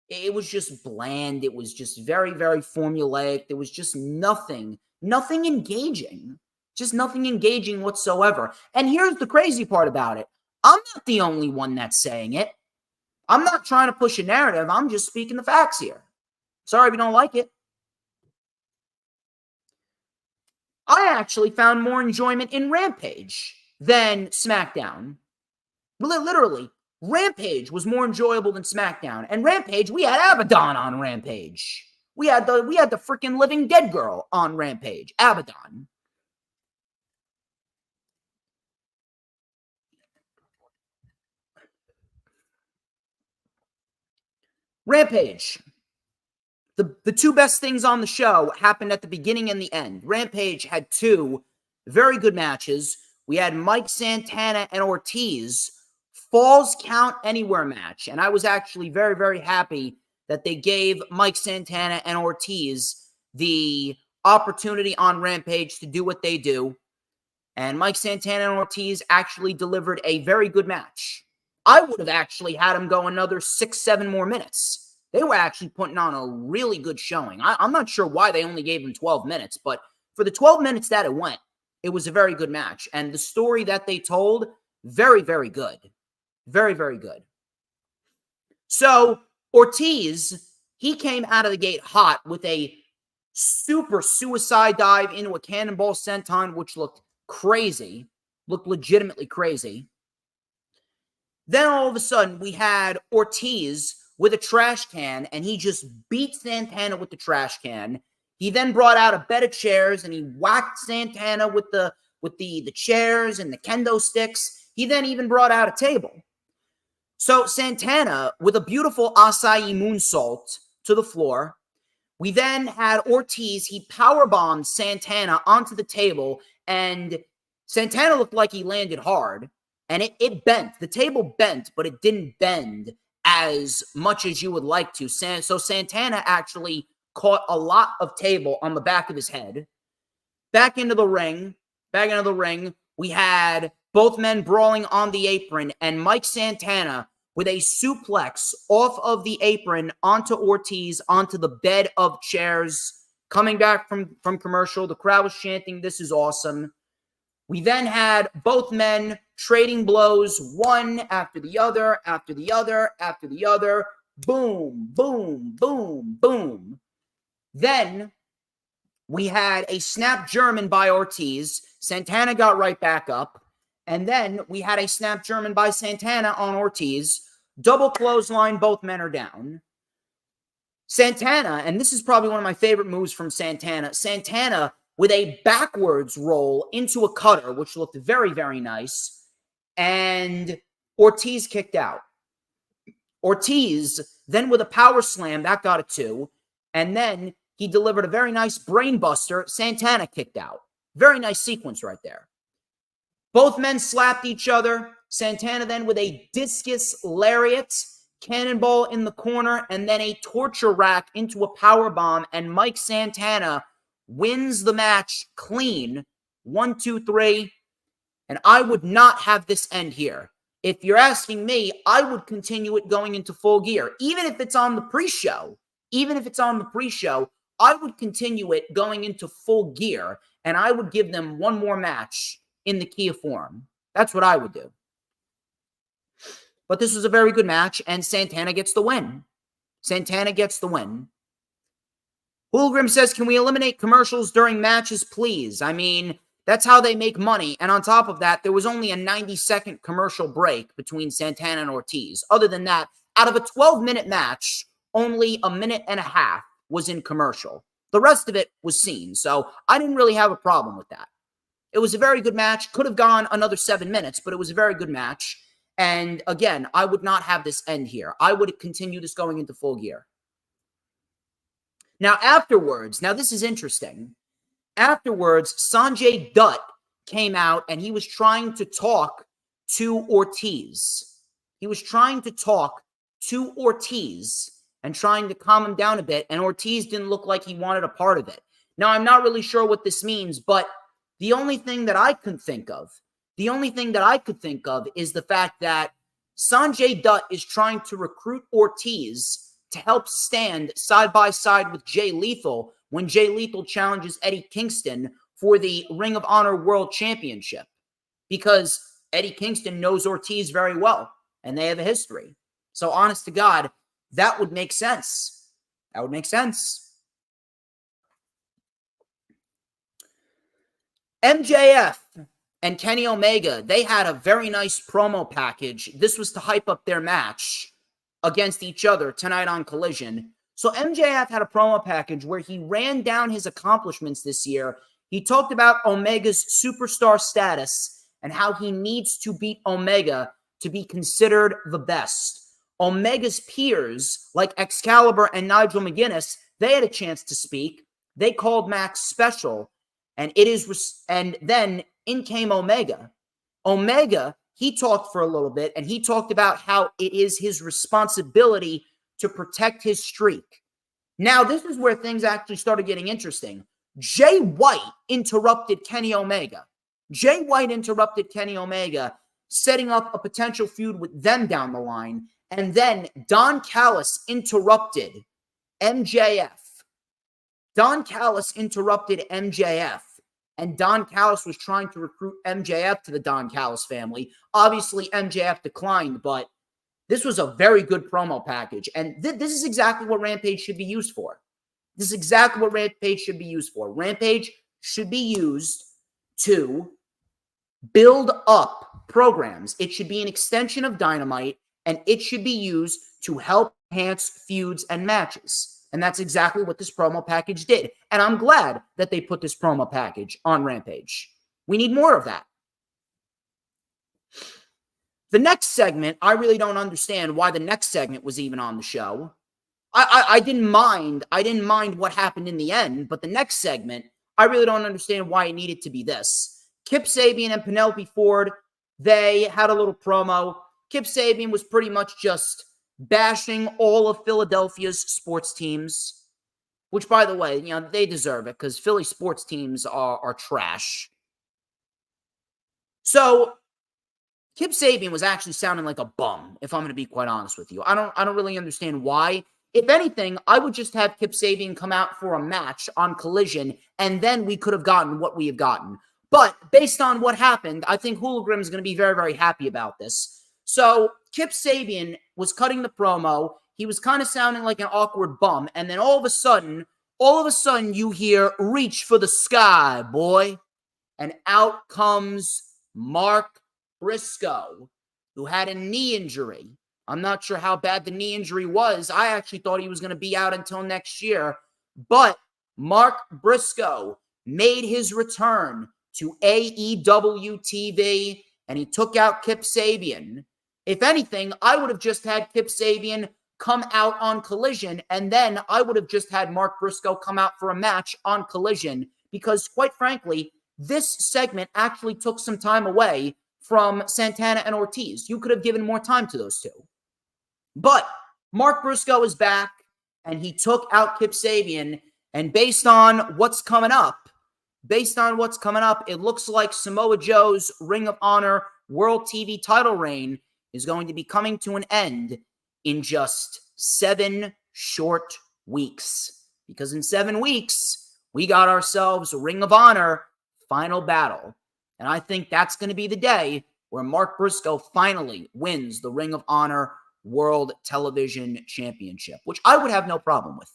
it was just bland. It was just very, very formulaic. There was just nothing engaging. Just nothing engaging whatsoever. And here's the crazy part about it. I'm not the only one that's saying it. I'm not trying to push a narrative. I'm just speaking the facts here. Sorry if you don't like it. I actually found more enjoyment in Rampage than SmackDown. Literally, Rampage was more enjoyable than SmackDown. And Rampage, we had Abaddon on Rampage. We had the freaking living dead girl on Rampage, Abaddon. Rampage. The two best things on the show happened at the beginning and the end. Rampage had two very good matches. We had Mike Santana and Ortiz, Falls Count Anywhere match. And I was actually very, very happy that they gave Mike Santana and Ortiz the opportunity on Rampage to do what they do. And Mike Santana and Ortiz actually delivered a very good match. I would have actually had them go another 6-7 more minutes. They were actually putting on a really good showing. I'm not sure why they only gave them 12 minutes, but for the 12 minutes that it went, it was a very good match. And the story that they told, very, very good. Very, very good. So Ortiz, he came out of the gate hot with a super suicide dive into a cannonball senton, which looked crazy, looked legitimately crazy. Then all of a sudden, we had Ortiz with a trash can, and he just beat Santana with the trash can. He then brought out a bed of chairs, and he whacked Santana with the chairs and the kendo sticks. He then even brought out a table. So Santana, with a beautiful acai moonsault to the floor. We then had Ortiz. He powerbombed Santana onto the table, and Santana looked like he landed hard, and it bent. The table bent, but it didn't bend as much as you would like to. So Santana actually caught a lot of table on the back of his head. Back into the ring, we had both men brawling on the apron, and Mike Santana with a suplex off of the apron onto Ortiz, onto the bed of chairs. Coming back from commercial, the crowd was chanting, "This is awesome." We then had both men trading blows, one after the other, after the other, after the other. Boom, boom, boom, boom. Then we had a snap German by Ortiz. Santana got right back up. And then we had a snap German by Santana on Ortiz. Double clothesline, both men are down. Santana, and this is probably one of my favorite moves from Santana. Santana with a backwards roll into a cutter, which looked very, very nice. And Ortiz kicked out. Ortiz then with a power slam, that got a 2. And then he delivered a very nice brain buster. Santana kicked out. Very nice sequence right there. Both men slapped each other. Santana then with a discus lariat, cannonball in the corner, and then a torture rack into a power bomb. And Mike Santana wins the match clean. 1, 2, 3. And I would not have this end here. If you're asking me, I would continue it going into Full Gear. Even if it's on the pre-show, I would continue it going into Full Gear, and I would give them one more match in the Kia Forum. That's what I would do. But this was a very good match, and Santana gets the win. Hulgrim says, "Can we eliminate commercials during matches, please?" I mean, that's how they make money. And on top of that, there was only a 90-second commercial break between Santana and Ortiz. Other than that, out of a 12-minute match, only a minute and a half was in commercial. The rest of it was seen. So I didn't really have a problem with that. It was a very good match. Could have gone another 7 minutes, but it was a very good match. And again, I would not have this end here. I would continue this going into Full Gear. Now afterwards, this is interesting. Afterwards, Sanjay Dutt came out and he was trying to talk to Ortiz. And trying to calm him down a bit, and Ortiz didn't look like he wanted a part of it. Now, I'm not really sure what this means, but the only thing that I could think of is the fact that Sanjay Dutt is trying to recruit Ortiz to help stand side by side with Jay Lethal when Jay Lethal challenges Eddie Kingston for the Ring of Honor World Championship, because Eddie Kingston knows Ortiz very well, and they have a history. So honest to God, that would make sense. MJF and Kenny Omega, they had a very nice promo package. This was to hype up their match against each other tonight on Collision. So MJF had a promo package where he ran down his accomplishments this year. He talked about Omega's superstar status and how he needs to beat Omega to be considered the best. Omega's peers, like Excalibur and Nigel McGuinness, they had a chance to speak. They called Max special, and then in came Omega. Omega, he talked for a little bit, and he talked about how it is his responsibility to protect his streak. Now, this is where things actually started getting interesting. Jay White interrupted Kenny Omega. Setting up a potential feud with them down the line. And then Don Callis interrupted MJF. And Don Callis was trying to recruit MJF to the Don Callis family. Obviously, MJF declined, but This was a very good promo package. And this is exactly what Rampage should be used for. This is exactly what Rampage should be used for. Rampage should be used to build up programs. It should be an extension of Dynamite, and it should be used to help enhance feuds and matches. And that's exactly what this promo package did. And I'm glad that they put this promo package on Rampage. We need more of that. The next segment, I really don't understand why the next segment was even on the show. I didn't mind. I didn't mind what happened in the end, but the next segment, I really don't understand why it needed to be this. Kip Sabian and Penelope Ford, they had a little promo. Kip Sabian was pretty much just bashing all of Philadelphia's sports teams, which, by the way, they deserve it because Philly sports teams are trash. So Kip Sabian was actually sounding like a bum, if I'm going to be quite honest with you. I don't really understand why. If anything, I would just have Kip Sabian come out for a match on Collision, and then we could have gotten what we have gotten. But based on what happened, I think Hologram is going to be very, very happy about this. So Kip Sabian was cutting the promo. He was kind of sounding like an awkward bum. And then all of a sudden you hear, "Reach for the sky, boy." And out comes Mark Briscoe, who had a knee injury. I'm not sure how bad the knee injury was. I actually thought he was going to be out until next year. But Mark Briscoe made his return to AEW TV, and he took out Kip Sabian. If anything, I would have just had Kip Sabian come out on Collision, and then I would have just had Mark Briscoe come out for a match on Collision, because quite frankly, this segment actually took some time away from Santana and Ortiz. You could have given more time to those two. But Mark Briscoe is back, and he took out Kip Sabian, and based on what's coming up, it looks like Samoa Joe's Ring of Honor World TV title reign is going to be coming to an end in just 7 short weeks. Because in 7 weeks, we got ourselves Ring of Honor Final Battle. And I think that's going to be the day where Mark Briscoe finally wins the Ring of Honor World Television Championship, which I would have no problem with.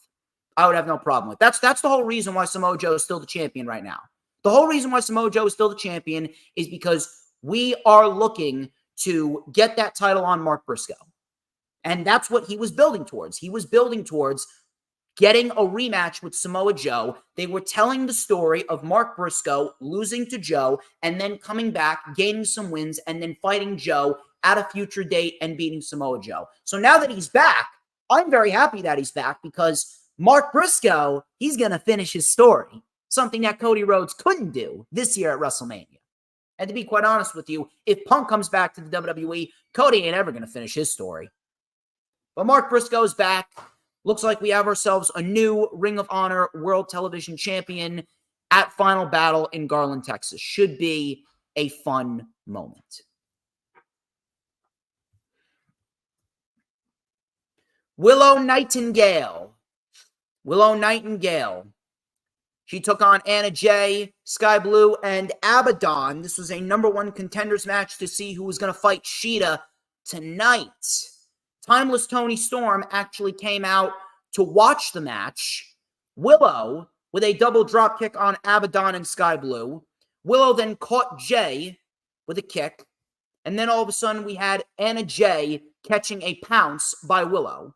That's the whole reason why Samoa Joe is still the champion right now. The whole reason why Samoa Joe is still the champion is because we are looking to get that title on Mark Briscoe. And that's what he was building towards. He was building towards getting a rematch with Samoa Joe. They were telling the story of Mark Briscoe losing to Joe and then coming back, gaining some wins, and then fighting Joe at a future date and beating Samoa Joe. So now that he's back, I'm very happy that he's back, because Mark Briscoe, he's going to finish his story. Something that Cody Rhodes couldn't do this year at WrestleMania. And to be quite honest with you, if Punk comes back to the WWE, Cody ain't ever going to finish his story. But Mark Briscoe's back. Looks like we have ourselves a new Ring of Honor World Television Champion at Final Battle in Garland, Texas. Should be a fun moment. Willow Nightingale. She took on Anna Jay, Sky Blue, and Abaddon. This was a #1 contenders match to see who was going to fight Sheeta tonight. Timeless Tony Storm actually came out to watch the match. Willow with a double drop kick on Abaddon and Sky Blue. Willow then caught Jay with a kick. And then all of a sudden we had Anna Jay catching a pounce by Willow.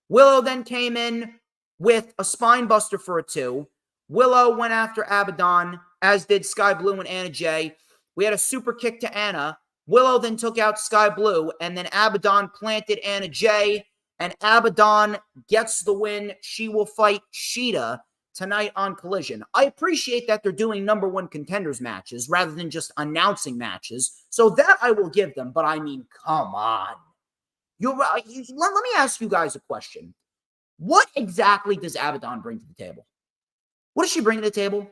Willow then came in with a spine buster for a 2. Willow went after Abaddon, as did Sky Blue and Anna Jay. We had a super kick to Anna. Willow then took out Sky Blue, and then Abaddon planted Anna Jay, and Abaddon gets the win. She will fight Sheeta tonight on Collision. I appreciate that they're doing #1 contenders matches rather than just announcing matches, so that I will give them, but I mean, come on. Let me ask you guys a question. What exactly does Abaddon bring to the table? What does she bring to the table?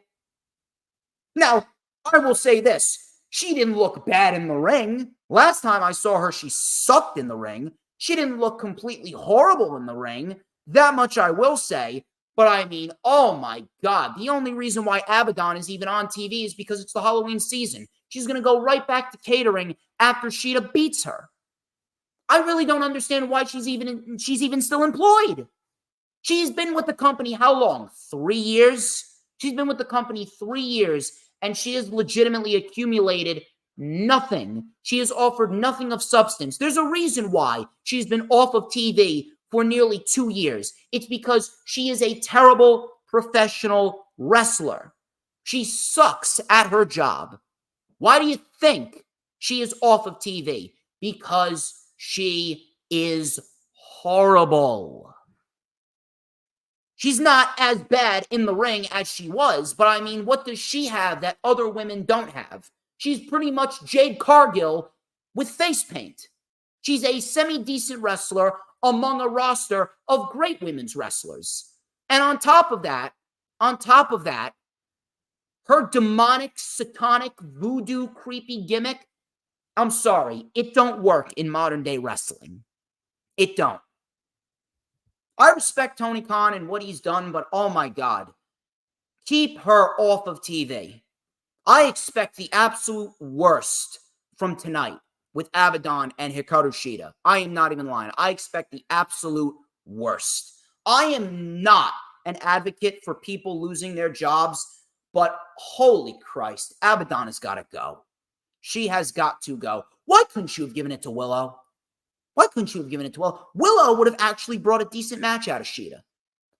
Now, I will say this. She didn't look bad in the ring. Last time I saw her, she sucked in the ring. She didn't look completely horrible in the ring. That much I will say. But I mean, oh my God. The only reason why Abaddon is even on TV is because it's the Halloween season. She's going to go right back to catering after Sheeta beats her. I really don't understand why she's even still employed. She's been with the company how long? 3 years? She's been with the company 3 years, and she has legitimately accumulated nothing. She has offered nothing of substance. There's a reason why she's been off of TV for nearly 2 years. It's because she is a terrible professional wrestler. She sucks at her job. Why do you think she is off of TV? Because she is horrible. She's not as bad in the ring as she was, but I mean, what does she have that other women don't have? She's pretty much Jade Cargill with face paint. She's a semi-decent wrestler among a roster of great women's wrestlers. And on top of that, her demonic, satanic, voodoo, creepy gimmick, I'm sorry, it don't work in modern day wrestling. It don't. I respect Tony Khan and what he's done, but oh my God, keep her off of TV. I expect the absolute worst from tonight with Abaddon and Hikaru Shida. I am not even lying. I expect the absolute worst. I am not an advocate for people losing their jobs, but holy Christ, Abaddon has got to go. She has got to go. Why couldn't you have given it to Willow? Why couldn't you have given it to Willow? Willow would have actually brought a decent match out of Shida.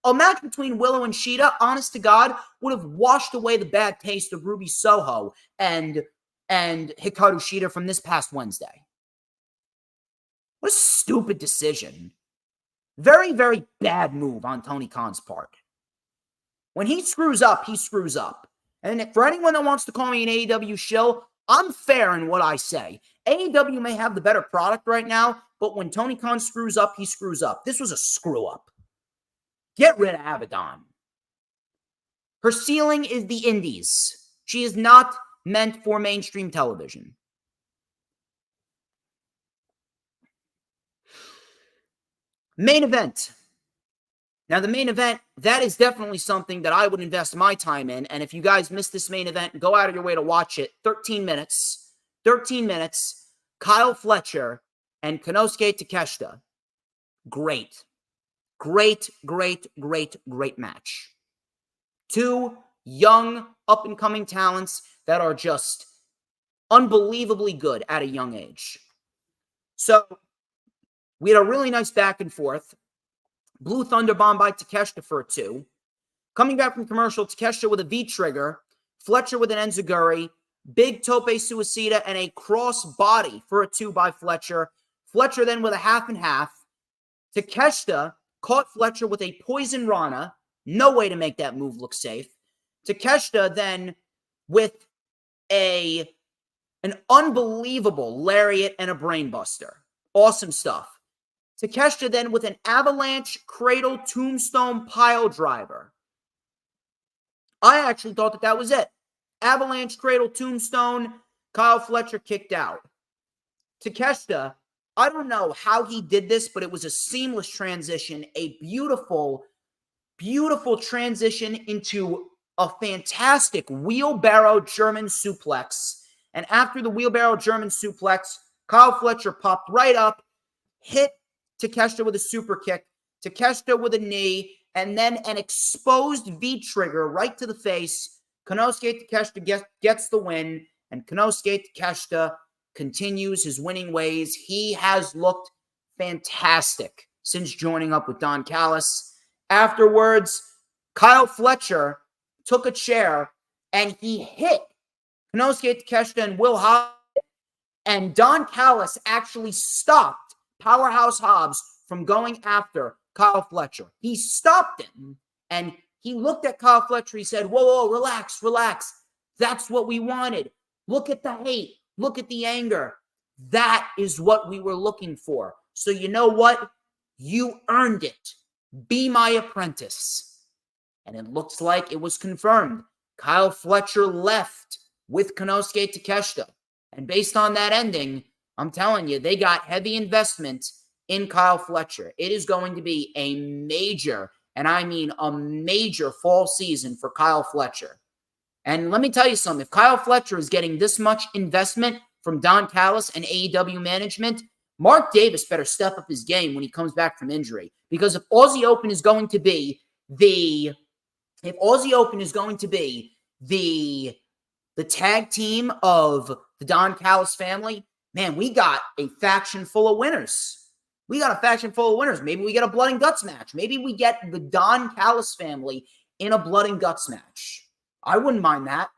A match between Willow and Shida, honest to God, would have washed away the bad taste of Ruby Soho and Hikaru Shida from this past Wednesday. What a stupid decision. Very, very bad move on Tony Khan's part. When he screws up, he screws up. And for anyone that wants to call me an AEW shill, I'm fair in what I say. AEW may have the better product right now, but when Tony Khan screws up, he screws up. This was a screw up. Get rid of Abaddon. Her ceiling is the indies. She is not meant for mainstream television. Main event. Now, the main event, that is definitely something that I would invest my time in. And if you guys missed this main event, go out of your way to watch it. 13 minutes. 13 minutes. Kyle Fletcher and Konosuke Takeshita. Great. Great match. Two young, up-and-coming talents that are just unbelievably good at a young age. So, we had a really nice back and forth. Blue Thunder Bomb by Takeshita for a 2. Coming back from commercial, Takeshita with a V-trigger. Fletcher with an enziguri. Big tope suicida and a cross body for a 2 by Fletcher. Fletcher then with a half and half. Takeshita caught Fletcher with a poison rana. No way to make that move look safe. Takeshita then with an unbelievable lariat and a brainbuster. Awesome stuff. Takeshita then with an avalanche cradle tombstone pile driver. I actually thought that was it. Avalanche cradle tombstone. Kyle Fletcher kicked out. Takeshita, I don't know how he did this, but it was a seamless transition. A beautiful, beautiful transition into a fantastic wheelbarrow German suplex. And after the wheelbarrow German suplex, Kyle Fletcher popped right up, hit Takeshita with a super kick, Takeshita with a knee, and then an exposed V-trigger right to the face. Konosuke Takeshita gets the win, and Konosuke Takeshita continues his winning ways. He has looked fantastic since joining up with Don Callis. Afterwards, Kyle Fletcher took a chair, and he hit Konosuke Takeshita and Will Hobbs, and Don Callis actually stopped Powerhouse Hobbs from going after Kyle Fletcher. He stopped him, and he looked at Kyle Fletcher. He said, whoa, relax. That's what we wanted. Look at the hate. Look at the anger. That is what we were looking for. So you know what? You earned it. Be my apprentice. And it looks like it was confirmed. Kyle Fletcher left with Konosuke Takeshita. And based on that ending, I'm telling you, they got heavy investment in Kyle Fletcher. It is going to be a major, and I mean a major fall season for Kyle Fletcher. And let me tell you something. If Kyle Fletcher is getting this much investment from Don Callis and AEW management, Mark Davis better step up his game when he comes back from injury. Because if Aussie Open is going to be the tag team of the Don Callis family, man, we got a faction full of winners. Maybe we get a blood and guts match. Maybe we get the Don Callis family in a blood and guts match. I wouldn't mind that.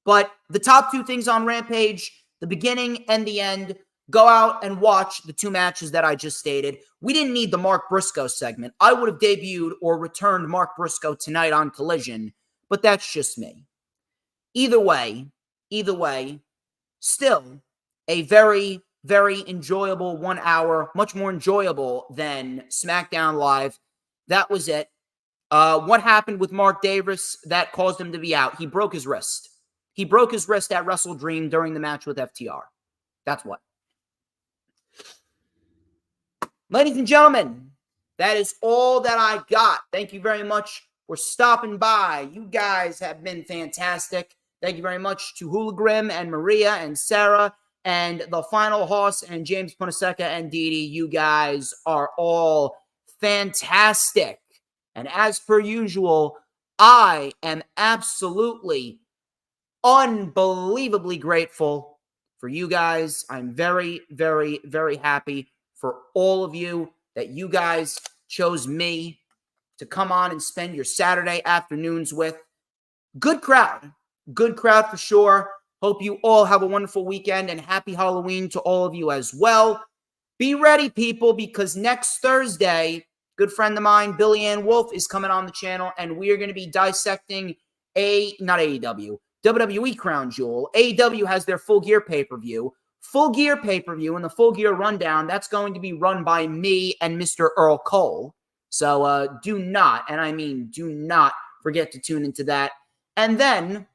But the top two things on Rampage, the beginning and the end, go out and watch the two matches that I just stated. We didn't need the Mark Briscoe segment. I would have debuted or returned Mark Briscoe tonight on Collision, but that's just me. Either way, still a very, very enjoyable 1 hour, much more enjoyable than SmackDown Live. That was it. What happened with Mark Davis that caused him to be out? He broke his wrist. He broke his wrist at Wrestle Dream during the match with FTR. That's what. Ladies and gentlemen, that is all that I got. Thank you very much for stopping by. You guys have been fantastic. Thank you very much to Hooligrim and Maria and Sarah and the Final Hoss and James Punaseca and Didi. You guys are all fantastic. And as per usual, I am absolutely, unbelievably grateful for you guys. I'm very, very, very happy for all of you that you guys chose me to come on and spend your Saturday afternoons with. Good crowd for sure. Hope you all have a wonderful weekend and happy Halloween to all of you as well. Be ready, people, because next Thursday, good friend of mine, Billy Ann Wolf, is coming on the channel, and we are going to be dissecting WWE Crown Jewel. AEW has their Full Gear pay-per-view. Full Gear pay-per-view and the Full Gear rundown, that's going to be run by me and Mr. Earl Cole. So do not, and I mean do not forget to tune into that. And then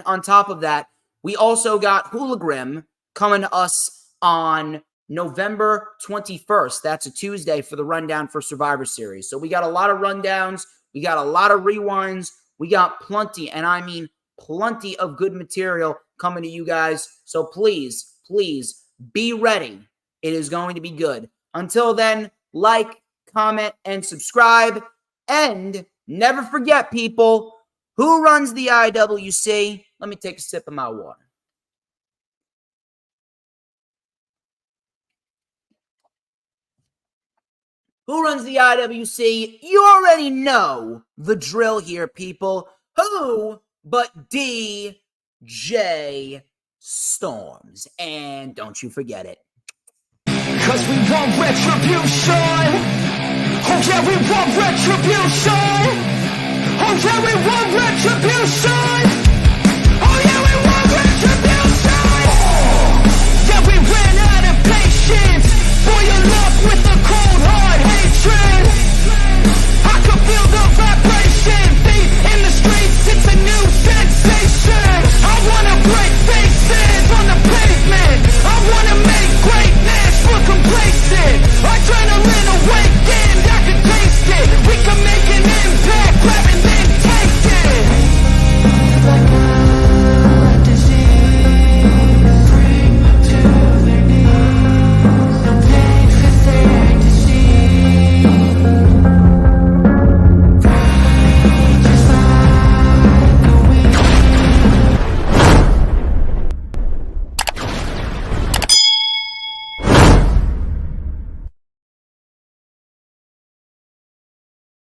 on top of that, we also got Hooligrim coming to us on November 21st. That's a Tuesday for the rundown for Survivor Series. So we got a lot of rundowns. We got a lot of rewinds. We got plenty, and I mean plenty of good material coming to you guys. So please, please be ready. It is going to be good. Until then, like, comment, and subscribe. And never forget, people, who runs the IWC? Let me take a sip of my water. Who runs the IWC? You already know the drill here, people. Who but DJ Storms? And don't you forget it. 'Cause we want retribution. Oh yeah, we want retribution. Oh yeah, we want retribution.